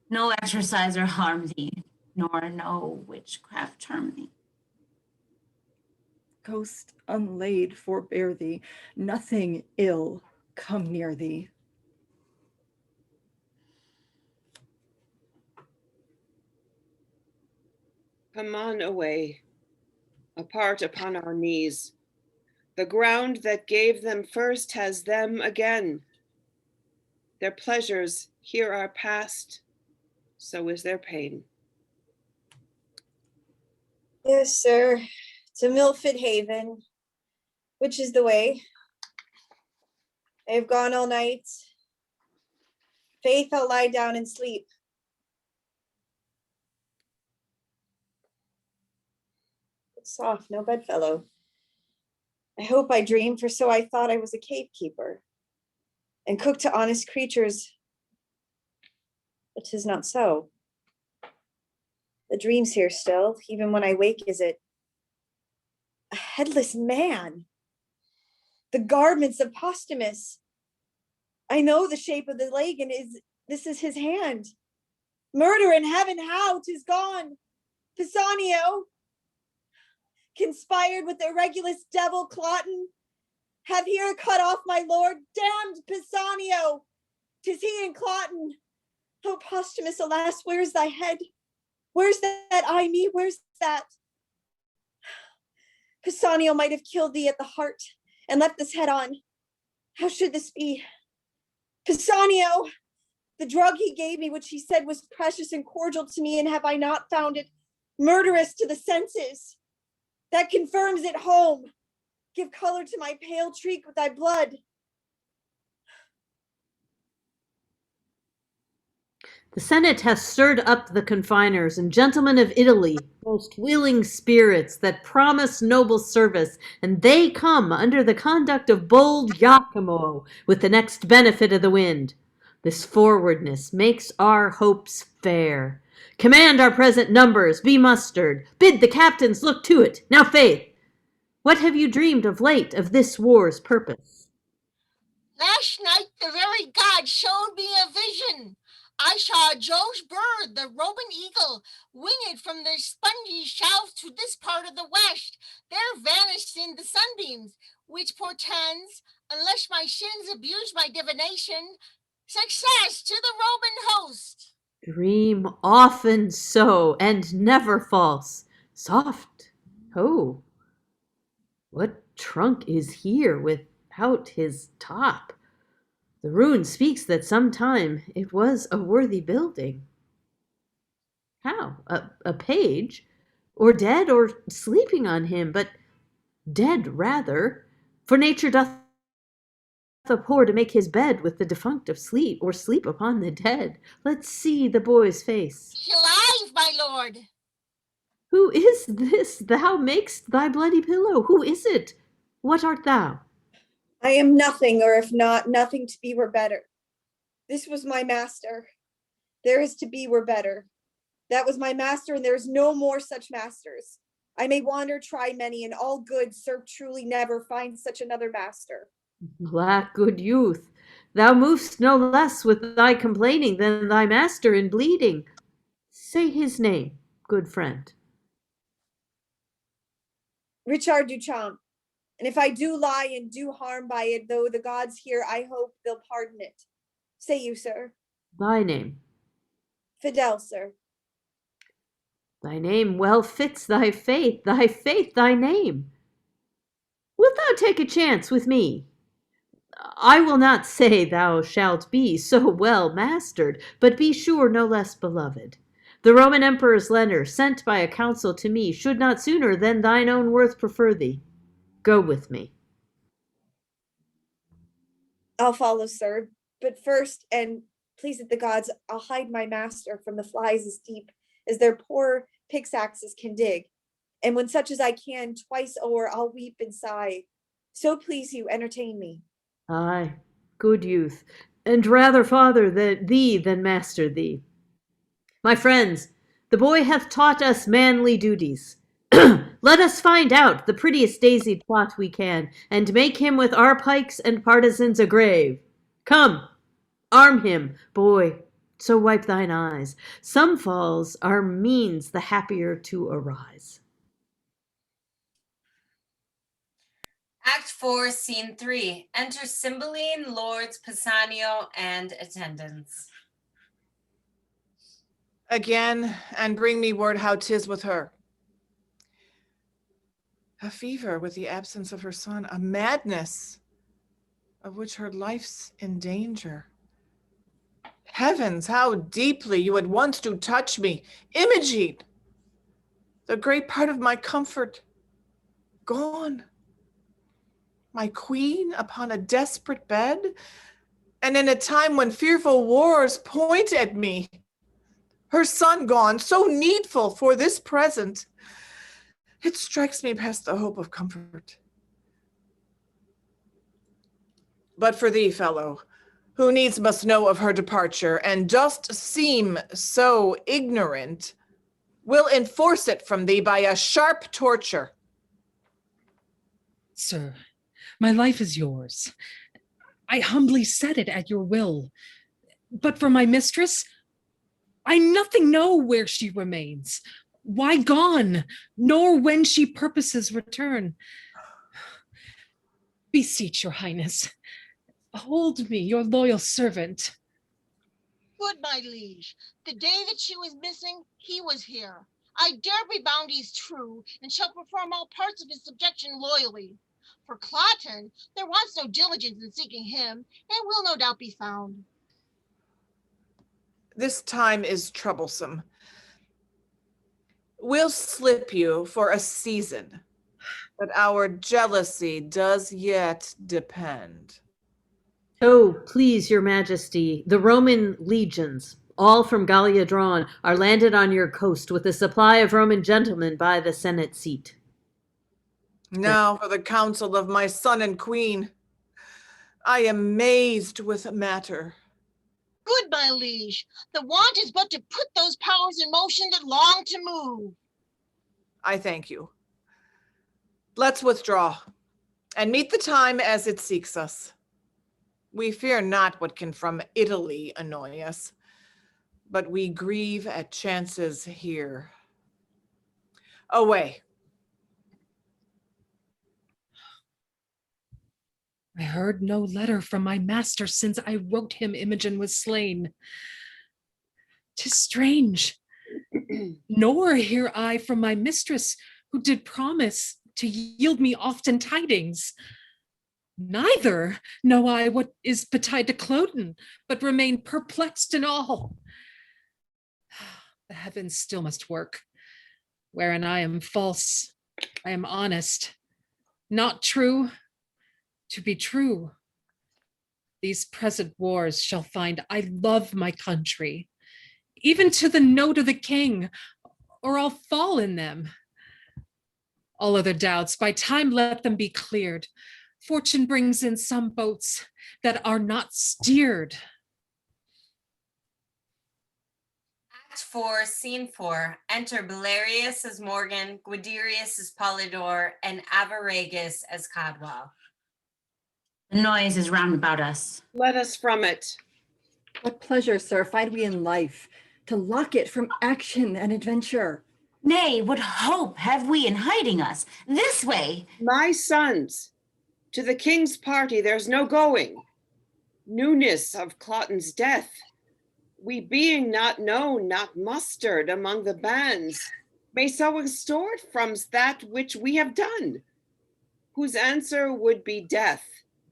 [SPEAKER 11] No exerciser harm thee, nor no witchcraft charm thee.
[SPEAKER 12] Ghost unlaid forbear thee, nothing ill come near thee.
[SPEAKER 10] Come on away, apart upon our knees. The ground that gave them first has them again. Their pleasures here are past, so is their pain.
[SPEAKER 13] Yes, sir, to Milford Haven, which is the way. I have gone all night. Faith, I'll lie down and sleep. It's soft, no bedfellow. I hope I dream, for so I thought I was a cave keeper and cooked to honest creatures, but 'tis not so. The dream's here still, even when I wake, is it a headless man? The garments of Posthumus. I know the shape of the leg, and this is his hand. Murder in heaven, how 'tis gone. Pisanio, conspired with the regulus devil Cloten, have here cut off my lord, damned Pisanio. 'Tis he and Cloten. Oh, Posthumus, alas, where's thy head? Where's that eye me? Where's that? Pisanio might have killed thee at the heart and left this head on. How should this be? Pisanio, the drug he gave me, which he said was precious and cordial to me, and have I not found it murderous to the senses? That confirms it home. Give color to my pale cheek with thy blood.
[SPEAKER 4] The Senate hath stirred up the confiners and gentlemen of Italy, most willing spirits that promise noble service, and they come under the conduct of bold Iachimo with the next benefit of the wind. This forwardness makes our hopes fair. Command our present numbers, be mustered. Bid the captains look to it. Now, Faith, what have you dreamed of late of this war's purpose?
[SPEAKER 5] Last night the very god showed me a vision. I saw a Joe's bird, the Roman eagle, winged from the spongy south to this part of the west, there vanished in the sunbeams, which portends, unless my sins abuse my divination, success to the Roman host.
[SPEAKER 4] Dream often so, and never false. Soft. Oh, what trunk is here without his top? The rune speaks that sometime it was a worthy building. How? A page? Or dead, or sleeping on him, but dead rather, for nature doth abhor to make his bed with the defunct of sleep, or sleep upon the dead. Let's see the boy's face.
[SPEAKER 5] He's alive, my lord.
[SPEAKER 4] Who is this thou makest thy bloody pillow? Who is it? What art thou?
[SPEAKER 13] I am nothing, or if not, nothing to be were better. This was my master. There is to be were better. That was my master, and there is no more such masters. I may wander, try many, and all good serve truly never find such another master.
[SPEAKER 4] Black good youth, thou movest no less with thy complaining than thy master in bleeding. Say his name, good friend.
[SPEAKER 13] Richard Duchamp. And if I do lie and do harm by it, though the gods hear, I hope they'll pardon it. Say you, sir.
[SPEAKER 4] Thy name.
[SPEAKER 13] Fidel, sir.
[SPEAKER 4] Thy name well fits thy faith, thy name. Wilt thou take a chance with me? I will not say thou shalt be so well mastered, but be sure no less beloved. The Roman Emperor's letter, sent by a council to me, should not sooner than thine own worth prefer thee. Go with me.
[SPEAKER 13] I'll follow, sir. But first, and please it the gods, I'll hide my master from the flies as deep as their poor pickaxes can dig. And when such as I can, twice o'er, I'll weep and sigh. So please you, entertain me.
[SPEAKER 4] Aye, good youth, and rather father thee than master thee. My friends, the boy hath taught us manly duties. Let us find out the prettiest daisied plot we can, and make him with our pikes and partisans a grave. Come, arm him, boy, so wipe thine eyes. Some falls are means the happier to arise.
[SPEAKER 2] Act 4, Scene 3. Enter Cymbeline, Lords, Pisanio, and attendants.
[SPEAKER 3] Again, and bring me word how 'tis with her. A fever with the absence of her son, a madness of which her life's in danger. Heavens, how deeply you at once do touch me. Imogen, the great part of my comfort, gone. My queen upon a desperate bed, and in a time when fearful wars point at me. Her son gone, so needful for this present. It strikes me past the hope of comfort. But for thee, fellow, who needs must know of her departure, and dost seem so ignorant, will enforce it from thee by a sharp torture.
[SPEAKER 8] Sir, my life is yours. I humbly set it at your will. But for my mistress, I nothing know where she remains, why gone, nor when she purposes return. Beseech your highness, hold me your loyal servant.
[SPEAKER 5] Good, my liege. The day that she was missing, he was here. I dare be bound he's true, and shall perform all parts of his subjection loyally. For Cloten, there wants no diligence in seeking him, and will no doubt be found.
[SPEAKER 3] This time is troublesome. We'll slip you for a season, but our jealousy does yet depend.
[SPEAKER 4] Oh, please your majesty, the Roman legions, all from Gallia drawn, are landed on your coast with a supply of Roman gentlemen by the Senate seat.
[SPEAKER 3] Now for the counsel of my son and queen. I am mazed with matter.
[SPEAKER 5] Good, my liege. The want is but to put those powers in motion that long to move.
[SPEAKER 3] I thank you. Let's withdraw, and meet the time as it seeks us. We fear not what can from Italy annoy us, but we grieve at chances here. Away.
[SPEAKER 8] I heard no letter from my master since I wrote him Imogen was slain. 'Tis strange. Nor hear I from my mistress, who did promise to yield me often tidings. Neither know I what is betide to Cloten, but remain perplexed in all. The heavens still must work, wherein I am false, I am honest, not true, to be true. These present wars shall find I love my country, even to the note of the king, or I'll fall in them. All other doubts, by time let them be cleared. Fortune brings in some boats that are not steered.
[SPEAKER 2] Act 4, Scene 4. Enter Belarius as Morgan, Guiderius as Polydor, and Arviragus as Cadwell.
[SPEAKER 11] The noise is round about us.
[SPEAKER 10] Let us from it.
[SPEAKER 12] What pleasure, sir, find we in life, to lock it from action and adventure.
[SPEAKER 11] Nay, what hope have we in hiding us? This way!
[SPEAKER 10] My sons, to the king's party there's no going. Newness of Cloten's death, we being not known, not mustered among the bands, may so extort from that which we have done, whose answer would be death,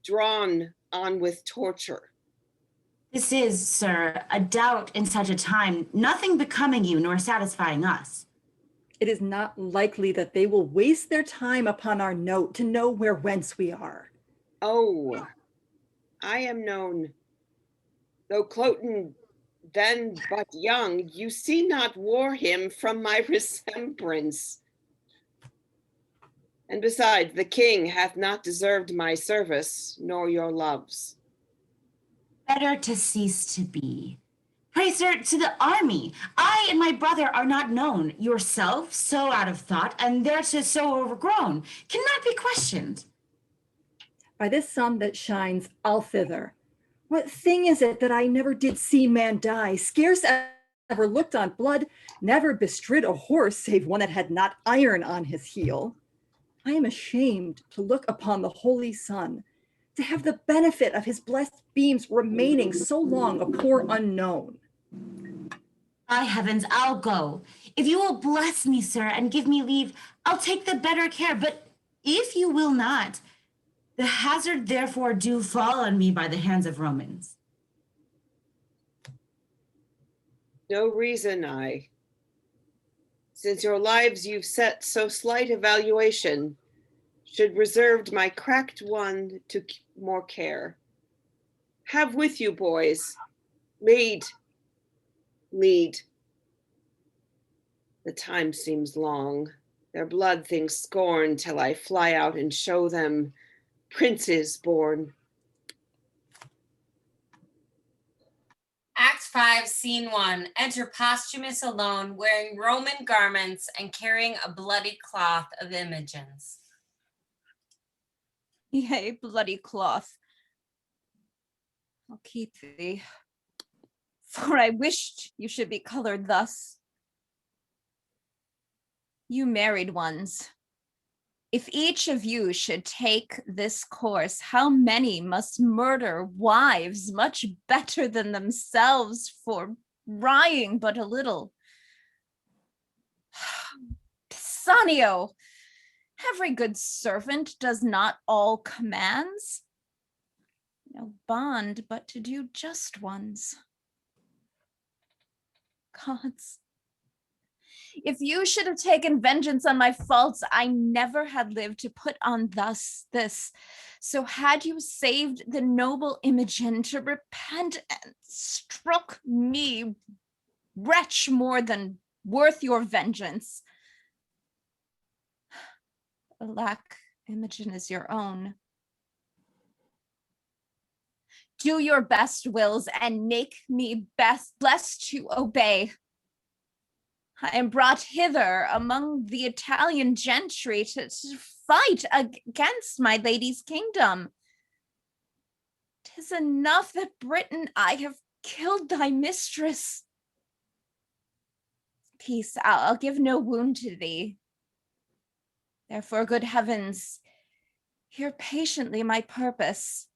[SPEAKER 10] drawn on with torture.
[SPEAKER 11] This is, sir, a doubt in such a time, nothing becoming you nor satisfying us.
[SPEAKER 12] It is not likely that they will waste their time upon our note to know whence we are.
[SPEAKER 10] Oh, I am known. Though Cloten then but young, you see not wore him from my resemblance. And besides, the king hath not deserved my service, nor your loves.
[SPEAKER 11] Better to cease to be. Pray, sir, to the army. I and my brother are not known. Yourself, so out of thought, and thereto so overgrown, cannot be questioned.
[SPEAKER 12] By this sun that shines, I'll thither. What thing is it that I never did see man die, scarce ever looked on blood, never bestrid a horse, save one that had not iron on his heel? I am ashamed to look upon the holy sun, to have the benefit of his blessed beams remaining so long a poor unknown.
[SPEAKER 11] By heavens, I'll go. If you will bless me, sir, and give me leave, I'll take the better care. But if you will not, the hazard therefore do fall on me by the hands of Romans.
[SPEAKER 10] No reason I, since your lives you've set so slight a valuation, should reserved my cracked one to more care. Have with you, boys. Lead. Lead. The time seems long. Their blood things scorn till I fly out and show them princes born.
[SPEAKER 2] Act 5, Scene 1. Enter Posthumus alone, wearing Roman garments and carrying a bloody cloth of Imogen's.
[SPEAKER 1] Yea, bloody cloth. I'll keep thee, for I wished you should be colored thus. You married ones, if each of you should take this course, how many must murder wives much better than themselves for rying but a little? Pisanio, every good servant does not all commands. No bond but to do just ones. Gods, if you should have taken vengeance on my faults, I never had lived to put on thus this. So had you saved the noble Imogen to repent and struck me, wretch more than worth your vengeance. Alack, Imogen is your own. Do your best wills and make me blessed to obey. I am brought hither among the Italian gentry to fight against my lady's kingdom. 'Tis enough that Britain I have killed thy mistress. Peace, I'll give no wound to thee. Therefore, good heavens, hear patiently my purpose.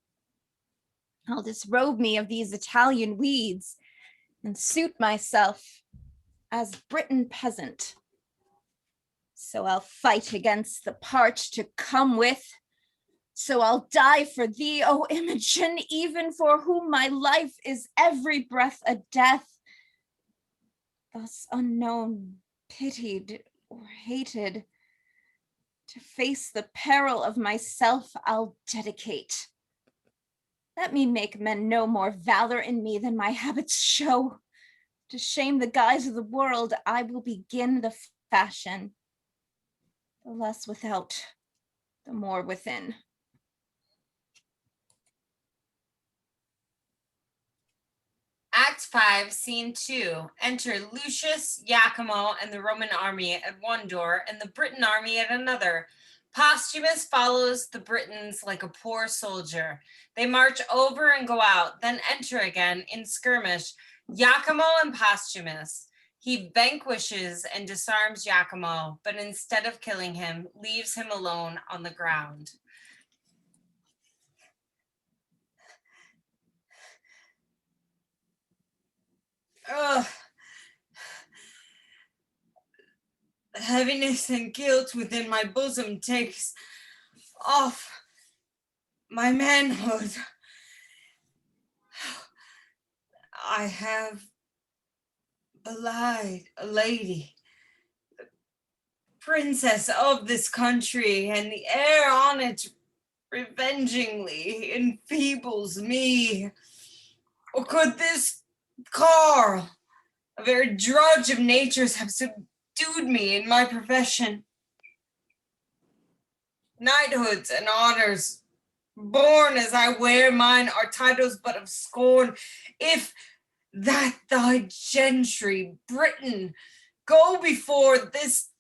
[SPEAKER 1] I'll disrobe me of these Italian weeds and suit myself as Briton peasant. So I'll fight against the part to come with. So I'll die for thee, O Imogen, even for whom my life is every breath a death. Thus unknown, pitied, or hated, to face the peril of myself I'll dedicate. Let me make men no more valor in me than my habits show. To shame the guise of the world, I will begin the fashion. The less without, the more within.
[SPEAKER 2] Act 5, Scene 2. Enter Lucius, Iachimo, and the Roman army at one door, and the Briton army at another. Posthumus follows the Britons like a poor soldier. They march over and go out, then enter again in skirmish, Iachimo and Posthumus. He vanquishes and disarms Iachimo, but instead of killing him, leaves him alone on the ground. Ugh. The heaviness and guilt within my bosom takes off my manhood. I have belied a lady, the princess of this country, and the heir on it revengingly enfeebles me. Or could this Carl, a very drudge of nature's, have subdued me in my profession? Knighthoods and honors, born as I wear mine, are titles but of scorn. If that thy gentry, Britain, go before this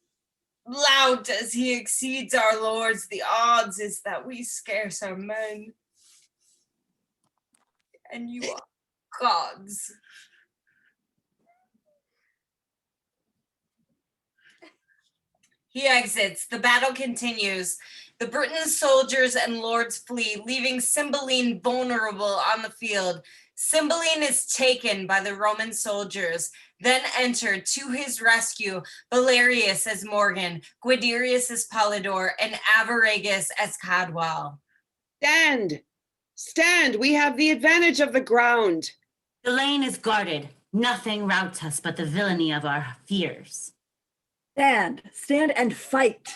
[SPEAKER 2] lout as he exceeds our lords, the odds is that we scarce are men, and you are gods. He exits. The battle continues. The Briton soldiers and lords flee, leaving Cymbeline vulnerable on the field. Cymbeline is taken by the Roman soldiers. Then enter to his rescue Belarius as Morgan, Guiderius as Polydor, and Arviragus as Cadwal.
[SPEAKER 10] Stand! Stand! We have the advantage of the ground.
[SPEAKER 11] The lane is guarded. Nothing routs us but the villainy of our fears.
[SPEAKER 12] Stand and fight.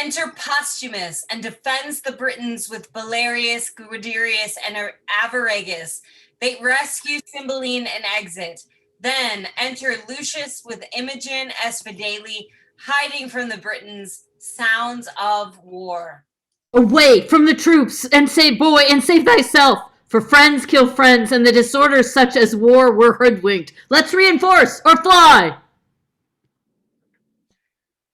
[SPEAKER 2] Enter Posthumus and defends the Britons with Belarius, Guiderius, and Arviragus. They rescue Cymbeline and exit. Then enter Lucius with Imogen as Fideli, hiding from the Britons. Sounds of war.
[SPEAKER 4] Away from the troops, and save boy, and save thyself. For friends kill friends, and the disorders such as war were hoodwinked. Let's reinforce or fly.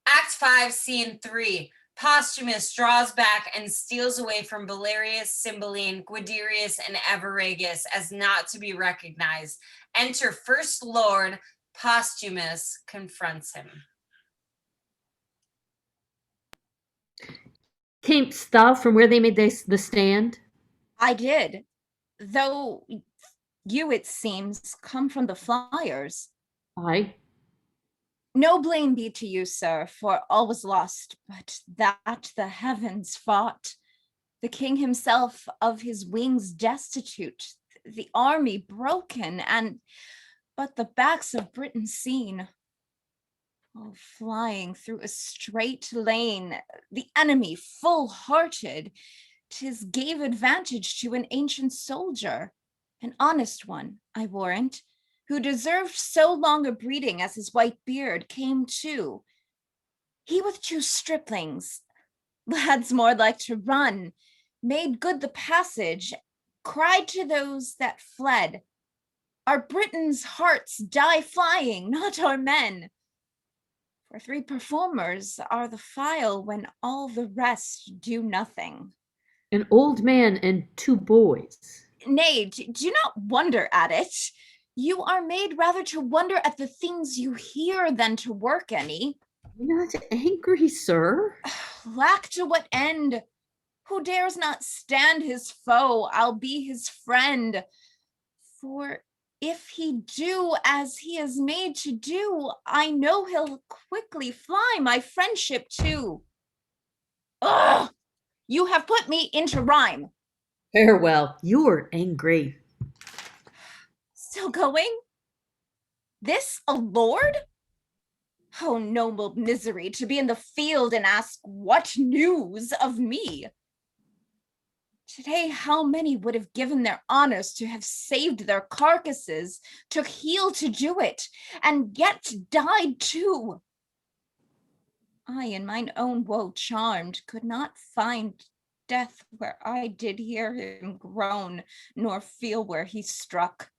[SPEAKER 2] Act 5, Scene 3. Posthumus draws back and steals away from Belarius, Cymbeline, Guiderius, and Arviragus as not to be recognized. Enter First Lord. Posthumus confronts him.
[SPEAKER 4] Camest thou from where they made the stand?
[SPEAKER 1] I did, though you, it seems, come from the flyers.
[SPEAKER 4] Aye.
[SPEAKER 1] No blame be to you, sir, for all was lost, but that the heavens fought. The king himself of his wings destitute, the army broken, and but the backs of Britain seen. Oh, flying through a straight lane, the enemy full-hearted, 'tis gave advantage to an ancient soldier, an honest one, I warrant, who deserved so long a breeding as his white beard came to. He with 2 striplings, lads more like to run, made good the passage, cried to those that fled, our Britons' hearts die flying, not our men. For 3 performers are the file when all the rest do nothing.
[SPEAKER 4] An old man and 2 boys.
[SPEAKER 1] Nay, do not wonder at it. You are made rather to wonder at the things you hear than to work any.
[SPEAKER 4] Not angry, sir.
[SPEAKER 1] Lack to what end? Who dares not stand his foe, I'll be his friend. For if he do as he is made to do, I know he'll quickly fly my friendship too. Ugh! You have put me into rhyme.
[SPEAKER 4] Farewell, you're angry.
[SPEAKER 1] Still going? This a lord? Oh, noble misery, to be in the field and ask what news of me. Today, how many would have given their honors to have saved their carcasses, took heel to do it, and yet died too? I, in mine own woe charmed, could not find death where I did hear him groan, nor feel where he struck.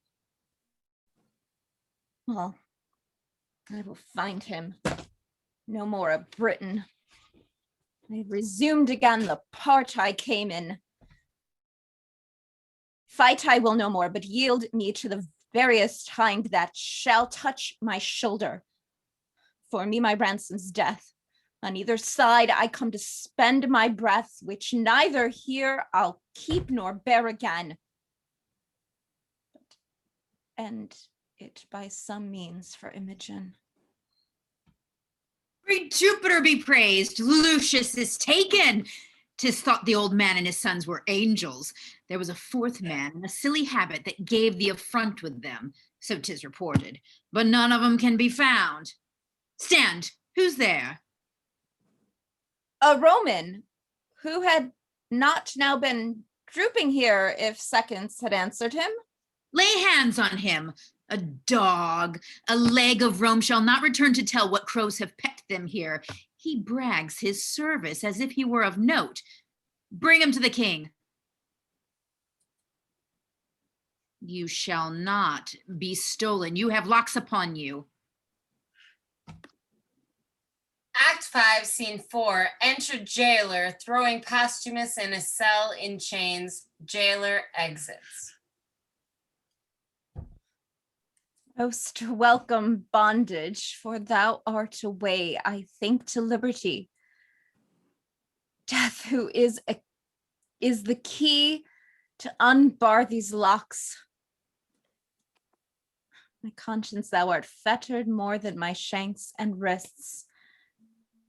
[SPEAKER 1] Well, I will find him, no more a Briton. I have resumed again the part I came in. Fight I will no more, but yield me to the veriest hind that shall touch my shoulder. For me my ransom's death. On either side I come to spend my breath, which neither here I'll keep nor bear again. But end it by some means for Imogen.
[SPEAKER 6] Great Jupiter be praised, Lucius is taken. 'Tis thought the old man and his sons were angels. There was a fourth man in a silly habit that gave the affront with them, so 'tis reported, but none of them can be found. Stand, who's there?
[SPEAKER 1] A Roman, who had not now been drooping here if seconds had answered him.
[SPEAKER 6] Lay hands on him. A dog, a leg of Rome shall not return to tell what crows have pecked them here. He brags his service as if he were of note. Bring him to the king. You shall not be stolen. You have locks upon you.
[SPEAKER 2] Act 5, Scene 4. Enter jailer, throwing Posthumus in a cell in chains. Jailer exits.
[SPEAKER 1] Most welcome bondage, for thou art a way, I think, to liberty. Death, who is the key to unbar these locks. My conscience, thou art fettered more than my shanks and wrists.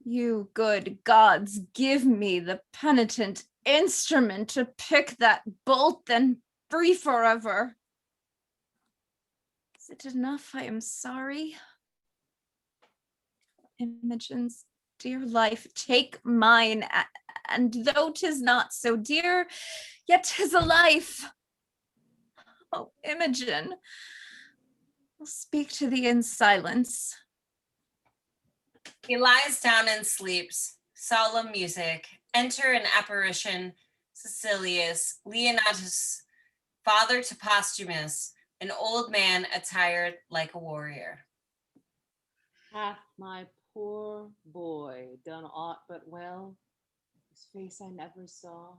[SPEAKER 1] You good gods, give me the penitent instrument to pick that bolt, then free forever. Is it enough? I am sorry. Imogen's dear life, take mine, and though 'tis not so dear, yet 'tis a life. Oh, Imogen, I'll speak to thee in silence.
[SPEAKER 2] He lies down and sleeps. Solemn music. Enter an apparition. Sicilius, Leonatus, father to Posthumus, an old man attired like a warrior.
[SPEAKER 9] Hath my poor boy done aught but well? His face I never saw.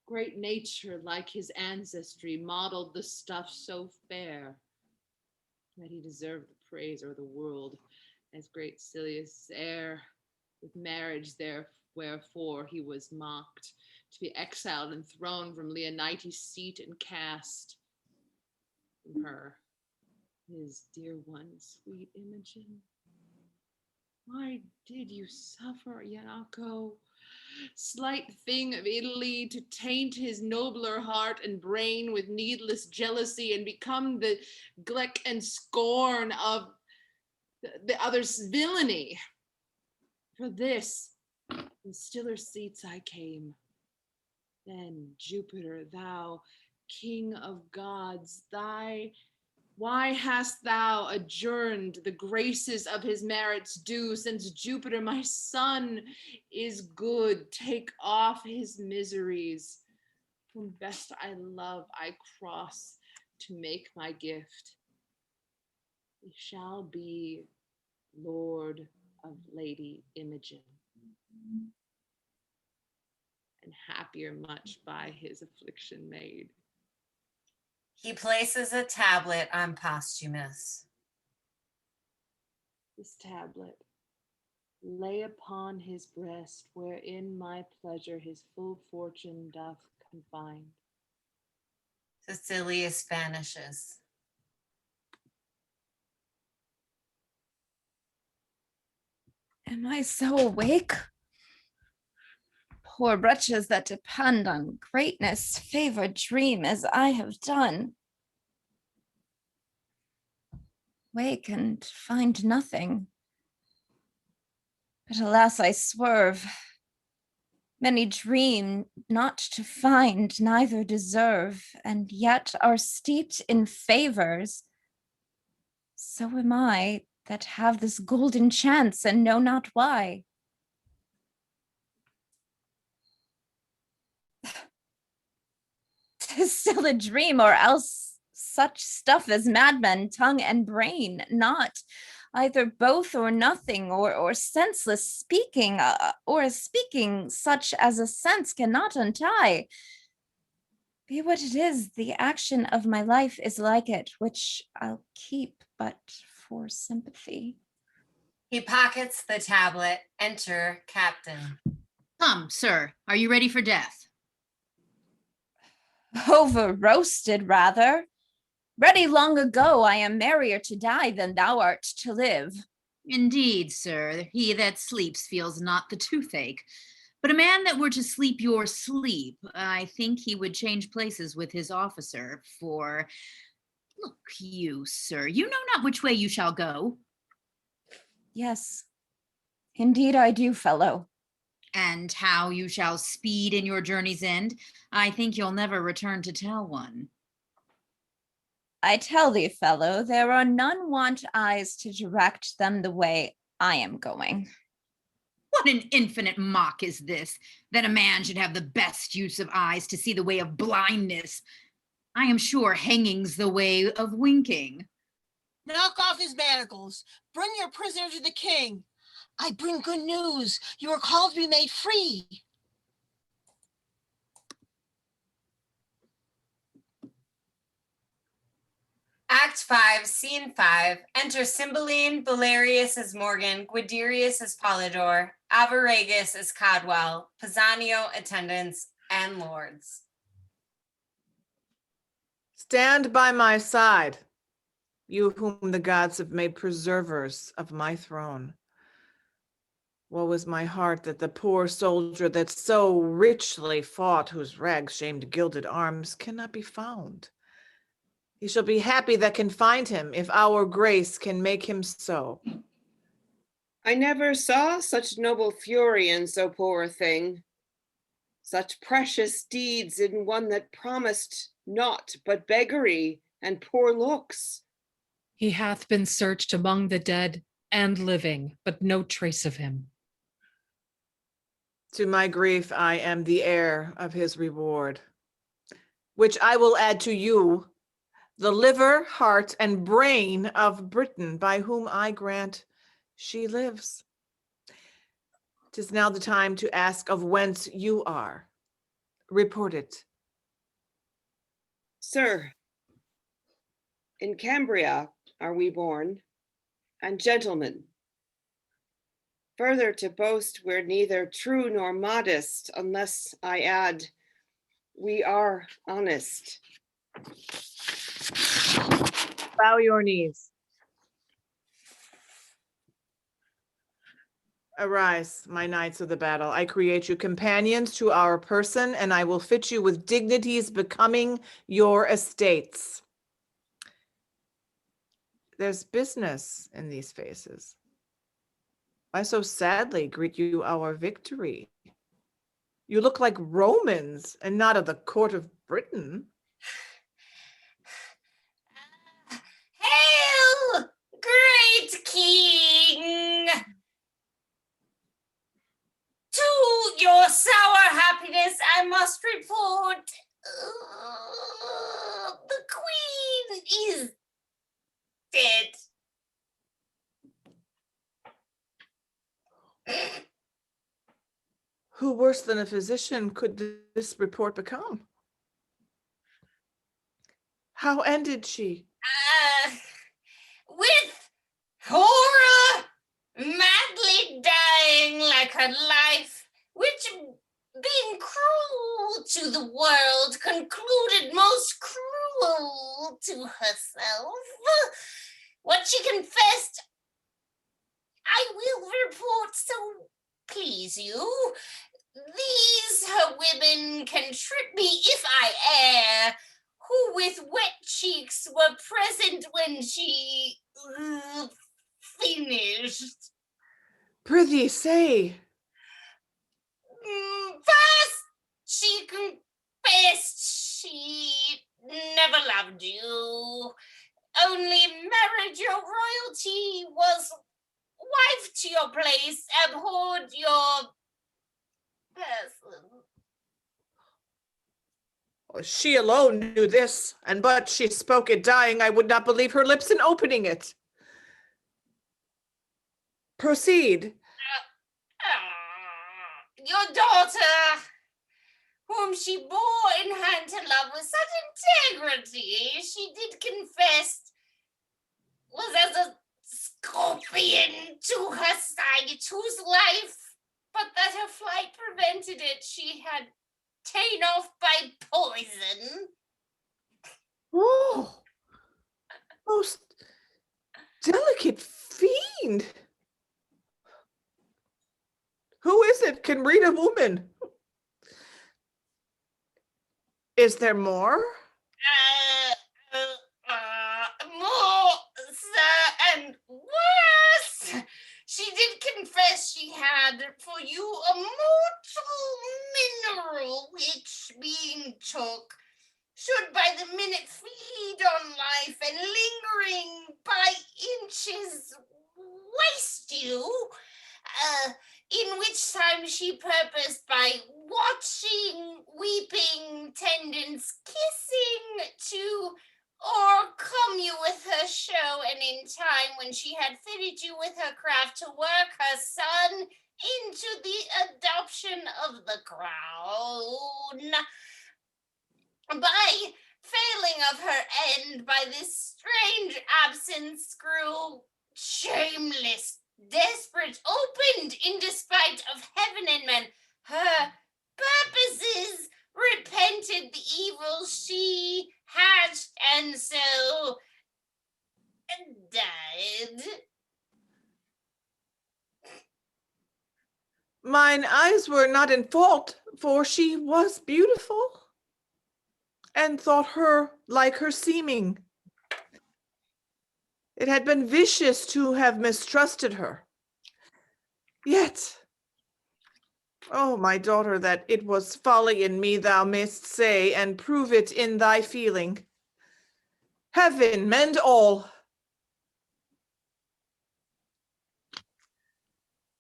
[SPEAKER 9] Great nature, like his ancestry, modeled the stuff so fair, that he deserved the praise o'er the world, as great Sicilius' heir, with marriage there wherefore he was mocked, to be exiled and thrown from Leonites' seat and cast from her, his dear one, sweet Imogen. Why did you suffer, Iachimo, slight thing of Italy, to taint his nobler heart and brain with needless jealousy and become the gleck and scorn of the other's villainy? For this, in stiller seats I came. Then, Jupiter, thou king of gods, why hast thou adjourned the graces of his merits due, since Jupiter, my son, is good? Take off his miseries. Whom best I love, I cross to make my gift. He shall be Lord of Lady Imogen, and happier much by his affliction made.
[SPEAKER 2] He places a tablet on Posthumus.
[SPEAKER 9] This tablet lay upon his breast, wherein my pleasure his full fortune doth confine.
[SPEAKER 2] Sicilius vanishes.
[SPEAKER 1] Am I so awake? Poor wretches that depend on greatness, favor dream as I have done. Wake and find nothing. But alas, I swerve. Many dream not to find, neither deserve, and yet are steeped in favors. So am I, that have this golden chance and know not why. 'Tis still a dream, or else such stuff as madmen, tongue and brain, not either both or nothing, or senseless speaking, or a speaking such as a sense cannot untie. Be what it is, the action of my life is like it, which I'll keep but for sympathy.
[SPEAKER 2] He pockets the tablet. Enter Captain.
[SPEAKER 6] Come, sir, are you ready for death?
[SPEAKER 1] Over roasted, rather. Ready long ago, I am merrier to die than thou art to live.
[SPEAKER 6] Indeed, sir, he that sleeps feels not the toothache. But a man that were to sleep your sleep, I think he would change places with his officer, for, look you, sir, you know not which way you shall go.
[SPEAKER 1] Yes, indeed I do, fellow.
[SPEAKER 6] And how you shall speed in your journey's end, I think you'll never return to tell one.
[SPEAKER 1] I tell thee, fellow, there are none want eyes to direct them the way I am going.
[SPEAKER 6] What an infinite mock is this, that a man should have the best use of eyes to see the way of blindness. I am sure hanging's the way of winking.
[SPEAKER 5] Knock off his manacles. Bring your prisoner to the king. I bring good news. You are called to be made free.
[SPEAKER 2] Act 5, Scene 5. Enter Cymbeline, Belarius as Morgan, Guiderius as Polydor, Arviragus as Codwell, Pisanio, attendants, and lords.
[SPEAKER 3] Stand by my side, you whom the gods have made preservers of my throne. Woe is my heart that the poor soldier that so richly fought, whose rags shamed gilded arms, cannot be found. He shall be happy that can find him, if our grace can make him so.
[SPEAKER 10] I never saw such noble fury in so poor a thing, such precious deeds in one that promised naught but beggary and poor looks.
[SPEAKER 8] He hath been searched among the dead and living, but no trace of him.
[SPEAKER 3] To my grief, I am the heir of his reward, which I will add to you, the liver, heart, and brain of Britain, by whom I grant she lives. 'Tis now the time to ask of whence you are. Report it.
[SPEAKER 10] Sir, in Cambria are we born, and gentlemen. Further to boast we're neither true nor modest, unless I add, we are honest.
[SPEAKER 3] Bow your knees. Arise, my knights of the battle. I create you companions to our person, and I will fit you with dignities becoming your estates. There's business in these faces. Why so sadly greet you our victory? You look like Romans and not of the court of Britain.
[SPEAKER 2] Hail, great king! To your sour happiness, I must report the queen is dead.
[SPEAKER 3] Who worse than a physician could this report become? How ended she?
[SPEAKER 2] With horror, madly dying like her life, which being cruel to the world, concluded most cruel to herself. What she confessed, I will report, so please you. These her women can trip me if I err, who with wet cheeks were present when she finished.
[SPEAKER 3] Prithee, say.
[SPEAKER 2] First, she confessed she never loved you, only married your royalty, was wife to your place, abhorred your person.
[SPEAKER 3] She alone knew this, and but she spoke it dying, I would not believe her lips in opening it. Proceed.
[SPEAKER 2] Your daughter, whom she bore in hand to love with such integrity, she did confess, was as a scorpion to her side, whose life, but that her flight prevented it, she had ta'en off by poison.
[SPEAKER 3] Oh, most delicate fiend. Who is it can read a woman? Is there more?
[SPEAKER 2] More, sir, and worse. She did confess she had for you a mortal mineral, which being took, should by the minute feed on life, and lingering by inches waste you, in which time she purposed by watching, weeping, tendons, kissing, to o'ercome you with her show, and in time when she had fitted you with her craft to work her son into the adoption of the crown, by failing of her end, by this strange absence grew shameless, desperate, opened in despite of heaven and men, her purposes, repented the evil she hatched, and so died.
[SPEAKER 3] Mine eyes were not in fault, for she was beautiful, and thought her like her seeming. It had been vicious to have mistrusted her. Yet, oh, my daughter, that it was folly in me thou mayst say, and prove it in thy feeling. Heaven mend all.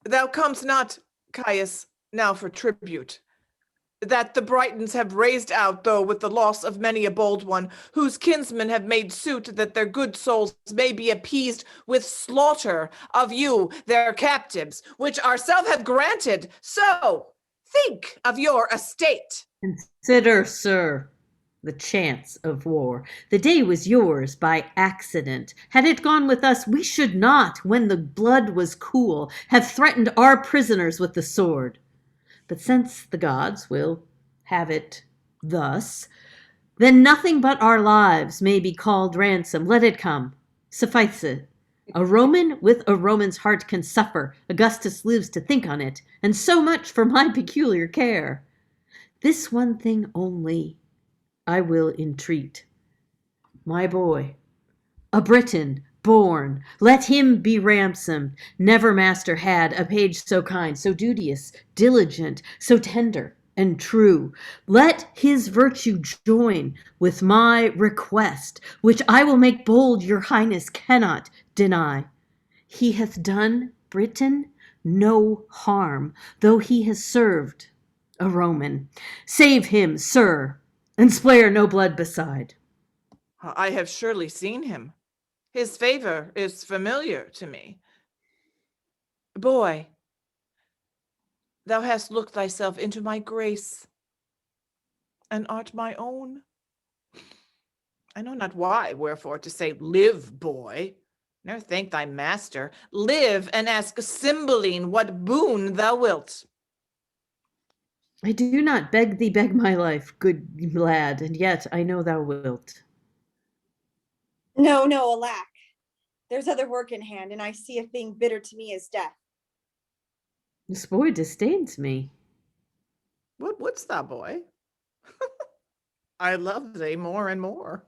[SPEAKER 3] Thou comest not, Caius, now for tribute, that the Brightons have raised out, though with the loss of many a bold one, whose kinsmen have made suit that their good souls may be appeased with slaughter of you, their captives, which ourselves have granted. So think of your estate.
[SPEAKER 4] Consider, sir, the chance of war. The day was yours by accident. Had it gone with us, we should not, when the blood was cool, have threatened our prisoners with the sword. But since the gods will have it thus, then nothing but our lives may be called ransom. Let it come. Suffice it. A Roman with a Roman's heart can suffer. Augustus lives to think on it, and so much for my peculiar care. This one thing only I will entreat. My boy, a Briton born, let him be ransomed. Never master had a page so kind, so duteous, diligent, so tender and true. Let his virtue join with my request, which I will make bold your highness cannot deny. He hath done Britain no harm, though he has served a Roman. Save him, sir, and spare no blood beside.
[SPEAKER 3] I have surely seen him. His favor is familiar to me. Boy, thou hast looked thyself into my grace, and art my own. I know not why, wherefore to say, live, boy. Ne'er thank thy master. Live, and ask Cymbeline what boon thou wilt.
[SPEAKER 4] I do not beg thee beg my life, good lad, and yet I know thou wilt.
[SPEAKER 13] No, alack. There's other work in hand, and I see a thing bitter to me as death.
[SPEAKER 4] This boy disdains me.
[SPEAKER 3] What wouldst thou, boy? I love thee more and more.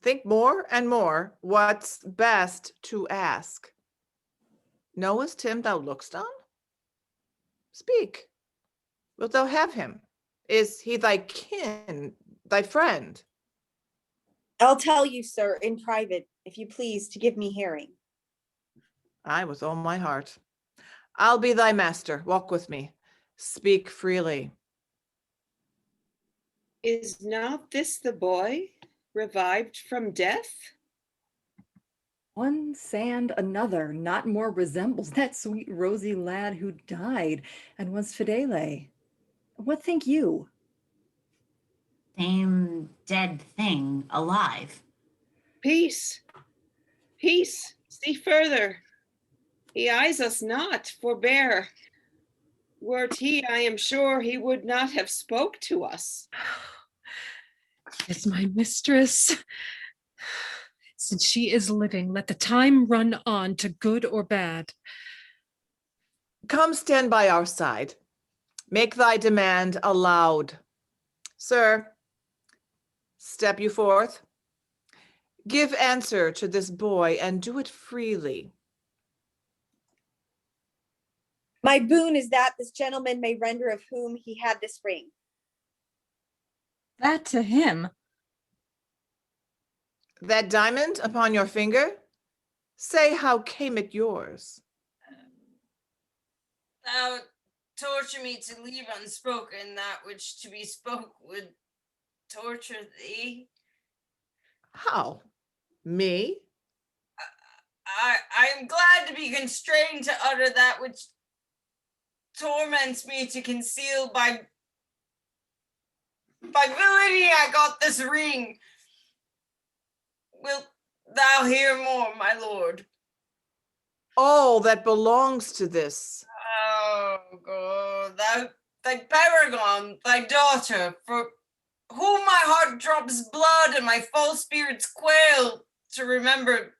[SPEAKER 3] Think more and more what's best to ask. Knowest him thou look'st on? Speak. Wilt thou have him? Is he thy kin, thy friend?
[SPEAKER 13] I'll tell you, sir, in private, if you please to give me hearing.
[SPEAKER 3] Aye, with all my heart. I'll be thy master. Walk with me. Speak freely.
[SPEAKER 10] Is not this the boy revived from death?
[SPEAKER 12] One sand another not more resembles that sweet rosy lad who died and was fidele. What think you?
[SPEAKER 11] Same dead thing alive.
[SPEAKER 10] Peace, peace, see further. He eyes us not, forbear. Were't he, I am sure he would not have spoke to us.
[SPEAKER 8] Is my mistress. Since she is living, let the time run on to good or bad.
[SPEAKER 3] Come stand by our side. Make thy demand aloud. Sir, step you forth. Give answer to this boy and do it freely.
[SPEAKER 13] My boon is that this gentleman may render of whom he had this ring.
[SPEAKER 1] That to him.
[SPEAKER 3] That diamond upon your finger? Say how came it yours?
[SPEAKER 2] Thou torture me to leave unspoken that which to be spoke would torture thee.
[SPEAKER 3] How? Me?
[SPEAKER 2] I am glad to be constrained to utter that which torments me to conceal by villainy. I got this ring. Wilt thou hear more, my lord?
[SPEAKER 3] All that belongs to this.
[SPEAKER 2] Oh God, thy paragon, thy daughter, for whom my heart drops blood and my false spirits quail to remember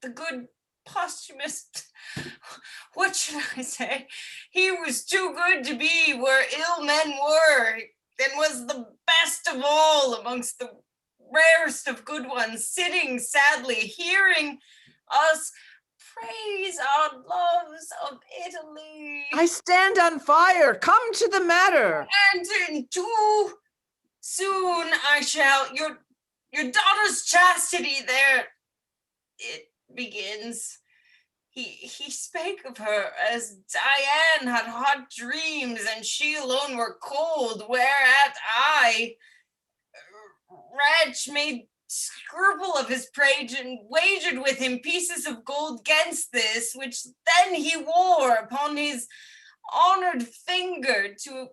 [SPEAKER 2] the good Posthumus. What should I say? He was too good to be where ill men were, and was the best of all amongst the rarest of good ones, sitting sadly, hearing us praise our loves of Italy.
[SPEAKER 3] I stand on fire. Come to the matter.
[SPEAKER 2] And in too soon I shall, your daughter's chastity there, it begins. He spake of her as Diane had hot dreams and she alone were cold, whereat I, wretch, made scruple of his praise and wagered with him pieces of gold against this, which then he wore upon his honored finger to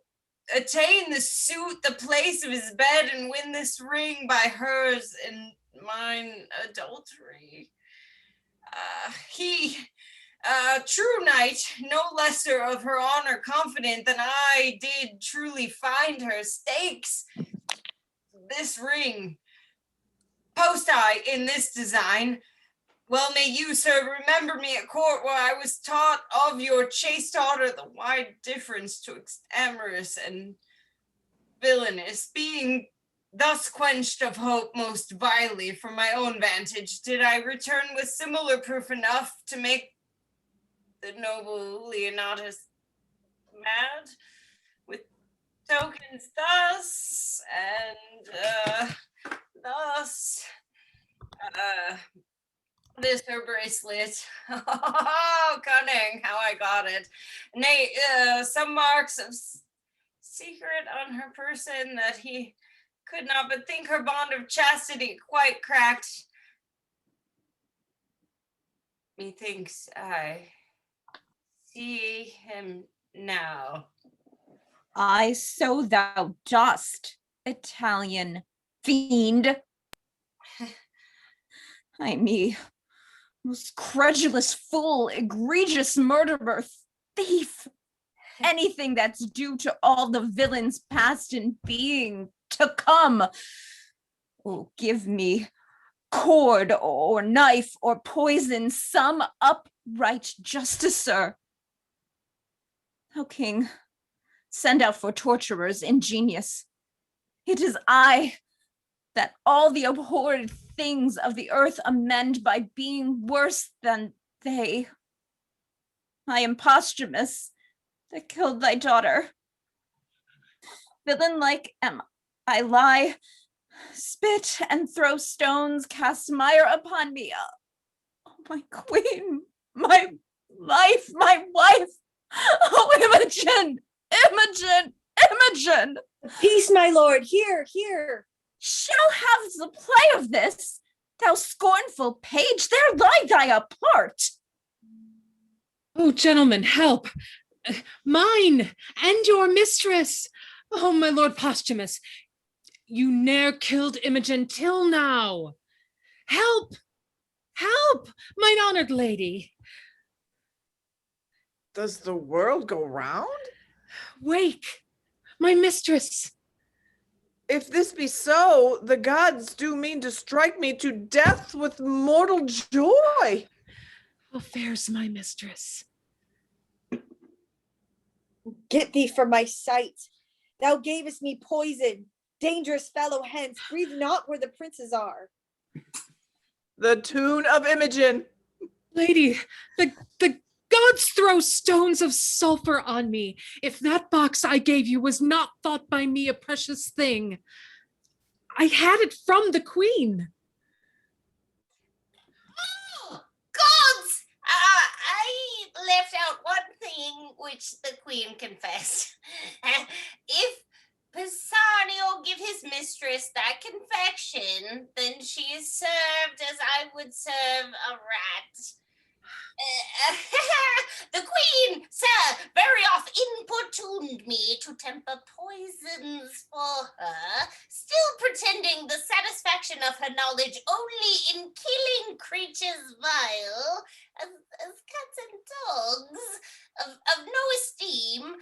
[SPEAKER 2] attain the suit, the place of his bed, and win this ring by hers and mine adultery. He, true knight, no lesser of her honor confident than I did truly find her, stakes this ring. Post I in this design. Well may you, sir, remember me at court where I was taught of your chaste daughter the wide difference twixt amorous and villainous. Being thus quenched of hope most vilely from my own vantage, did I return with similar proof enough to make the noble Leonatus mad? With tokens thus and thus. This her bracelet. Oh, cunning, how I got it. Nay, some marks of secret on her person that he could not but think her bond of chastity quite cracked. Methinks I see him now.
[SPEAKER 1] I so thou dost, Italian fiend. I me, most credulous fool, egregious murderer, thief, anything that's due to all the villains past and being to come. Oh, give me cord or knife or poison, some upright justicer. O king, send out for torturers ingenious. It is I that all the abhorred things of the earth amend by being worse than they. I am Posthumus that killed thy daughter. villain like am I lie, spit and throw stones, cast mire upon me. Oh, my queen, my life, my wife. Oh, Imogen, Imogen, Imogen.
[SPEAKER 13] Peace, my lord, here.
[SPEAKER 1] Shall have the play of this, thou scornful page, there lie thy apart.
[SPEAKER 8] Oh, gentlemen, help! Mine and your mistress! Oh, my lord Posthumus, you ne'er killed Imogen till now. Help! Help, mine honored lady!
[SPEAKER 3] Does the world go round?
[SPEAKER 8] Wake, my mistress!
[SPEAKER 3] If this be so, the gods do mean to strike me to death with mortal joy.
[SPEAKER 8] How fares my mistress?
[SPEAKER 13] Get thee from my sight. Thou gavest me poison. Dangerous fellow, hence, breathe not where the princes are.
[SPEAKER 3] The tune of Imogen.
[SPEAKER 8] Lady, the gods throw stones of sulfur on me, if that box I gave you was not thought by me a precious thing. I had it from the queen.
[SPEAKER 2] Oh, gods! I left out one thing which the queen confessed. If Pisanio give his mistress that confection, then she is served as I would serve a rat. The queen, sir, very oft importuned me to temper poisons for her, still pretending the satisfaction of her knowledge only in killing creatures vile, as cats and dogs, of no esteem.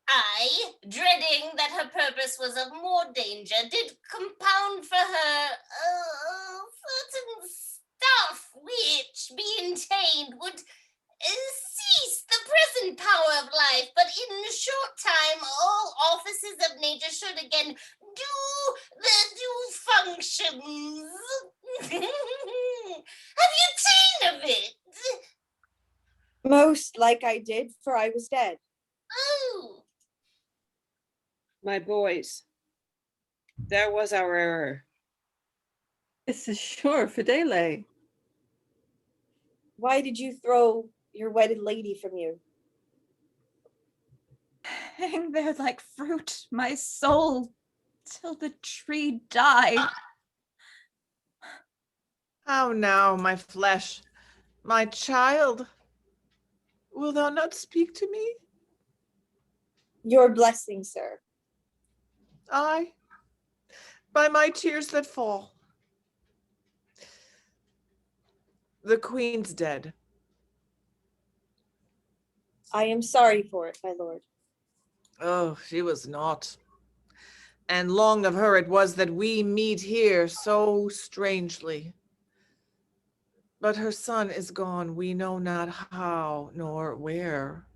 [SPEAKER 2] I, dreading that her purpose was of more danger, did compound for her certain stuff which, being tamed, would cease the present power of life, but in a short time all offices of nature should again do their due functions. Have you seen of it?
[SPEAKER 13] Most like I did, for I was dead.
[SPEAKER 2] Oh.
[SPEAKER 10] My boys, there was our error.
[SPEAKER 12] This is sure Fidele.
[SPEAKER 13] Why did you throw your wedded lady from you?
[SPEAKER 1] Hang there like fruit, my soul, till the tree die.
[SPEAKER 3] How now, my flesh, my child? Will thou not speak to me?
[SPEAKER 13] Your blessing, sir.
[SPEAKER 3] Aye, by my tears that fall. The queen's dead.
[SPEAKER 13] I am sorry for it, my lord.
[SPEAKER 3] Oh, she was not. And long of her it was that we meet here so strangely. But her son is gone, we know not how nor where.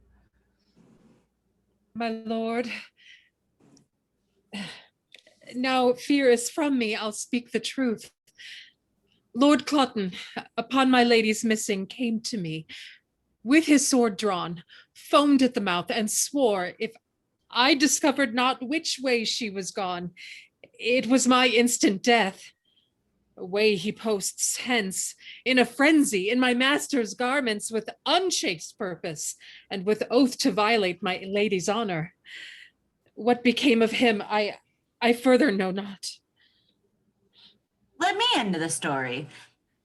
[SPEAKER 8] My lord, now fear is from me, I'll speak the truth. Lord Cloten, upon my lady's missing, came to me with his sword drawn, foamed at the mouth, and swore if I discovered not which way she was gone, it was my instant death. Away he posts hence, in a frenzy, in my master's garments, with unchaste purpose, and with oath to violate my lady's honor. What became of him, I further know not.
[SPEAKER 11] Let me into the story.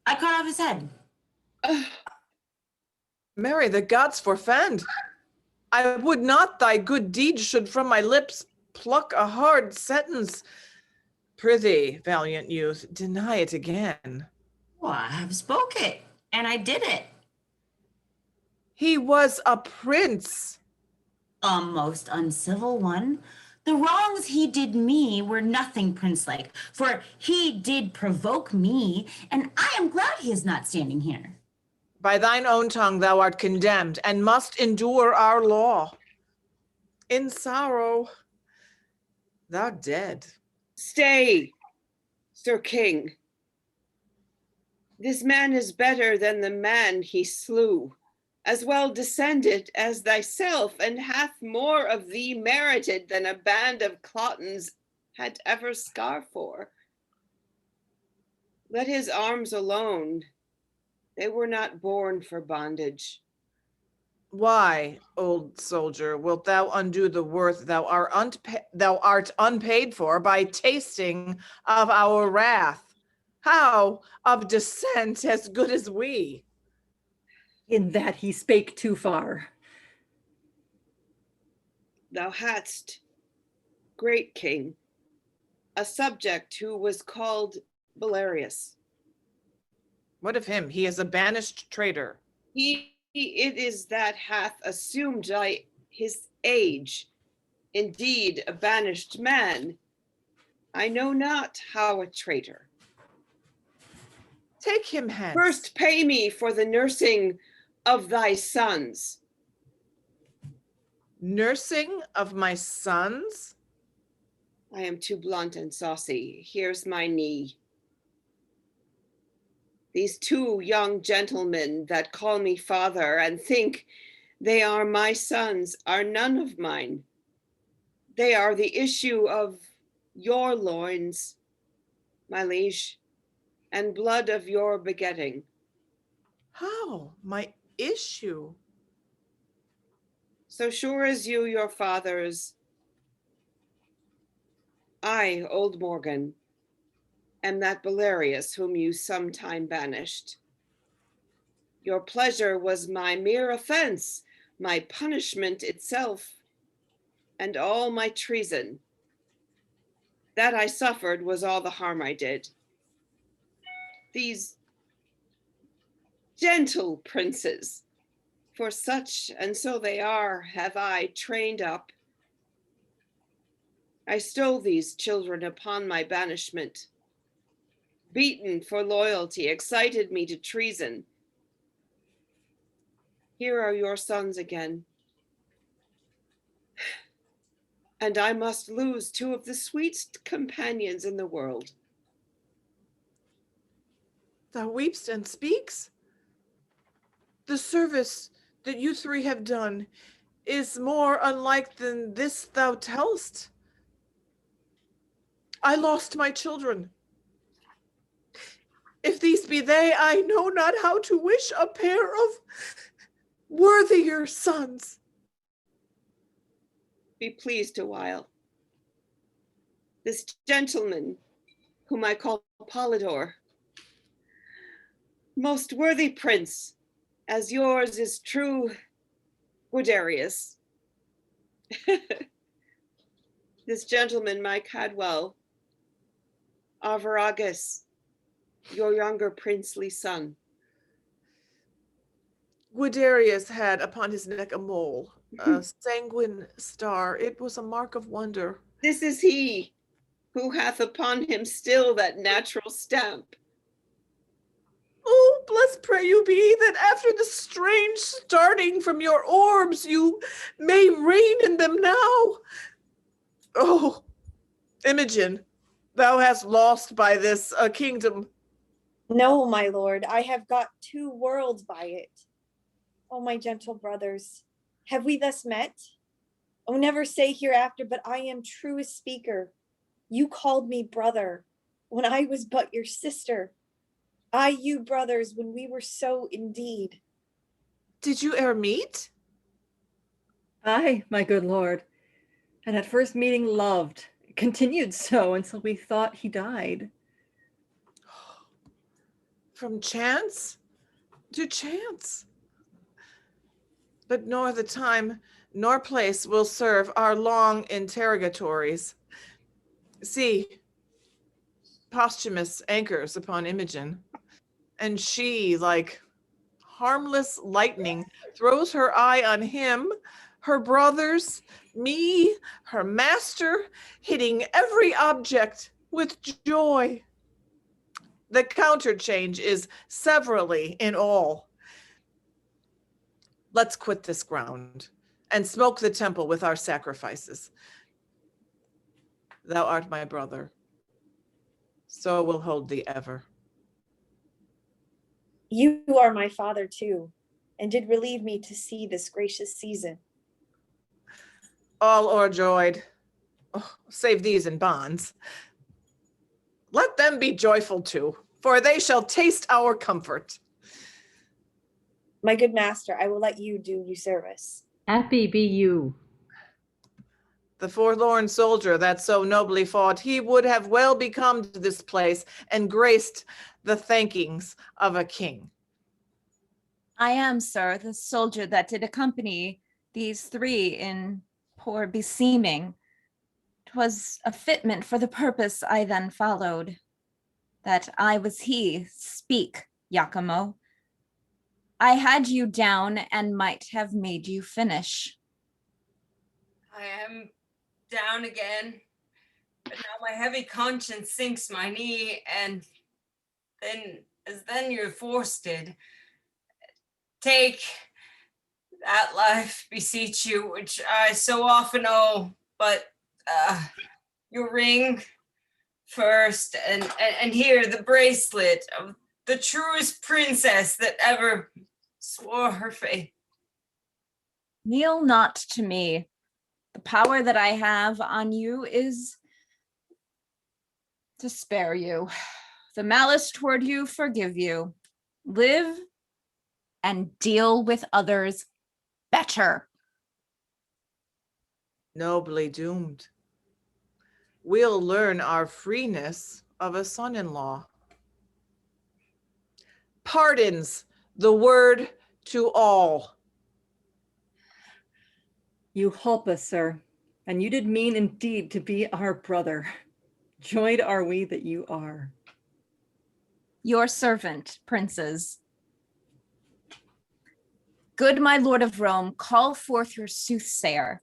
[SPEAKER 11] I cut off his head.
[SPEAKER 3] Mary, the gods forfend. I would not thy good deeds should from my lips pluck a hard sentence. Prithee, valiant youth, deny it again.
[SPEAKER 11] Well, I have spoke it, and I did it.
[SPEAKER 3] He was a prince.
[SPEAKER 11] A most uncivil one. The wrongs he did me were nothing prince-like, for he did provoke me, and I am glad he is not standing here.
[SPEAKER 3] By thine own tongue thou art condemned, and must endure our law. In sorrow, thou dead.
[SPEAKER 10] Stay, Sir King. This man is better than the man he slew, as well descended as thyself, and hath more of thee merited than a band of Clotens had ever scar for. Let his arms alone. They were not born for bondage.
[SPEAKER 3] Why, old soldier, wilt thou undo the worth thou art unpaid for by tasting of our wrath? How of descent as good as we?
[SPEAKER 12] In that he spake too far.
[SPEAKER 10] Thou hadst, great king, a subject who was called Belarius.
[SPEAKER 3] What of him? He is a banished traitor.
[SPEAKER 10] It is that hath assumed his age, indeed a banished man. I know not how a traitor.
[SPEAKER 3] Take him hence.
[SPEAKER 10] First pay me for the nursing of thy sons.
[SPEAKER 3] Nursing of my sons?
[SPEAKER 10] I am too blunt and saucy. Here's my knee. These two young gentlemen that call me father and think they are my sons are none of mine. They are the issue of your loins, my liege, and blood of your begetting.
[SPEAKER 3] How? My issue?
[SPEAKER 10] So sure as you, your fathers, I, old Morgan, am that Belarius whom you sometime banished. Your pleasure was my mere offense, my punishment itself, and all my treason. That I suffered was all the harm I did. These gentle princes, for such and so they are, have I trained up. I stole these children upon my banishment. Beaten for loyalty, excited me to treason. Here are your sons again. And I must lose two of the sweetest companions in the world.
[SPEAKER 3] Thou weepst and speaks? The service that you three have done is more unlike than this thou tell'st. I lost my children. If these be they, I know not how to wish a pair of worthier sons.
[SPEAKER 10] Be pleased a while. This gentleman, whom I call Polydor, most worthy prince, as yours is true, Guiderius. This gentleman, my Cadwell, Arviragus, your younger princely son.
[SPEAKER 3] Guiderius had upon his neck a mole, a sanguine star. It was a mark of wonder.
[SPEAKER 10] This is he who hath upon him still that natural stamp.
[SPEAKER 3] Oh, blessed pray you be, that after the strange starting from your orbs, you may reign in them now. Oh, Imogen, thou hast lost by this a kingdom.
[SPEAKER 13] No, my lord, I have got 2 worlds by it. Oh, my gentle brothers, have we thus met? Oh, never say hereafter, but I am truest speaker. You called me brother when I was but your sister. I you brothers when we were so indeed.
[SPEAKER 3] Did you e'er meet?
[SPEAKER 12] Aye, my good lord. And at first meeting loved, continued so until we thought he died.
[SPEAKER 3] From chance to chance. But nor the time nor place will serve our long interrogatories. See, Posthumus anchors upon Imogen, and she, like harmless lightning, throws her eye on him, her brothers, me, her master, hitting every object with joy. The counterchange is severally in all. Let's quit this ground and smoke the temple with our sacrifices. Thou art my brother, so will hold thee ever.
[SPEAKER 13] You are my father too. and did relieve me to see this gracious season.
[SPEAKER 3] All o'erjoyed, save these in bonds. Let them be joyful too, for they shall taste our comfort.
[SPEAKER 13] My good master, I will let you do you service.
[SPEAKER 4] Happy be you.
[SPEAKER 3] The forlorn soldier that so nobly fought, he would have well become to this place and graced the thankings of a king.
[SPEAKER 1] I am, sir, the soldier that did accompany these three in poor beseeming. 'Twas a fitment for the purpose I then followed, that I was he. Speak, Iachimo. I had you down and might have made you finish.
[SPEAKER 2] I am down again, but now my heavy conscience sinks my knee, and then your force did. Take that life, beseech you, which I so often owe, but your ring first, and here the bracelet of the truest princess that ever swore her faith.
[SPEAKER 1] Kneel not to me. The power that I have on you is to spare you. The malice toward you, forgive you. Live and deal with others better.
[SPEAKER 3] Nobly doomed. We'll learn our freeness of a son-in-law. Pardons, the word to all.
[SPEAKER 12] You help us, sir, and you did mean indeed to be our brother. Joyed are we that you are.
[SPEAKER 1] Your servant, princes. Good my lord of Rome, call forth your soothsayer.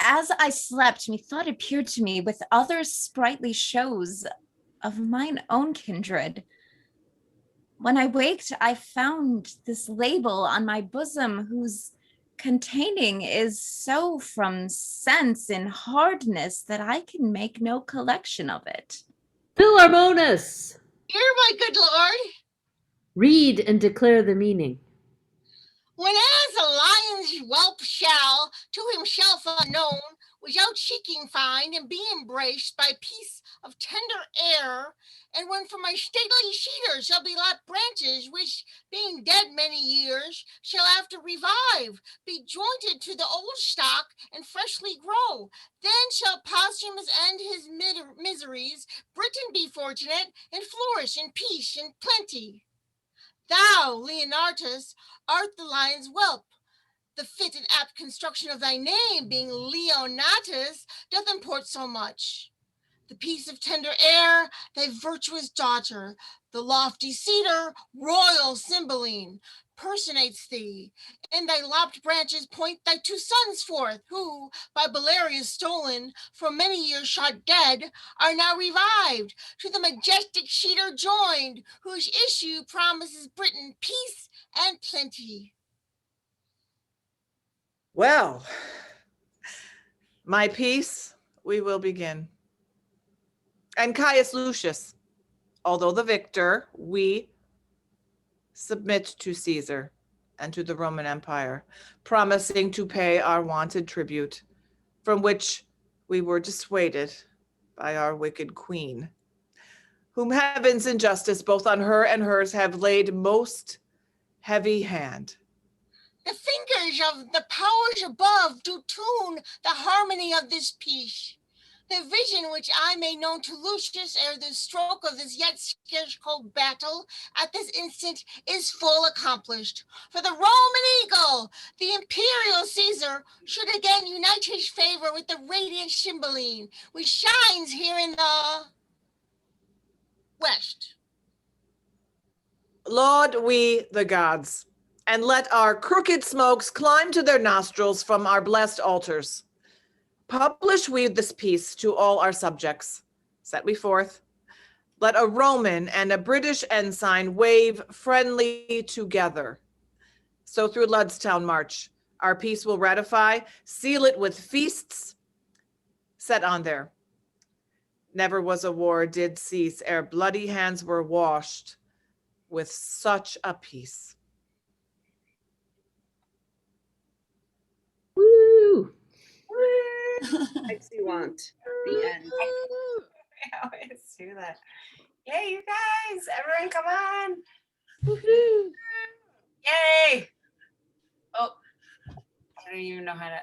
[SPEAKER 1] As I slept, methought appeared to me with other sprightly shows of mine own kindred. When I waked, I found this label on my bosom, whose containing is so from sense in hardness that I can make no collection of it.
[SPEAKER 4] Philharmonis,
[SPEAKER 5] Hear, my good lord.
[SPEAKER 4] read and declare the meaning.
[SPEAKER 5] Whenas a lion's whelp shall, to himself unknown, without seeking find, and be embraced by peace of tender air, and when from my stately cedar shall be lopped branches, which, being dead many years, shall after revive, be jointed to the old stock, and freshly grow, then shall Posthumus end his miseries, Britain be fortunate, and flourish in peace and plenty. Thou, Leonatus, art the lion's whelp. The fit and apt construction of thy name, being Leonatus, doth import so much. The peace of tender air, thy virtuous daughter, the lofty cedar, royal Cymbeline, personates thee. In thy lopped branches point thy two sons forth, who, by Belarius stolen, for many years shot dead, are now revived, to the majestic cedar joined, whose issue promises Britain peace and plenty.
[SPEAKER 3] Well, my piece, we will begin. And Caius Lucius, although the victor, we submit to Caesar and to the Roman Empire, promising to pay our wonted tribute, from which we were dissuaded by our wicked queen, whom heaven's injustice both on her and hers have laid most heavy hand.
[SPEAKER 5] The fingers of the powers above do tune the harmony of this peace. The vision which I made known to Lucius ere the stroke of this yet scarce cold battle at this instant is full accomplished. For the Roman eagle, the imperial Caesar, should again unite his favor with the radiant Cymbeline, which shines here in the west.
[SPEAKER 3] Laud we the gods, and let our crooked smokes climb to their nostrils from our blessed altars. Publish we this peace to all our subjects. Set we forth. Let a Roman and a British ensign wave friendly together. So through Ludstown march, our peace will ratify, seal it with feasts set on there. Never was a war did cease ere bloody hands were washed with such a peace.
[SPEAKER 10] types you want. The end.
[SPEAKER 2] I always do that. Yay, you guys! Everyone, come on!
[SPEAKER 9] Woohoo!
[SPEAKER 2] Yay! Oh, I don't even know how to.